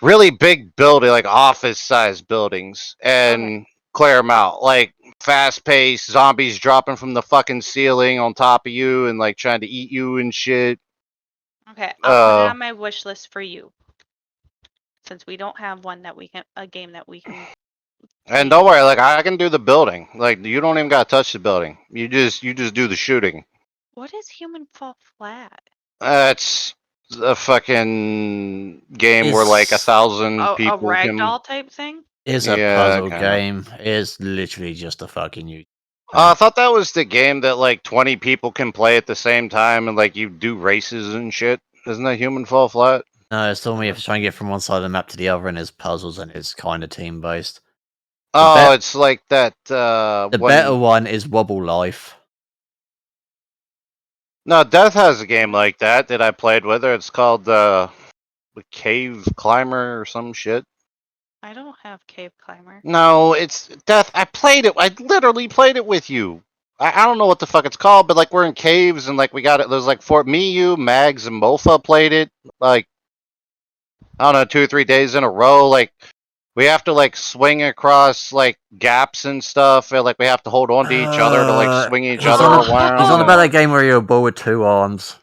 really big building, like office sized buildings, and clear them out. Like fast paced zombies dropping from the fucking ceiling on top of you and like trying to eat you and shit.
Okay, I'll put it on my wish list for you. Since we don't have a game that we can.
And don't worry, like I can do the building. Like you don't even gotta touch the building. You just do the shooting.
What is Human Fall Flat?
It's a fucking game where like 1,000 people
a ragdoll type thing?
It's a puzzle game. It's literally just a fucking you.
I thought that was the game that like 20 people can play at the same time and like you do races and shit. Isn't that Human Fall Flat?
No, it's told me if trying to get from one side of the map to the other, and it's puzzles, and it's kind of team based.
It's like that.
The better one is Wobble Life.
No, Death has a game like that I played with her. It's called Cave Climber or some shit.
I don't have Cave Climber.
No, it's Death. I played it. I literally played it with you. I don't know what the fuck it's called, but like we're in caves and like we got it. There's like me, you, Mags, and Mofa played it. Like I don't know, 2 or 3 days in a row. Like we have to like swing across like gaps and stuff. And, like we have to hold on to each other to like swing each other around.
He's on about that game where you're a ball with 2 arms.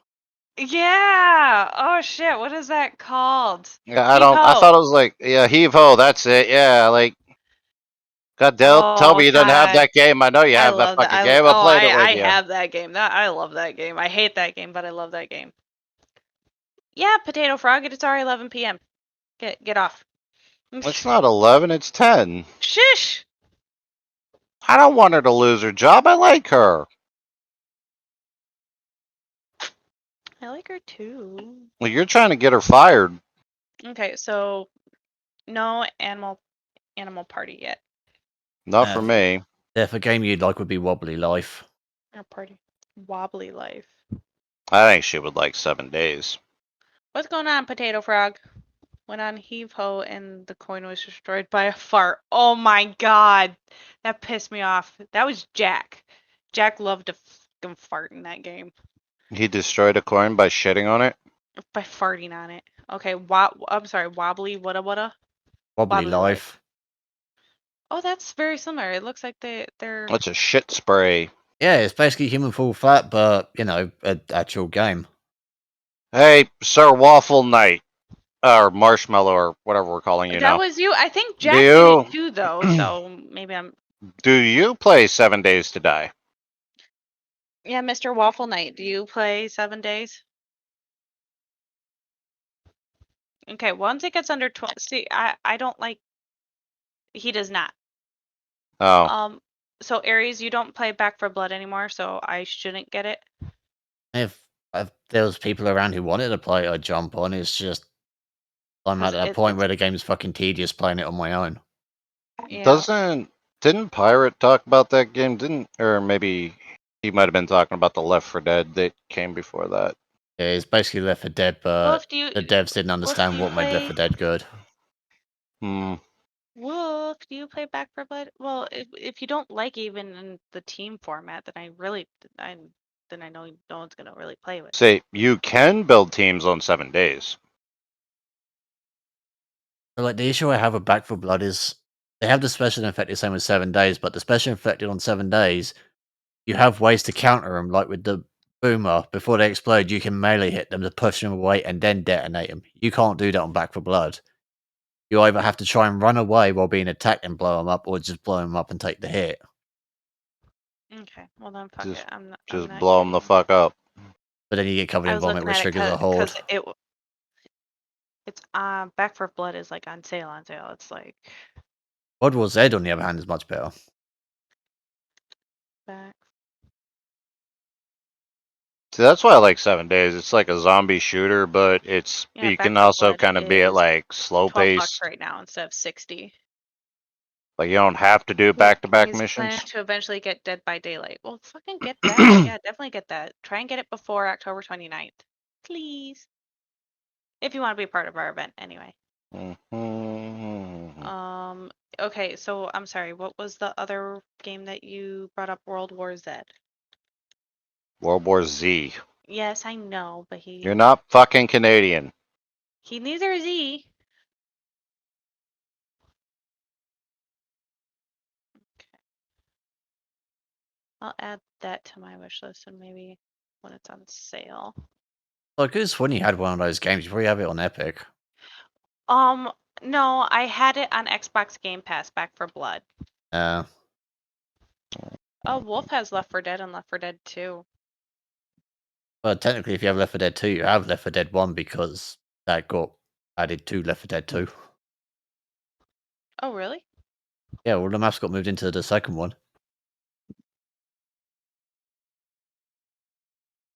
Yeah. Oh shit. What is that called?
Yeah, I thought it was like heave ho. That's it. Yeah, like. God, tell me you don't have that game. I know you have that fucking game. I played it with
I
you.
have that game. I love that game. I hate that game, but I love that game. Yeah, Potato Frog. It's already 11 p.m. Get off.
It's not 11. It's 10.
Shush.
I don't want her to lose her job. I like her.
I like her too.
Well, you're trying to get her fired.
Okay, so no animal party yet.
Not for me.
If a game you'd like would be Wobbly Life.
Our party. Wobbly Life.
I think she would like 7 days.
What's going on, Potato Frog? Went on heave ho and the coin was destroyed by a fart. Oh my god. That pissed me off. That was Jack. Jack loved to fucking fart in that game.
He destroyed a coin by shitting on it?
By farting on it. Okay, I'm sorry, wobbly whata?
Wobbly Life.
Oh, that's very similar. It looks like they're...
It's a shit spray.
Yeah, it's basically Human Fall Flat, but, you know, an actual game.
Hey, Sir Waffle Knight. Or Marshmallow, or whatever we're calling you now.
That was you. I think Jack did it too, though, so maybe I'm...
Do you play 7 Days to Die?
Yeah, Mr. Waffle Knight, do you play 7 Days? Okay, once it gets under 20... See, I don't like... He does not.
Oh.
So Ares, you don't play Back for Blood anymore, so I shouldn't get it.
If there was people around who wanted to play it, I'd jump on. It's just I'm at that point where the game's fucking tedious playing it on my own.
Yeah.
Didn't Pirate talk about that game? Or maybe he might have been talking about the Left 4 Dead that came before that.
Yeah, it's basically Left 4 Dead, but the devs didn't understand what made Left 4 Dead good.
Wolf, do you play Back for Blood? Well, if you don't like even in the team format, then I know no one's gonna really play with.
Say you can build teams on 7 days.
So, like, the issue I have with Back 4 Blood is they have the special effect the same as 7 days, but the special effect on 7 days, you have ways to counter them, like with the boomer. Before they explode, you can melee hit them to push them away and then detonate them. You can't do that on Back 4 Blood. You either have to try and run away while being attacked and blow them up, or just blow them up and take the hit.
Okay, well then fuck it. I'm not
blow them the fuck up.
But then you get covered in vomit, which triggers a horde.
It's Back 4 Blood is like on sale. It's like
World War Z, on the other hand, is much better.
Back.
See, that's why I like 7 Days. It's like a zombie shooter, but you can also kind of be at like slow pace
right now instead of 60.
Like you don't have to do back-to-back missions.
Plan to eventually get Dead by Daylight. Well, fucking get that. Yeah, definitely get that. Try and get it before October 29th, please. If you want to be part of our event, anyway. Okay, so I'm sorry. What was the other game that you brought up? World War Z.
World War Z.
Yes, I know, but
You're not fucking Canadian.
He neither is he. Okay. I'll add that to my wish list and maybe when it's on sale.
Like, it's when you had one of those games, you probably have it on Epic.
No, I had it on Xbox Game Pass, Back 4 Blood. Oh, Wolf has Left 4 Dead and Left 4 Dead 2.
Well, technically, if you have Left 4 Dead 2, you have Left 4 Dead 1 because that got added to Left 4 Dead 2.
Oh, really?
Yeah, well, the maps got moved into the second one.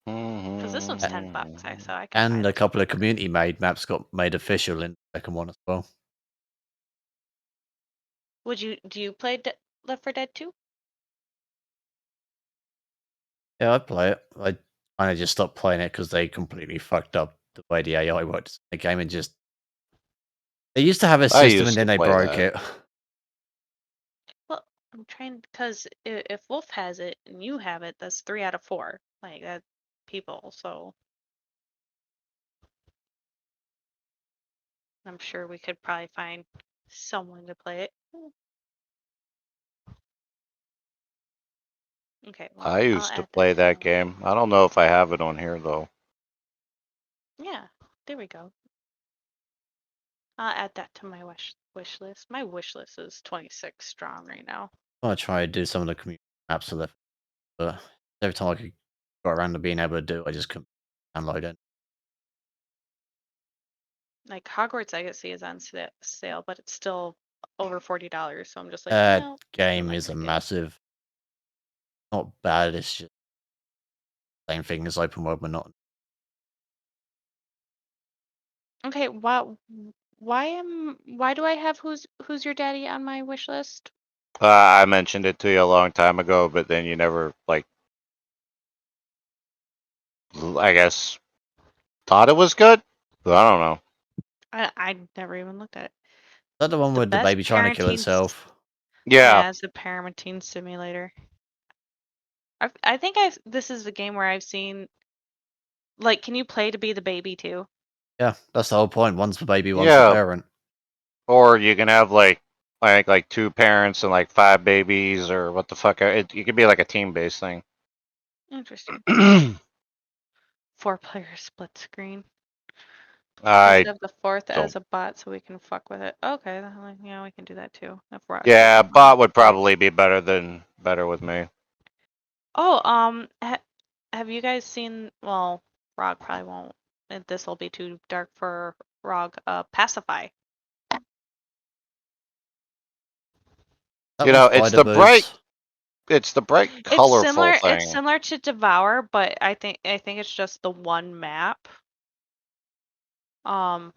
Because this one's $10, so I can.
And a couple of community-made maps got made official in the second one as well.
Do you play Left 4 Dead 2?
Yeah, I'd play it. I kind of just stopped playing it because they completely fucked up the way the AI works in the game and just They used to have a system and then they broke it.
Well, I'm trying because if Wolf has it and you have it, that's 3 out of 4. Like that people. So I'm sure we could probably find someone to play it. Okay. Well,
I used to play that game. I don't know if I have it on here though.
Yeah, there we go. I'll add that to my wish list. My wish list is 26 strong right now.
I want to try to do some of the community maps of it, but every time I could go around to being able to do it, I just couldn't download it.
Like Hogwarts Legacy is on sale, but it's still over $40. So I'm just like,
That
no,
game is a massive, not bad. It's just same thing as open world monotonous.
Okay, why do I have who's your daddy on my wish list?
I mentioned it to you a long time ago, but then you never like. I guess thought it was good, but I don't know.
I never even looked at it.
Is that the one with the baby trying to kill itself?
Yeah,
it's the parenting simulator. I think this is the game where I've seen. Like, can you play to be the baby too?
Yeah, that's the whole point. One's the baby, one's the parent.
Or you can have like 2 parents and like 5 babies, or what the fuck? It could be like a team-based thing.
Interesting. 4-player split screen.
I
just have the 4th
don't.
as a bot so we can fuck with it. Okay, yeah, we can do that too.
Yeah, bot would probably be better with me.
Oh, have you guys seen? Well, Rawg probably won't. This will be too dark for Rawg. Pacify.
You know, it's the bright, colorful thing.
It's similar to Devour, but I think it's just the one map. I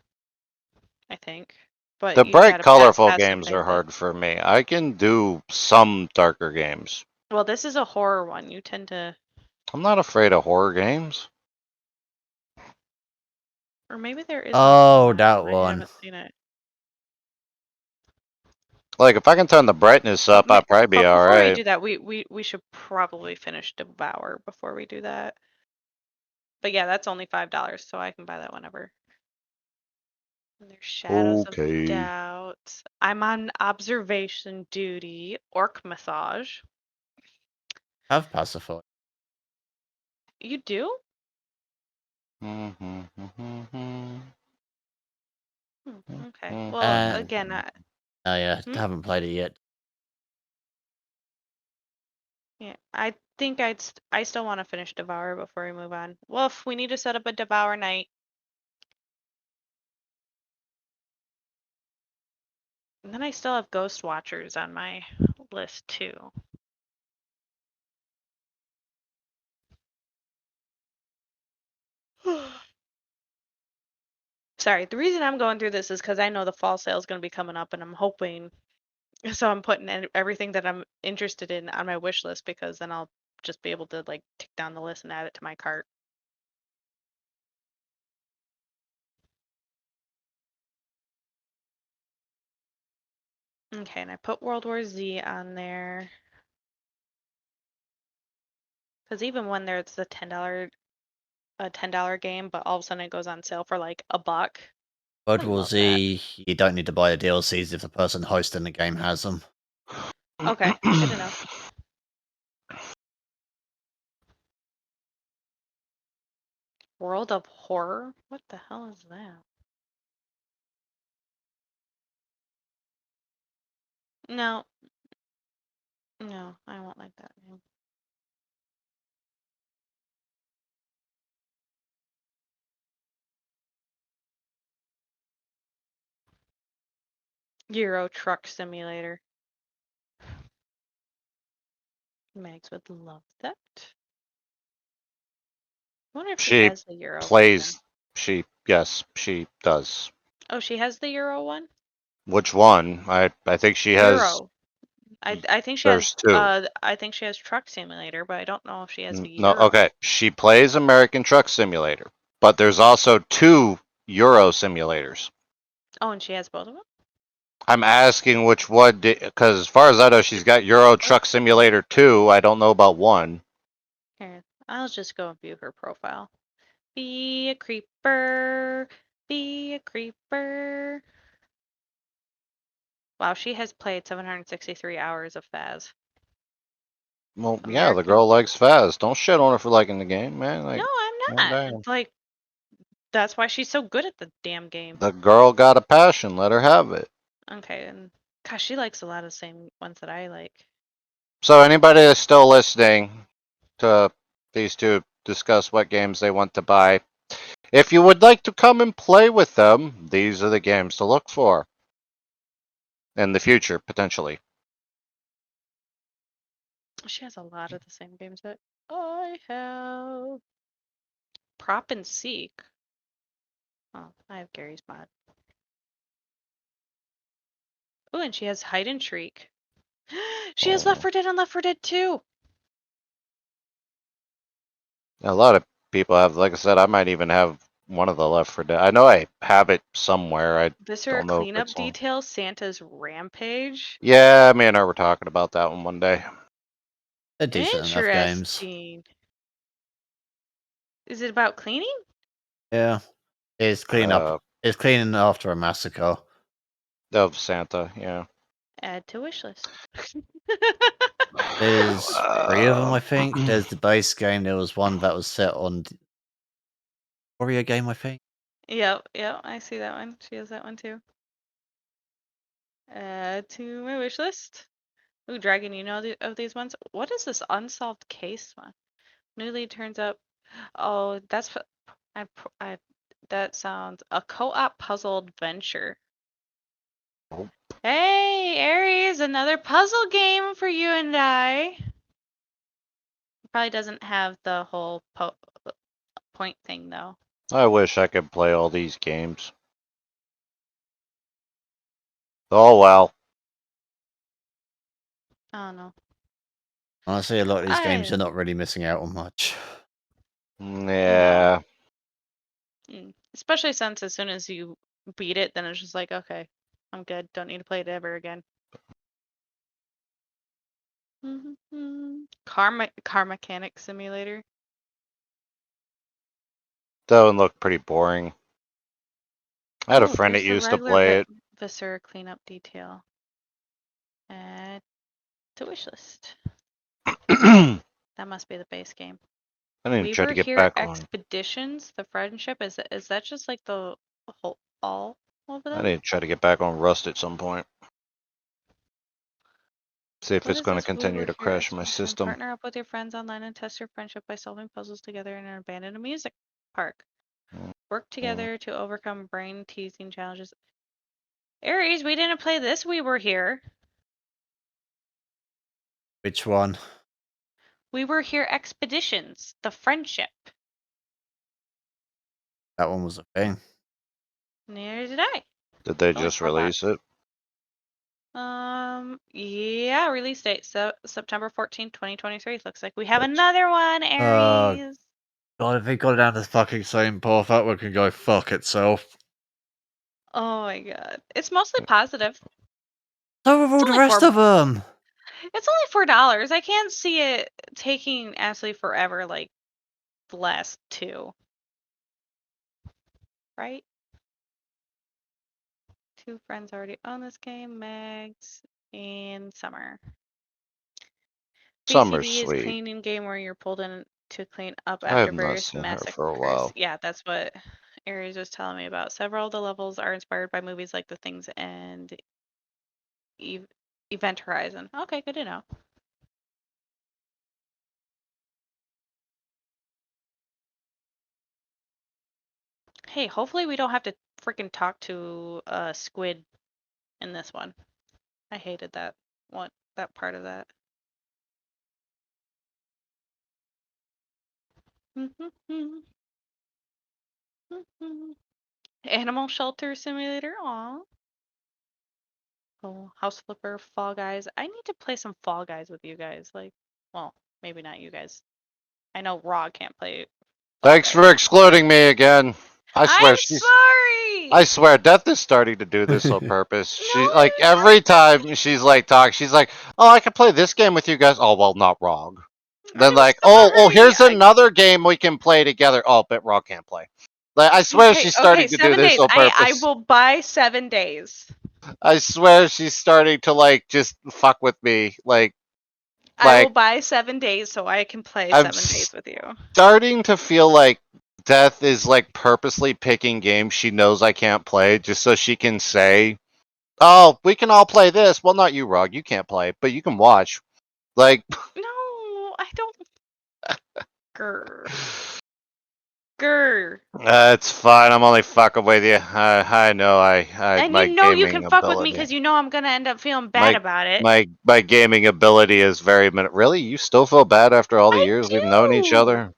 think. But
the bright, colorful games are hard for me. I can do some darker games.
Well, this is a horror one. You tend to.
I'm not afraid of horror games.
Or maybe there is.
Oh, that one.
I haven't seen it.
Like, if I can turn the brightness up, I'll probably be all right.
Before we do that, we should probably finish Devour before we do that. But yeah, that's only $5, so I can buy that whenever. And there's Shadows of Doubt. I'm on observation duty. Orc Massage.
Have Pacify.
You do?
Mm-hmm.
Okay. Well, again,
oh yeah, haven't played it yet.
Yeah, I think I still want to finish Devour before we move on. Wolf, we need to set up a Devour night. And then I still have Ghost Watchers on my list too. Sorry, the reason I'm going through this is because I know the fall sale is going to be coming up, and I'm hoping. So I'm putting everything that I'm interested in on my wish list, because then I'll just be able to like tick down the list and add it to my cart. Okay, and I put World War Z on there. Because even when there's a $10 game, but all of a sudden it goes on sale for like $1.
World War Z, you don't need to buy the DLCs if the person hosting the game has them.
Okay, good enough. World of Horror? What the hell is that? No. No, I won't like that name. Euro Truck Simulator. Mags would love that. I wonder if she has the Euro
plays. Yes, she does.
Oh, she has the Euro one?
Which one? I think she has.
Euro. I think she has.
Two.
I think she has Truck Simulator, but I don't know if she has the
No,
Euro.
okay. She plays American Truck Simulator, but there's also 2 Euro simulators.
Oh, and she has both of them?
I'm asking which one, because as far as I know, she's got Euro Truck Simulator 2. I don't know about 1.
Here, I'll just go and view her profile. Be a creeper. Be a creeper. Wow, she has played 763 hours of Faz.
Well, yeah, the girl likes Faz. Don't shit on her for liking the game, man. Like,
no, I'm not. It's like, that's why she's so good at the damn game.
The girl got a passion. Let her have it.
Okay, and gosh, she likes a lot of the same ones that I like.
So anybody that's still listening to these two discuss what games they want to buy, if you would like to come and play with them, these are the games to look for in the future, potentially.
She has a lot of the same games that I have. Prop and Seek. Oh, I have Gary's mod. Oh, and she has Hide and Shriek. She has Left 4 Dead and Left 4 Dead 2.
A lot of people have, like I said, I might even have one of the Left 4 Dead. I know I have it somewhere. I
Viscera
don't know if
Cleanup
it's on.
Detail, Santa's Rampage.
Yeah, me and her were talking about that one day.
They're decent enough games.
Interesting. Is it about cleaning?
Yeah. It's cleaning up. It's cleaning after a massacre.
Of Santa, yeah.
Add to wish list.
There's 3 of them, I think. There's the base game. There was one that was set on Warrior game, I think.
Yep, I see that one. She has that one too. Add to my wish list. Ooh, Dragon, you know of these ones? What is this unsolved case one? Newly turns up. Oh, that's that sounds a co-op puzzle adventure.
Oh.
Hey, Ares, another puzzle game for you and I. Probably doesn't have the whole point thing though.
I wish I could play all these games. Oh well.
I don't know.
Honestly, a lot of these games you're not really missing out on much.
Yeah.
No. Especially since as soon as you beat it, then it's just like, okay, I'm good. Don't need to play it ever again. Car Mechanic Simulator.
That one looked pretty boring. I had a friend that used to play it.
Viscera Cleanup Detail. Add to wish list. That must be the base game.
I didn't try to get back on.
Expeditions, the friendship, is that just like the whole all of them?
I didn't try to get back on Rust at some point. See if it's going to continue to crash my system.
Partner up with your friends online and test your friendship by solving puzzles together in an abandoned amusement park. Work together to overcome brain-teasing challenges. Ares, we didn't play this. We were here.
Which one?
We were here. Expeditions, the friendship.
That one was a thing.
Neither did I.
Did they just release it?
Yeah, release date September 14th, 2023. Looks like we have another one, Ares.
God, if they got it down to the fucking same path, that one can go fuck itself.
Oh my god. It's mostly positive.
So with all the rest of them.
It's only $4. I can't see it taking absolutely forever like the last two. Right? Two friends already own this game, Megs and Summer.
Summer's
BCB is
sweet.
cleaning game where you're pulled in to clean up after various massacres.
For a while.
Yeah, that's what Ares was telling me about. Several of the levels are inspired by movies like The Things and Event Horizon. Okay, good to know. Hey, hopefully we don't have to freaking talk to Squid in this one. I hated that part of that. Animal Shelter Simulator. Aw. Oh, House Flipper, Fall Guys. I need to play some Fall Guys with you guys. Like, well, maybe not you guys. I know Rawg can't play.
Thanks for excluding me again. I swear
I'm sorry.
I swear, Death is starting to do this on purpose. She
No,
like every time she's like talking, she's like, "Oh, I can play this game with you guys." Oh, well, not Rawg. Then
I'm
like, "Oh,
sorry.
here's another game we can play together." Oh, but Rawg can't play. Like, I swear
Okay,
she's
okay,
starting to do
7
this
days.
on
I
purpose.
will buy 7 days.
I swear she's starting to like just fuck with me.
I will buy 7 days so I can play
I'm
7 days with you.
starting to feel like Death is like purposely picking games she knows I can't play just so she can say, "Oh, we can all play this." Well, not you, Rawg. You can't play, but you can watch. Like,
No, I don't. Grr. Grr.
It's fine. I'm only fucking with you. I know.
And
My
you know you
gaming
can fuck with me
ability.
because you know I'm gonna end up feeling bad about it.
My gaming ability is very Really? You still feel bad after all the years we've known each other?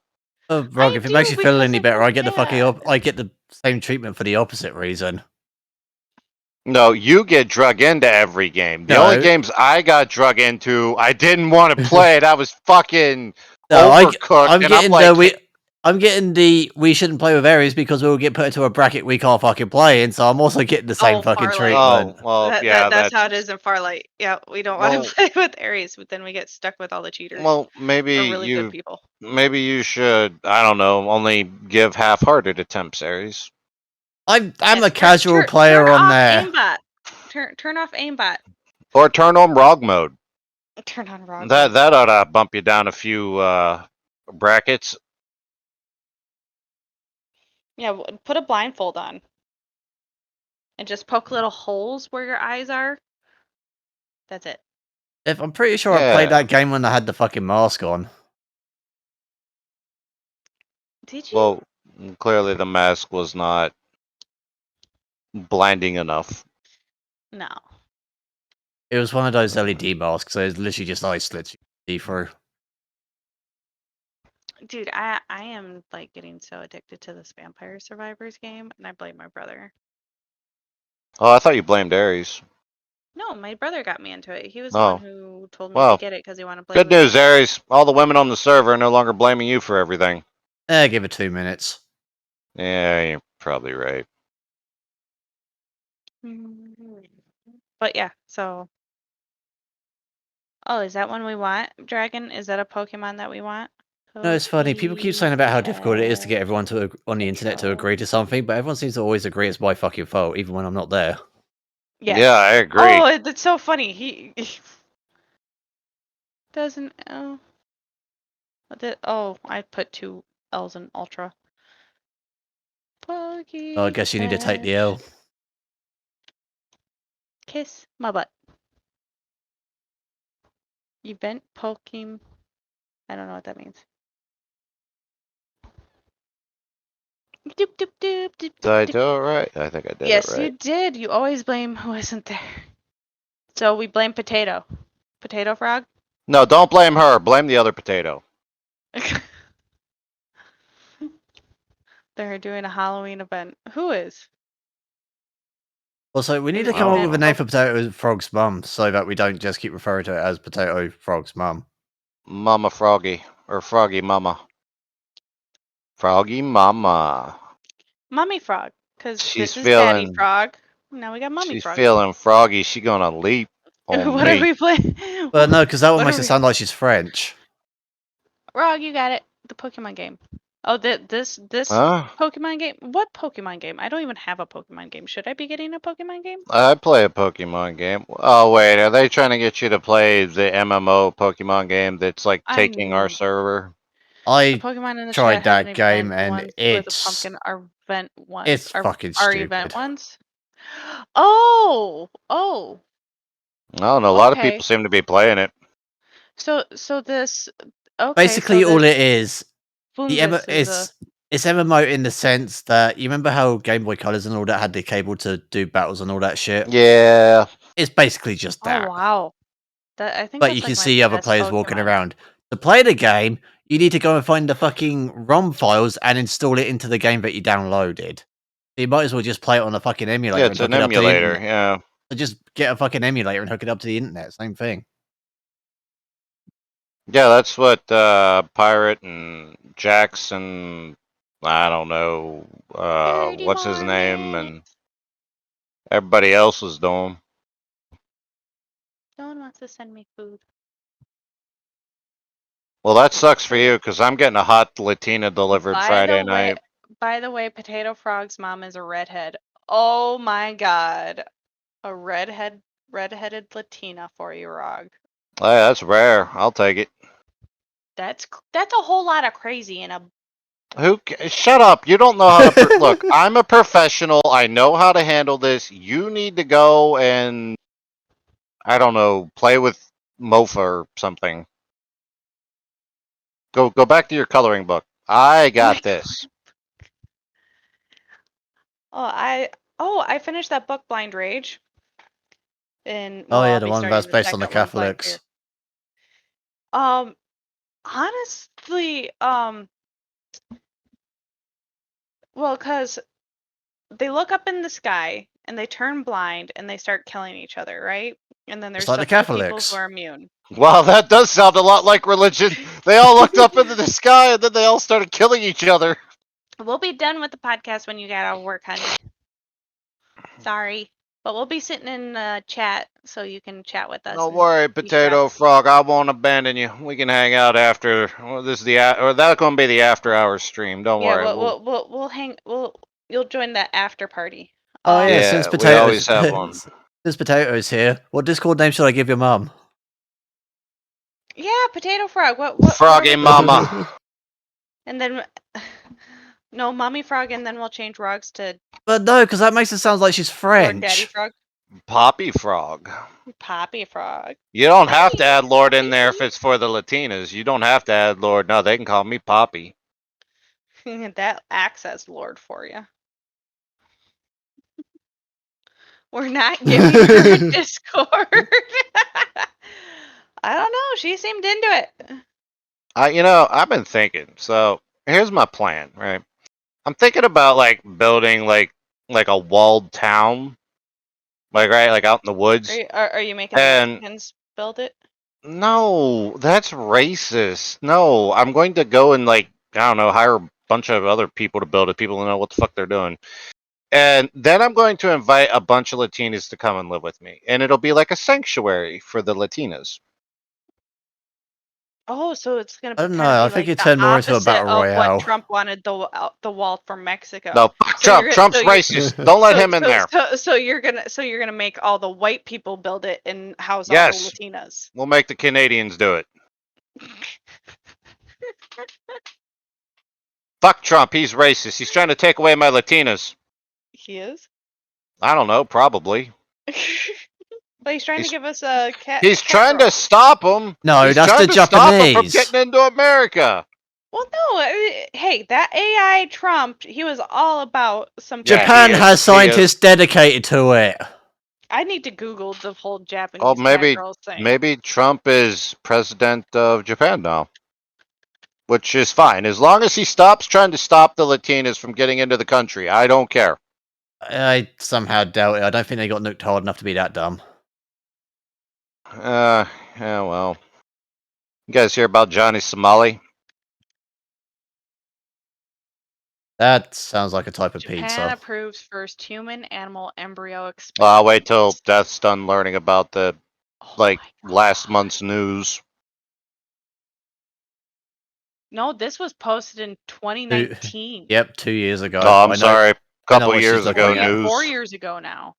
Oh, Rog, if it makes you feel any better, I get the same treatment for the opposite reason.
No, you get drug into every game. The only games I got drug into, I didn't want to play. That was fucking Overcooked.
I'm getting the we shouldn't play with Ares because we'll get put into a bracket we can't fucking play in, so I'm also getting the same fucking treatment.
Oh, well, yeah,
that's how it is in Farlight. Yeah, we don't want to play with Ares, but then we get stuck with all the cheaters.
Well, maybe
really good people.
Maybe you should, I don't know, only give half-hearted attempts, Ares.
I'm a casual player on there.
Aimbot. Turn off aimbot.
Or turn on Rawg mode.
Turn on Rawg.
That ought to bump you down a few brackets.
Yeah, put a blindfold on. And just poke little holes where your eyes are. That's it.
If I'm pretty sure I played that game when I had the fucking mask on.
Did you?
Well, clearly the mask was not blinding enough.
No.
It was one of those LED masks, so it's literally just eye slits you see through.
Dude, I am like getting so addicted to this Vampire Survivors game, and I blame my brother.
Oh, I thought you blamed Ares.
No, my brother got me into it. He was the one who told me to get it because he wanted to play.
Good news, Ares. All the women on the server are no longer blaming you for everything.
Give it 2 minutes.
Yeah, you're probably right.
But yeah, so. Oh, is that one we want, Dragon? Is that a Pokemon that we want?
No, it's funny. People keep saying about how difficult it is to get everyone on the internet to agree to something, but everyone seems to always agree it's my fucking fault, even when I'm not there.
Yeah, I agree.
Oh, that's so funny. He doesn't. I put 2 L's in Ultra.
Oh, I guess you need to take the L.
Kiss my butt. Event Pokemon. I don't know what that means. Doop, doop, doop, doop,
Did I do it right? I think I did it right.
Yes, you did. You always blame who isn't there. So we blame Potato. Potato Frog?
No, don't blame her. Blame the other potato.
They're doing a Halloween event. Who is?
Also, we need to come up with a name for Potato Frog's mum so that we don't just keep referring to it as Potato Frog's mum.
Mama Froggy. Or Froggy Mama. Froggy Mama.
Mummy Frog. Because this is Daddy Frog. Now we got Mummy Frog.
She's feeling froggy. She gonna leap on
what
me.
are we playing?
Well, no, because that one makes it sound like she's French.
Rawg, you got it. The Pokemon game. Oh, this Pokemon game? What Pokemon game? I don't even have a Pokemon game. Should I be getting a Pokemon game?
I play a Pokemon game. Oh, wait. Are they trying to get you to play the MMO Pokemon game that's like taking our server?
I tried that game and it's fucking stupid.
Event ones? Oh!
I don't know. A lot of people seem to be playing it.
So this... Okay,
basically, all it is... It's MMO in the sense that you remember how Game Boy Colors and all that had the cable to do battles and all that shit?
Yeah.
It's basically just that.
Oh, wow.
But you can see other players walking around. To play the game, you need to go and find the fucking ROM files and install it into the game that you downloaded. You might as well just play it on a fucking emulator.
Yeah, it's an emulator, yeah.
So just get a fucking emulator and hook it up to the internet. Same thing.
Yeah, that's what Pirate and Jax and I don't know, what's his name,
minutes.
and everybody else was doing.
No one wants to send me food.
Well, that sucks for you, because I'm getting a hot Latina delivered Friday night.
By the way, Potato Frog's mom is a redhead. Oh my god. A redheaded Latina for you, Rawg.
Hey, that's rare. I'll take it.
That's a whole lot of crazy in a...
Shut up. You don't know how to... Look, I'm a professional. I know how to handle this. You need to go and, I don't know, play with Mofa or something. Go back to your coloring book. I got this.
I finished that book, Blind Rage. And
Oh yeah,
I'll
the
be
one
starting
that's
the
based on the
second one, Blind
Catholics.
Fear. Honestly, well, because they look up in the sky and they turn blind and they start killing each other, right? And then there's
like the
some people
Catholics.
who are immune.
Wow, that does sound a lot like religion. They all looked up into the sky and then they all started killing each other.
We'll be done with the podcast when you get out of work, honey. Sorry. But we'll be sitting in chat so you can chat with us.
Don't worry, Potato Frog. I won't abandon you. We can hang out after. Well, this is that's going to be the after hours stream. Don't worry.
We'll hang. You'll join that after party.
Oh yeah,
Yeah,
since
we always have one.
Since Potato's here, what Discord name should I give your mum?
Yeah, Potato Frog. What
Froggy Mama.
And then no, Mommy Frog, and then we'll change Rawgs to...
But no, because that makes it sound like she's French.
Lord Daddy Frog.
Poppy Frog.
Poppy Frog.
You don't have to add Lord in there if it's for the Latinas. You don't have to add Lord. No, they can call me Poppy.
That acts as Lord for you. We're not giving her a Discord. I don't know. She seemed into it.
I've been thinking. So here's my plan, right? I'm thinking about like building like a walled town, like out in the woods.
Are you making the Mexicans build it?
No, that's racist. No, I'm going to go and I don't know, hire a bunch of other people to build it. People who know what the fuck they're doing. And then I'm going to invite a bunch of Latinas to come and live with me. And it'll be like a sanctuary for the Latinas.
Oh, so it's going to
I don't know. I think it turned more into a battle royale.
What Trump wanted the wall from Mexico.
No, Trump. Trump's racist. Don't let him in there.
So you're gonna make all the white people build it and house all the Latinas.
We'll make the Canadians do it. Fuck Trump. He's racist. He's trying to take away my Latinas.
He is?
I don't know. Probably.
But he's trying to give us a cat.
He's trying to stop him.
No,
he's
that's
trying
the
to stop him from
Japanese.
getting into America.
Well, no. Hey, that AI Trump, he was all about some...
Japan has scientists dedicated to it.
I need to Google the whole Japanese girls thing.
Maybe Trump is president of Japan now. Which is fine. As long as he stops trying to stop the Latinas from getting into the country. I don't care.
I somehow doubt it. I don't think they got nuked hard enough to be that dumb.
Yeah, well. You guys hear about Johnny Somali?
That sounds like a type of
Japan
pizza.
approves first human-animal embryo experiment.
Well, I'll wait till Death's done learning about the, last month's news.
No, this was posted in 2019.
Yep, 2 years ago.
Oh, I'm sorry. A couple years ago news.
4 years ago now.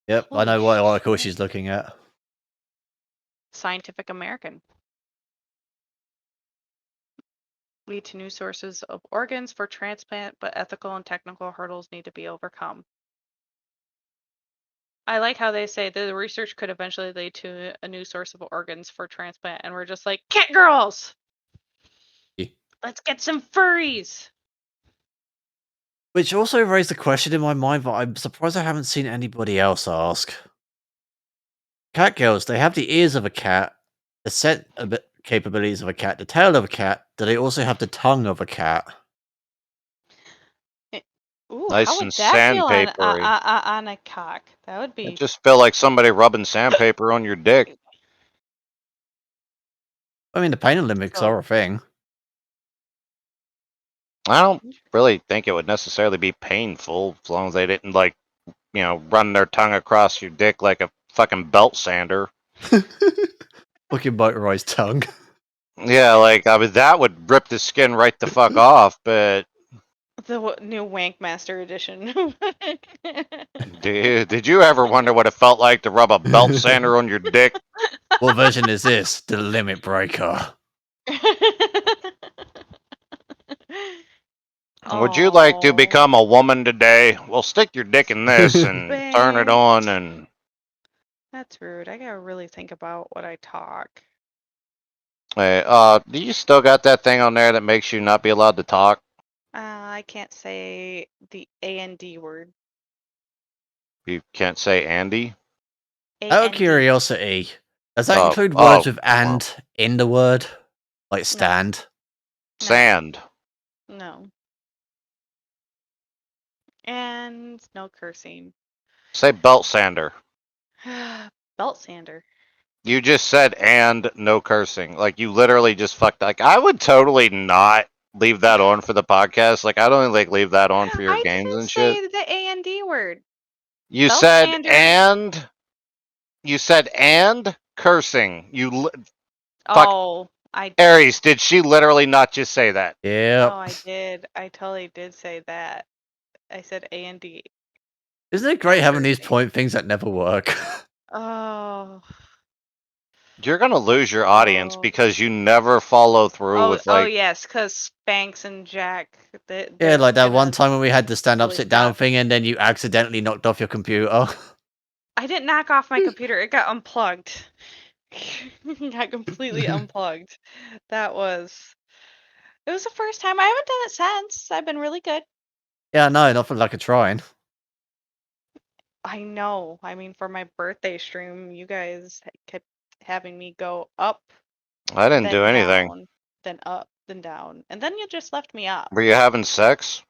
Yep, I know what article she's looking at.
Scientific American. Lead to new sources of organs for transplant, but ethical and technical hurdles need to be overcome. I like how they say that the research could eventually lead to a new source of organs for transplant, and we're just like, cat girls! Let's get some furries!
Which also raised a question in my mind that I'm surprised I haven't seen anybody else ask. Cat girls, they have the ears of a cat, the scent capabilities of a cat, the tail of a cat. Do they also have the tongue of a cat?
Ooh,
nice
how would
and
that feel
sandpapery.
on a cock? That would be...
It just feel like somebody rubbing sandpaper on your dick.
I mean, the pain Olympics are a thing.
I don't really think it would necessarily be painful as long as they didn't, like, run their tongue across your dick like a fucking belt sander.
Fucking motorized tongue.
Yeah, like, I mean, that would rip the skin right the fuck off, but...
The new Wankmaster edition.
Did you ever wonder what it felt like to rub a belt sander on your dick?
What version is this? The Limit Breaker.
Would you like to
Oh,
become a woman today? Well, stick your dick in this and turn it on and...
That's rude. I gotta really think about what I talk.
Hey, do you still got that thing on there that makes you not be allowed to talk?
I can't say the A and D word.
You can't say Andy?
Out of
A-N-D.
curiosity, does that
Oh,
include words
oh,
with "and" in the word? Like
No.
stand?
No.
Sand.
No. And no cursing.
Say belt sander.
Belt sander.
You just said and no cursing. Like, you literally just fucked. Like, I would totally not leave that on for the podcast. Like, I'd only like leave that on for your
I
games
didn't
and shit.
say the A and D word.
You
Belt
said
sander.
and. You said and cursing.
Oh, I did.
Ares, did she literally not just say that?
Yep.
No, I did. I totally did say that. I said A and D.
Isn't it great having these point things that never work?
Oh.
You're gonna lose your audience because you never follow through with
Oh
like.
yes, because Spanx and Jack.
Yeah, like that one time when we had the stand up,
really
sit down
stop.
thing, and then you accidentally knocked off your computer.
I didn't knock off my computer. It got unplugged. It got completely unplugged. It was the first time. I haven't done it since. I've been really good.
Yeah, no, not for like a trying.
I know. I mean, for my birthday stream, you guys kept having me go up.
I didn't do anything.
Down, then up, then down, and then you just left me up.
Were you having sex?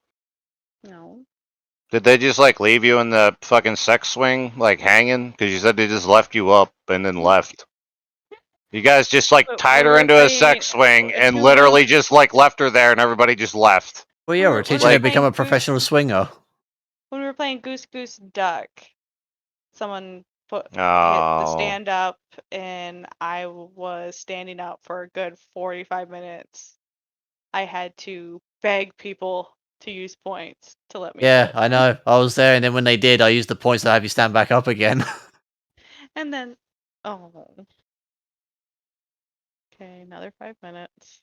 No.
Did they just like leave you in the fucking sex swing, like hanging? Because you said they just left you up and then left. You guys just like tied her into a sex swing and literally just like left her there and everybody just left.
Well, yeah, we're teaching her to become a professional swinger.
When we were playing Goose Goose Duck, someone hit the stand up and I was standing up for a good 45 minutes. I had to beg people to use points to let me
Yeah,
sit.
I know. I was there, and then when they did, I used the points to have you stand back up again.
And then, okay, another 5 minutes.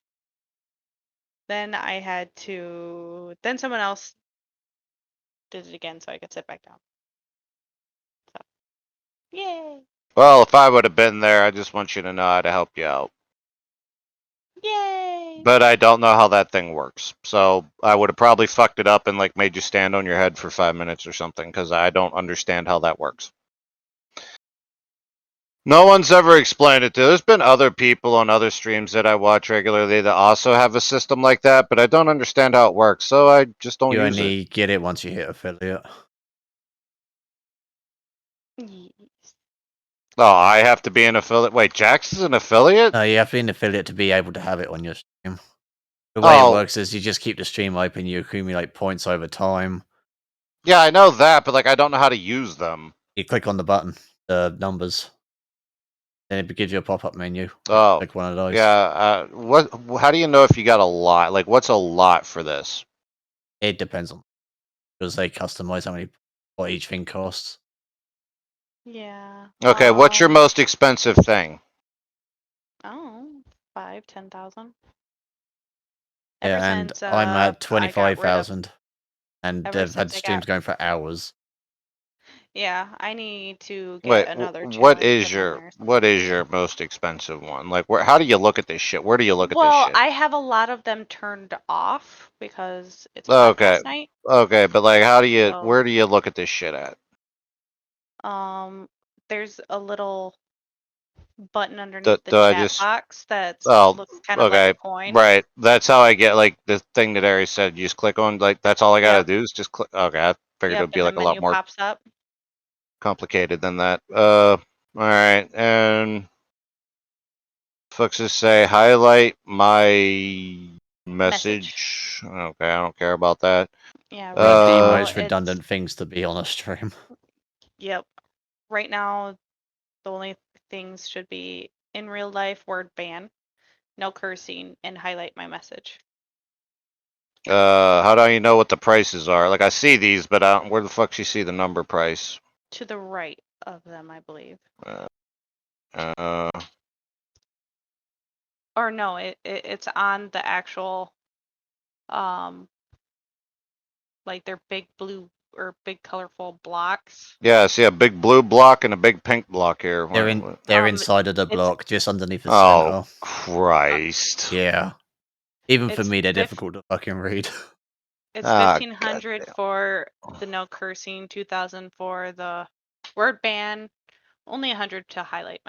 Then I had to, then someone else did it again so I could sit back down. So, yay!
Well, if I would have been there, I just want you to know how to help you out.
Yay!
But I don't know how that thing works. So I would have probably fucked it up and like made you stand on your head for 5 minutes or something because I don't understand how that works. No one's ever explained it to. There's been other people on other streams that I watch regularly that also have a system like that, but I don't understand how it works, so I just don't use it.
You only get it once you hit affiliate.
Yes.
Oh, I have to be an affiliate. Wait, Jax is an affiliate?
No, you have to be an affiliate to be able to have it on your stream. The way it works is you just keep the stream open, you accumulate points over time.
Yeah, I know that, but like I don't know how to use them.
You click on the button, the numbers. Then it gives you a pop-up menu.
Oh,
Click one of those.
Yeah, how do you know if you got a lot? Like, what's a lot for this?
It depends on, because they customize what each thing costs.
Yeah.
Okay, what's your most expensive thing?
Oh, 5,000-10,000.
Yeah, and I'm at 25,000, and they've had streams going for hours.
Yeah, I need to get another challenge.
What is your most expensive one? Like, how do you look at this shit? Where do you look at this shit?
Well, I have a lot of them turned off because it's podcast night.
Okay, but like, where do you look at this shit at?
There's a little button underneath the chat box that looks kind of like a coin.
Right, that's how I get like the thing that Ares said. You just click on, like, that's all I gotta do is just click. Okay, I figured it'd be like a lot more
pops up.
complicated than that. All right, and folks just say highlight my Message. Okay, I don't care about that.
Yeah,
One of the
now
most
it's-
redundant things to be on a stream.
Yep. Right now, the only things should be in real life word ban, no cursing, and highlight my message.
How do you know what the prices are? Like I see these, but where the fuck you see the number price?
To the right of them, I believe. Or no, it's on the actual, like they're big blue or big colorful blocks.
Yeah, I see a big blue block and a big pink block here.
They're inside of the
it's-
block, just underneath the
Oh,
center.
Christ.
Yeah. Even for
It's
me, they're difficult to fucking read.
It's
Ah,
1,500
goddamn.
for the no cursing, 2,000 for the word ban, only 100 to highlight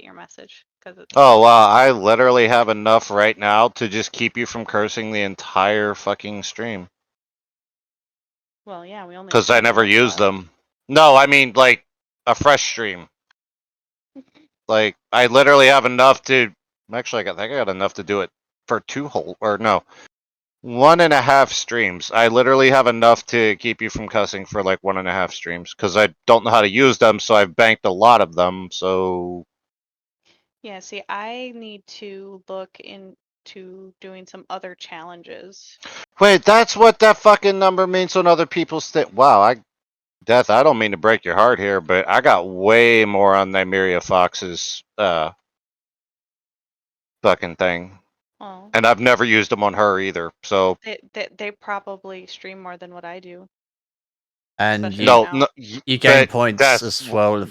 your message.
Oh, wow. I literally have enough right now to just keep you from cursing the entire fucking stream.
Well, yeah, we only.
Because I never use them. No, I mean, like, a fresh stream. Like, I literally have enough to... Actually, I think I got enough to do it for 1.5 streams. I literally have enough to keep you from cussing for, like, 1.5 streams. Because I don't know how to use them, so I've banked a lot of them, so...
Yeah, see, I need to look into doing some other challenges.
Wait, that's what that fucking number means on other people's thing. Wow, Death, I don't mean to break your heart here, but I got way more on Nymeria Fox's fucking thing.
Oh.
And I've never used them on her either, so...
They probably stream more than what I do.
And
you
gain points as well.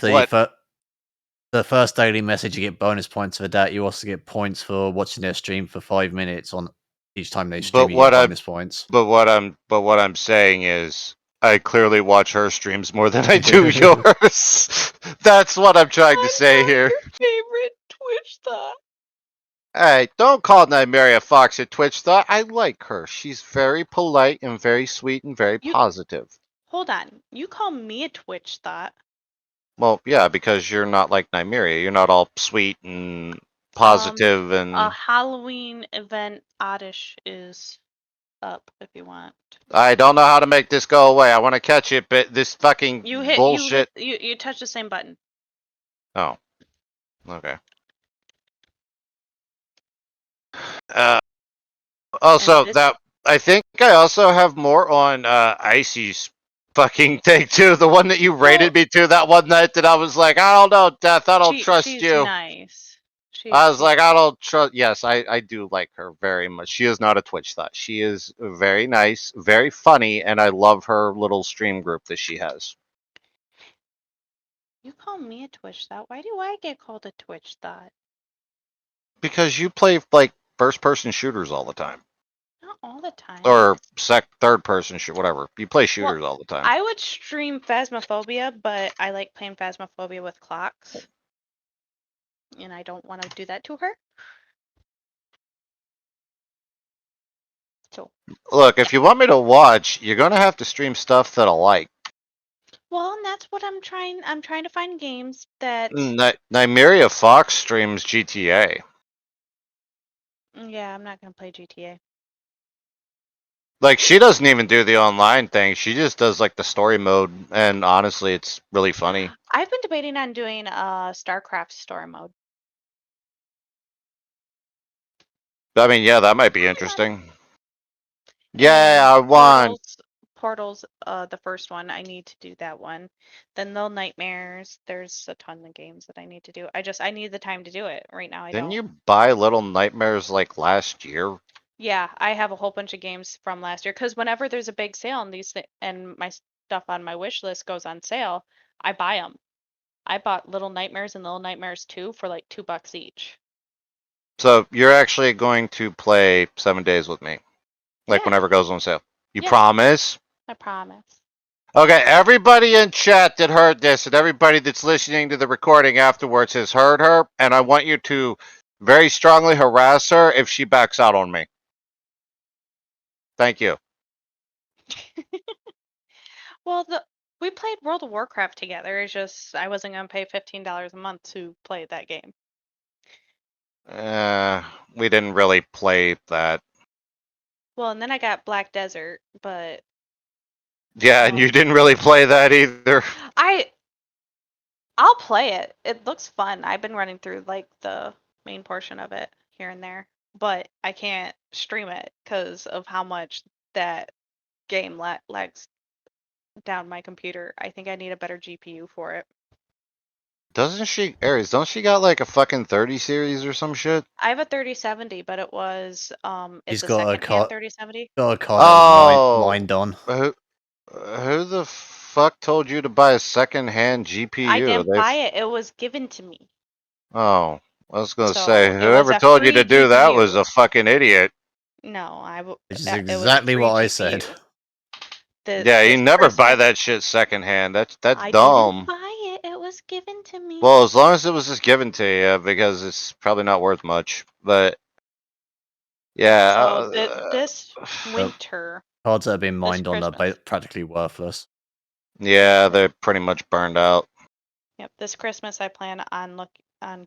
The first daily message, you get bonus points for that. You also get points for watching their stream for 5 minutes on each time they stream. You get bonus points.
But what I'm saying is, I clearly watch her streams more than I do yours. That's what I'm trying to say here.
Your favorite Twitch thought.
Hey, don't call Nymeria Fox a Twitch thought. I like her. She's very polite and very sweet and very positive.
Hold on. You call me a Twitch thought?
Well, yeah, because you're not like Nymeria. You're not all sweet and positive and...
A Halloween event oddish is up if you want.
I don't know how to make this go away. I want to catch it, but this fucking bullshit...
You touch the same button.
Oh. Okay. Also, I think I also have more on Icy's fucking thing too. The one that you rated me to that one night that I was like, I don't know, Death, I don't trust
she's
you.
Nice.
I was like, I don't trust. Yes, I do like her very much. She is not a Twitch thought. She is very nice, very funny, and I love her little stream group that she has.
You call me a Twitch thought? Why do I get called a Twitch thought?
Because you play like first-person shooters all the time.
Not all the time.
Or third-person shoot, whatever. You play shooters all the time.
I would stream Phasmophobia, but I like playing Phasmophobia with clocks. And I don't want to do that to her. So.
Look, if you want me to watch, you're gonna have to stream stuff that I like.
Well, and that's what I'm trying. I'm trying to find games that.
Nymeria Fox streams GTA.
Yeah, I'm not gonna play GTA.
Like, she doesn't even do the online thing. She just does like the story mode, and honestly, it's really funny.
I've been debating on doing StarCraft story mode.
I mean, yeah, that might be interesting. Yeah, I won.
Portals, the first one, I need to do that one. Then Little Nightmares, there's a ton of games that I need to do. I need the time to do it. Right now I don't.
Didn't you buy Little Nightmares like last year?
Yeah, I have a whole bunch of games from last year because whenever there's a big sale and and my stuff on my wish list goes on sale, I buy them. I bought Little Nightmares and Little Nightmares 2 for like $2 each.
So you're actually going to play 7 Days with me, like whenever it goes on sale. You promise?
I promise.
Okay, everybody in chat that heard this and everybody that's listening to the recording afterwards has heard her, and I want you to very strongly harass her if she backs out on me. Thank you.
Well, we played World of Warcraft together. It's just I wasn't gonna pay $15 a month to play that game.
We didn't really play that.
Well, and then I got Black Desert, but
Yeah, and you didn't really play that either.
I'll play it. It looks fun. I've been running through like the main portion of it here and there, but I can't stream it because of how much that game lags down my computer. I think I need a better GPU for it.
Doesn't she, Ares, don't she got like a fucking 30 series or some shit?
I have a 3070, but it was
He's
it's a
got a
secondhand 3070.
got a card that was mined on.
Who the fuck told you to buy a second-hand GPU?
I didn't buy it. It was given to me.
Oh, I was gonna
So
say,
it was
whoever
a
told you
free
to do that was
GPU.
a fucking idiot.
No,
Which is
it was a
exactly
free
what I
GPU.
said.
Yeah, you
This
never buy
Christmas,
that shit secondhand. That's
I
dumb.
didn't buy it. It was given to me.
Well, as long as it was just given to you, because it's probably not worth much. But yeah,
So this winter,
Cards that have been mined on are
Christmas.
practically worthless.
yeah, they're pretty much burned out.
Yep, this Christmas I plan on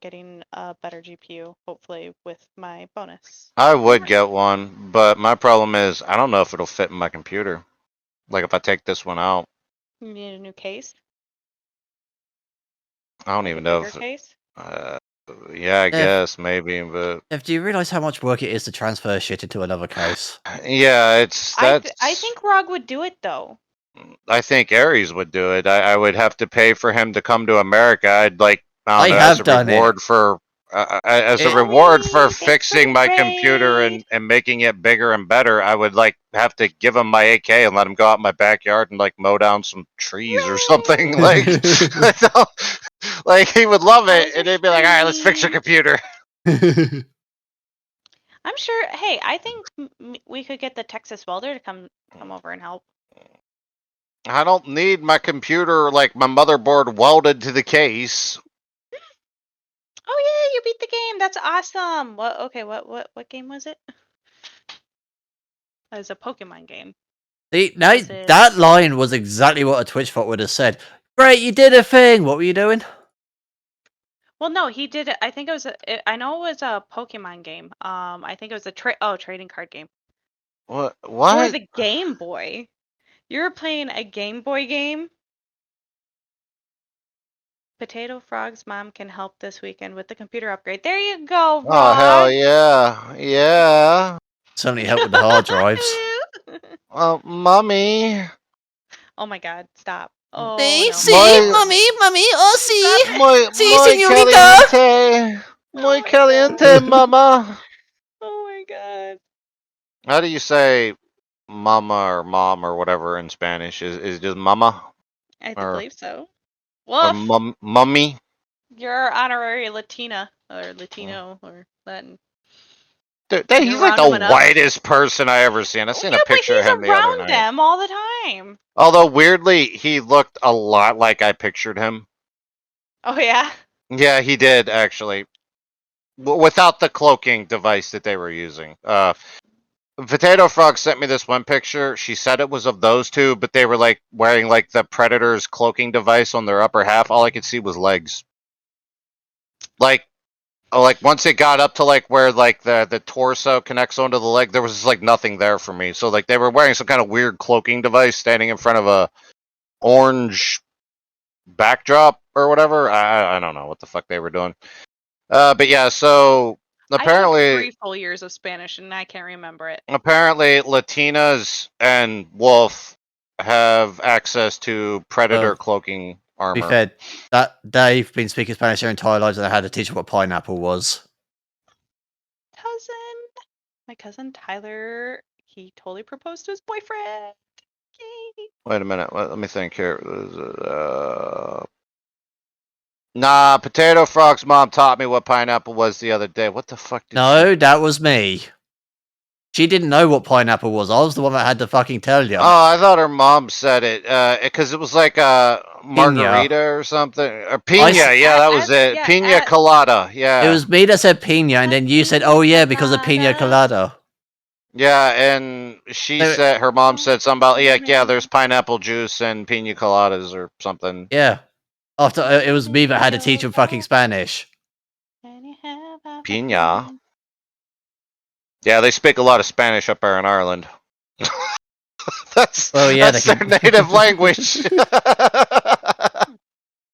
getting a better GPU, hopefully with my bonus.
I would get one, but my problem is I don't know if it'll fit in my computer. Like if I take this one out,
You need a new case?
I don't
Like
even
a
know
bigger
if.
case?
Yeah, I guess maybe, but
Do you realize how much work it is to transfer shit into another case?
yeah,
I think Rawg would do it though.
I think Ares would do it. I would have to pay for him to come to America. I'd like I don't know,
have done it.
for as a
Joey,
reward for
thanks
fixing
the
my
raid.
computer and making it bigger and better. I would like have to give him my AK and let him go out in my backyard and like mow down some trees or something. Like, like he would love it, and he'd be like, "All right, let's fix your computer."
I'm sure. Hey, I think we could get the Texas welder to come over and help.
I don't need my computer, like my motherboard, welded to the case.
Oh yeah, you beat the game. That's awesome. What? Okay, what game was it? It was a Pokemon game.
See, that line was exactly what a Twitch bot would have said. Great, you did a thing. What were you doing?
Well, no, he did it. I think it was. I know it was a Pokemon game. I think it was a trading card game.
What?
For the Game Boy. You were playing a Game Boy game? Potato Frog's mom can help this weekend with the computer upgrade. There you go, Rawg.
Oh, hell yeah. Yeah.
Certainly help with the hard drives.
Oh, mommy.
Oh my god, stop. Oh,
see, mommy, oh, see.
Caliente. Muy caliente, mama.
Oh my god.
How do you say mama or mom or whatever in Spanish? Is it just mama?
I believe so.
Or
Woof.
mummy?
You're honorary Latina or Latino or Latin.
Dude, he's like the whitest person I ever seen. I seen a picture of him the other night.
He's around them all the time.
Although weirdly, he looked a lot like I pictured him.
Oh yeah.
Yeah, he did actually. Without the cloaking device that they were using. Potato Frog sent me this one picture. She said it was of those two, but they were like wearing like the Predator's cloaking device on their upper half. All I could see was legs. Like once it got up to like where like the torso connects onto the leg, there was just like nothing there for me. So like they were wearing some kind of weird cloaking device standing in front of a orange backdrop or whatever. I don't know what the fuck they were doing. But yeah, so apparently
I took 3 full years of Spanish and I can't remember it.
Apparently Latinas and Wolf have access to Predator cloaking armor.
To be fair, that they've been speaking Spanish their entire lives and I had to teach them what pineapple was.
My cousin Tyler, he totally proposed to his boyfriend. Yay.
Wait a minute, let me think here. Nah, Potato Frog's mom taught me what pineapple was the other day. What the fuck did
No, that was me. She didn't know what pineapple was. I was the one that had to fucking tell you.
Oh, I thought her mom said it. Because it was like a margarita or something. Or pina, yeah, that was it. Pina colada, yeah.
It was me that said pina, and then you said, oh yeah, because of pina colada.
Yeah, and she said, her mom said something about, yeah, there's pineapple juice and pina coladas or something.
Yeah. After it was me that had to teach him fucking Spanish.
Pina. Yeah, they speak a lot of Spanish up there in Ireland. That's
yeah,
that's their native language.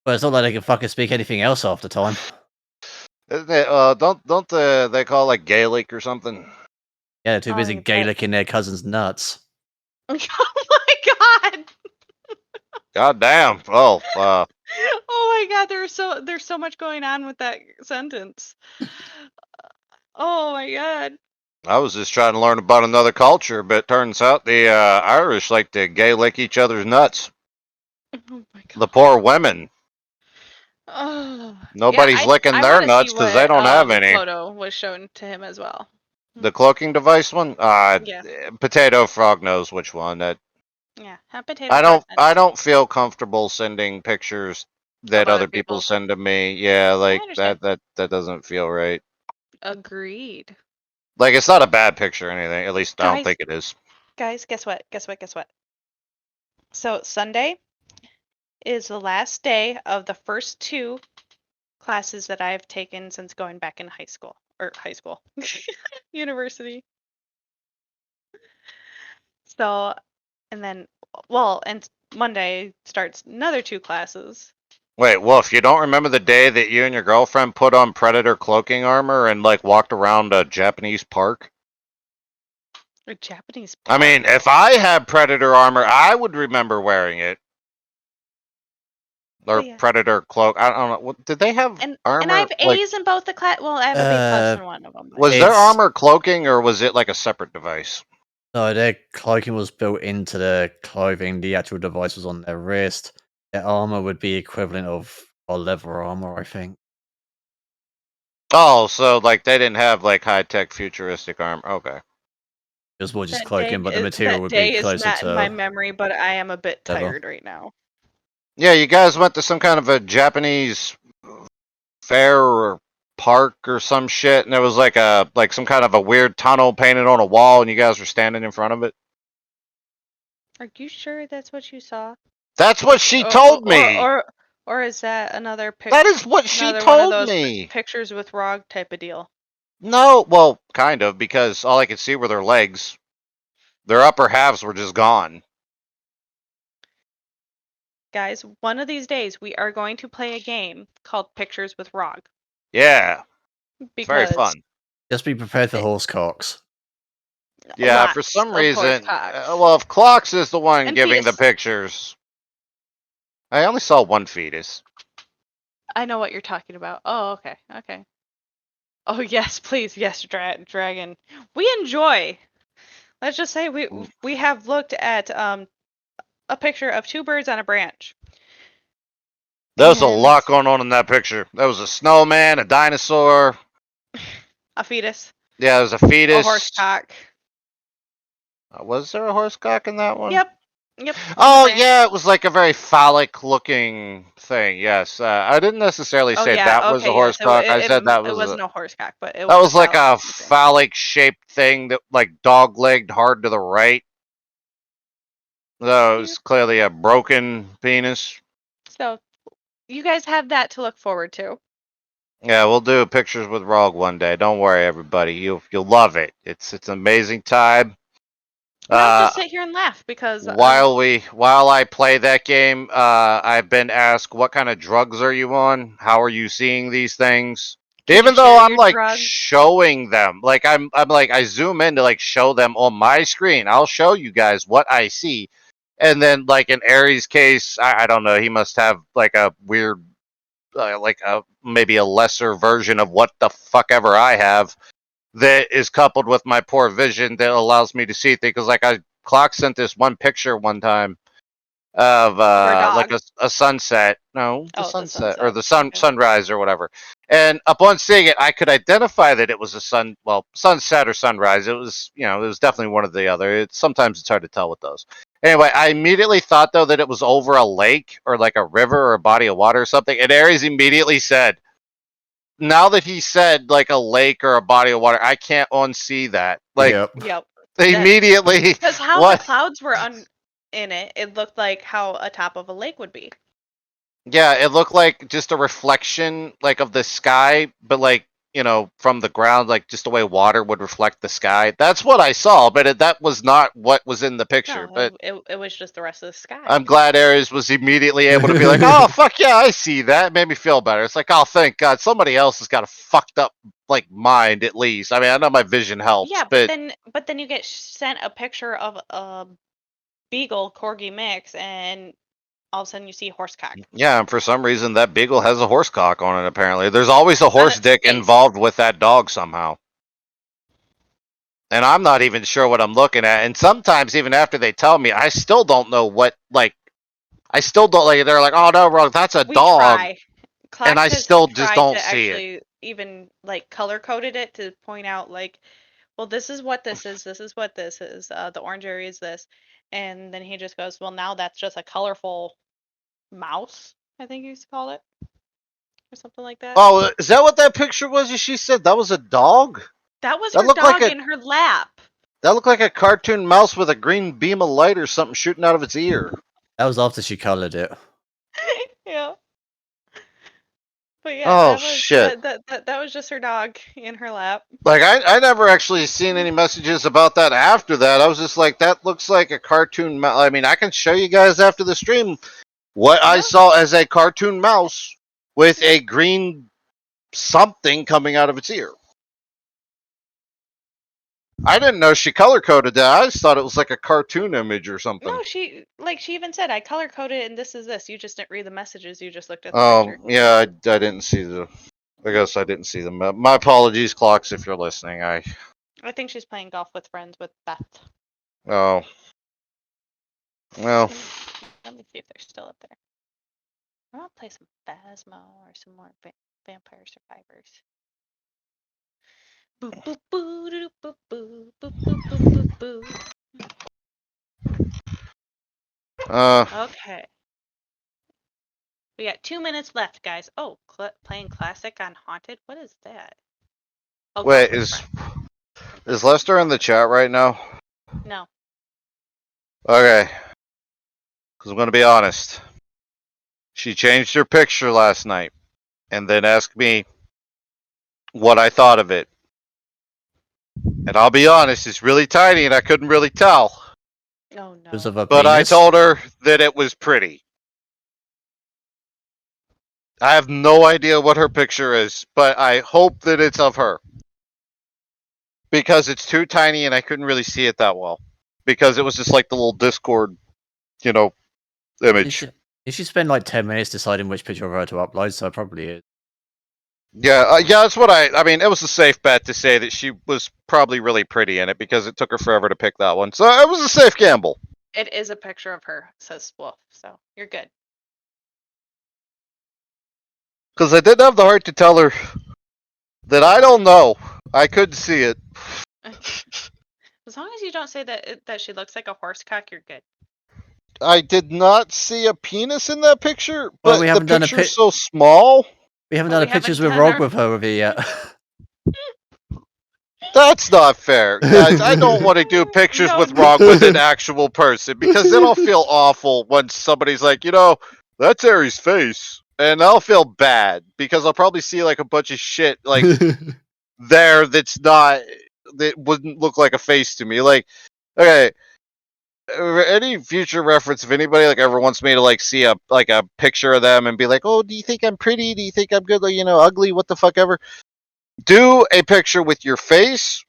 Well, it's not like they can fucking speak anything else half the time.
Don't they call it like Gaelic or something?
Yeah, they're too busy Gaelic-ing their cousins' nuts.
Oh my god!
God damn! Oh,
oh my god! There's so much going on with that sentence. Oh my god!
I was just trying to learn about another culture, but it turns out the Irish like to Gaelic each other's nuts.
Oh my god!
The poor women.
Oh,
Nobody's
yeah,
licking their nuts because they don't have any.
Photo was shown to him as well.
The cloaking device one?
Yeah.
Potato Frog knows which one. That
Yeah, potato.
I don't feel comfortable sending pictures that other people send to me. Yeah, like that doesn't feel right.
Agreed.
Like it's not a bad picture or anything. At least I don't think it is.
Guys, guess what? So Sunday is the last day of the first 2 classes that I've taken since going back in high school. University. So, and then, and Monday starts another 2 classes.
Wait, Wolf, you don't remember the day that you and your girlfriend put on Predator cloaking armor and like walked around a Japanese park?
A Japanese park?
I mean, if I had Predator armor, I would remember wearing it. Or Predator cloak. I don't know. What, did they have armor?
And I have A's in both the class. Well, I have a B plus in one of them.
Was their armor cloaking or was it like a separate device?
No, their cloaking was built into their clothing. The actual device was on their wrist. Their armor would be equivalent of a leather armor, I think.
Oh, so like they didn't have like high-tech futuristic armor. Okay.
It was more just cloaking, but the material would be closer
to. Is not
to
in my memory, but I am a bit tired right now.
Yeah, you guys went to some kind of a Japanese fair or park or some shit, and there was like some kind of a weird tunnel painted on a wall, and you guys were standing in front of it.
Are you sure that's what you saw?
That's what she told me.
Or is that another picture?
That is what she told me.
Pictures with Rawg type of deal.
No, well, kind of, because all I could see were their legs. Their upper halves were just gone.
Guys, one of these days we are going to play a game called Pictures with Rawg.
Yeah. It's very fun.
Just be prepared for horse cocks.
Yeah, for some reason. Well, if Clocks is the one giving the pictures, I only saw one fetus.
I know what you're talking about. Oh, okay. Okay. Oh, yes, please. Yes, Dragon. We enjoy. Let's just say we have looked at a picture of 2 birds on a branch.
There was a lot going on in that picture. There was a snowman, a dinosaur.
A fetus.
Yeah, there was a fetus.
A horse cock.
Was there a horse cock in that one?
Yep.
Oh, yeah, it was like a very phallic-looking thing. Yes, I didn't necessarily say that was a horse cock. I said that was.
It wasn't a horse cock, but it was.
That was like a phallic-shaped thing that, like, dog-legged hard to the right. Though it was clearly a broken penis.
So, you guys have that to look forward to.
Yeah, we'll do Pictures with Rawg one day. Don't worry, everybody. You'll love it. It's an amazing time.
I'll just sit here and laugh because
while I play that game, I've been asked, what kind of drugs are you on? How are you seeing these things? Even though I'm like showing them, like I'm like I zoom in to like show them on my screen. I'll show you guys what I see, and then like in Ares' case, I don't know. He must have like a weird, maybe a lesser version of what the fuck ever I have. That is coupled with my poor vision that allows me to see things. Because like Clock sent this one picture one time of like a sunset. No, the sunset or the sunrise or whatever. And upon seeing it, I could identify that it was a sunset or sunrise. It was, it was definitely one or the other. Sometimes it's hard to tell with those. Anyway, I immediately thought though that it was over a lake or like a river or a body of water or something. And Ares immediately said, now that he said like a lake or a body of water, I can't unsee that. Like,
yep.
Immediately.
Because how the clouds were in it, it looked like how a top of a lake would be.
Yeah, it looked like just a reflection like of the sky, but like from the ground, like just the way water would reflect the sky. That's what I saw, but that was not what was in the picture.
No,
But
it was just the rest of the sky.
I'm glad Ares was immediately able to be like, oh, fuck yeah, I see that. It made me feel better. It's like, oh, thank God, somebody else has got a fucked up like mind at least. I mean, I know my vision helps,
Yeah,
but
but then you get sent a picture of a beagle corgi mix, and all of a sudden you see horsecock.
yeah, and for some reason that beagle has a horse cock on it. Apparently, there's always a horse
its
dick
face.
involved with that dog somehow. And I'm not even sure what I'm looking at. And sometimes, even after they tell me, I still don't know what, like, I still don't, like, they're like, oh, no, bro, that's a
We
dog.
try.
And I
Clax has
still just
tried
don't
to
see it.
actually even like color coded it to point out like, well, this is what this is. This is what this is. The orange area is this, and then he just goes, well, now that's just a colorful mouse. I think he used to call it, or something like that.
Oh, is that what that picture was? She said that was a dog?
That was
That
her
looked like
dog
a-
in her lap.
That looked like a cartoon mouse with a green beam of light or something shooting out of its ear.
That was after she colored it.
Yeah. But yeah,
Oh,
that was
shit.
that was just her dog in her lap.
Like, I never actually seen any messages about that after that. I was just like, that looks like a cartoon mouse. I mean, I can show you guys after the stream what I
Yeah.
saw as a cartoon mouse with a green something coming out of its ear. I didn't know she color coded that. I just thought it was like a cartoon image or something.
No, she even said I color coded it and this is this. You just didn't read the messages. You just looked at the
Oh,
picture.
yeah, I didn't see the. I guess I didn't see them. My apologies, Clocks, if you're listening.
I think she's playing golf with friends with Beth.
Oh. Well.
Let me see if they're still up there. I want to play some Phasmo or some more Vampire Survivors. Boo boo boo doo boo boo boo boo boo boo boo. Okay. We got 2 minutes left, guys. Oh, playing classic on Haunted. What is that? Oh,
Wait, is Lester in the chat right now?
No.
Okay. Because I'm going to be honest. She changed her picture last night and then asked me what I thought of it. And I'll be honest, it's really tiny and I couldn't really tell.
Oh, no.
Because of a
But I
penis?
told her that it was pretty. I have no idea what her picture is, but I hope that it's of her. Because it's too tiny and I couldn't really see it that well. Because it was just like the little Discord, image.
You should spend like 10 minutes deciding which picture of her to upload, so it probably is.
Yeah, that's what I mean, it was a safe bet to say that she was probably really pretty in it because it took her forever to pick that one. So it was a safe gamble.
It is a picture of her, says Wolf, so you're good.
Because I didn't have the heart to tell her that I don't know. I couldn't see it.
As long as you don't say that she looks like a horsecock, you're good.
I did not see a penis in that picture,
Well,
but
we
the
haven't done a
picture's so small.
We haven't
Well,
done
we
a pictures
haven't
with
done
Rawg
our-
with her with it yet.
That's not fair, guys. I don't want to do pictures
No,
with Rawg with an actual person because then I'll feel awful when somebody's like, that's Aries' face. And I'll feel bad because I'll probably see like a bunch of shit like there that wouldn't look like a face to me. Like, okay, any future reference if anybody like ever wants me to like see a picture of them and be like, oh, do you think I'm pretty? Do you think I'm good? Like, ugly? What the fuck ever? Do a picture with your face,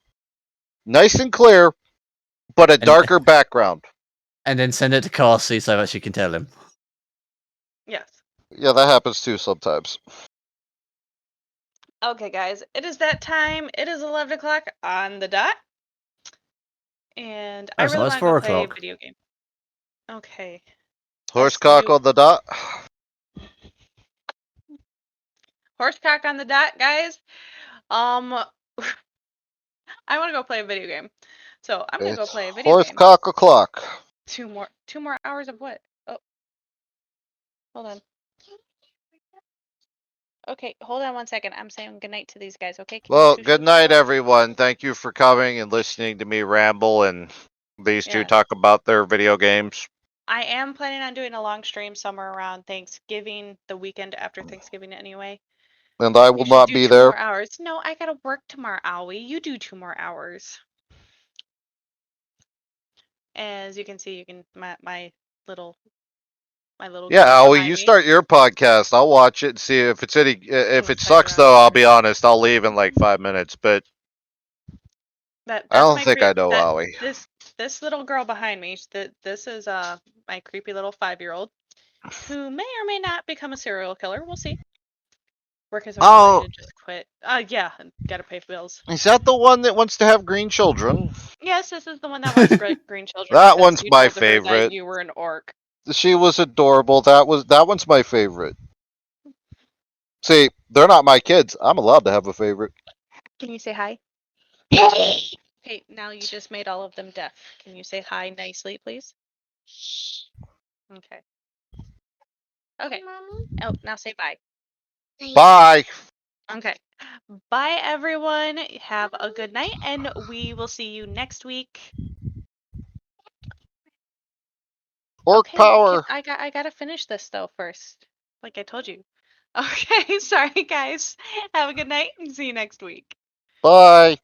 nice and clear, but a darker background.
And then send it to Cassie so that she can tell him.
Yes.
Yeah, that happens too sometimes.
Okay, guys, it is that time. It is 11 o'clock on the dot. And I really want to go play a video game. Okay.
Horsecock on the dot.
Horsecock on the dot, guys. I want to go play a video game. So I'm gonna go play a video game.
Horsecock o'clock.
2 more hours of what? Oh. Hold on. Okay, hold on 1 second. I'm saying goodnight to these guys, okay?
Well, good night, everyone. Thank you for coming and listening to me ramble and these two talk about their video games.
I am planning on doing a long stream somewhere around Thanksgiving, the weekend after Thanksgiving anyway.
And I will
You should
not
do
be
2
there.
more hours. No, I gotta work tomorrow, Owie. You do 2 more hours. As you can see, you can my little
Yeah,
girl
Howie,
behind
you
me.
start your podcast. I'll watch it and see if it's any. If it sucks, though, I'll be honest. I'll leave in like 5 minutes. But I
That's
don't
my
think I know
that
Howie.
this little girl behind me. This is my creepy little 5-year-old who may or may not become a serial killer. We'll see. Work is always ready
Oh,
to just quit. Yeah, gotta pay bills.
is that the one that wants to have green children?
Yes, this is the one that wants green children
That
because
one's
you
my
told her that
favorite.
you were an orc.
She was adorable. That one's my favorite. See, they're not my kids. I'm allowed to have a favorite.
Can you say hi? Hey, now you just made all of them deaf. Can you say hi nicely, please? Okay. Okay. Oh, now say bye.
Bye.
Okay. Bye, everyone. Have a good night, and we will see you next week.
Orc
Okay,
power.
I gotta finish this though first, like I told you. Okay, sorry guys. Have a good night and see you next week.
Bye.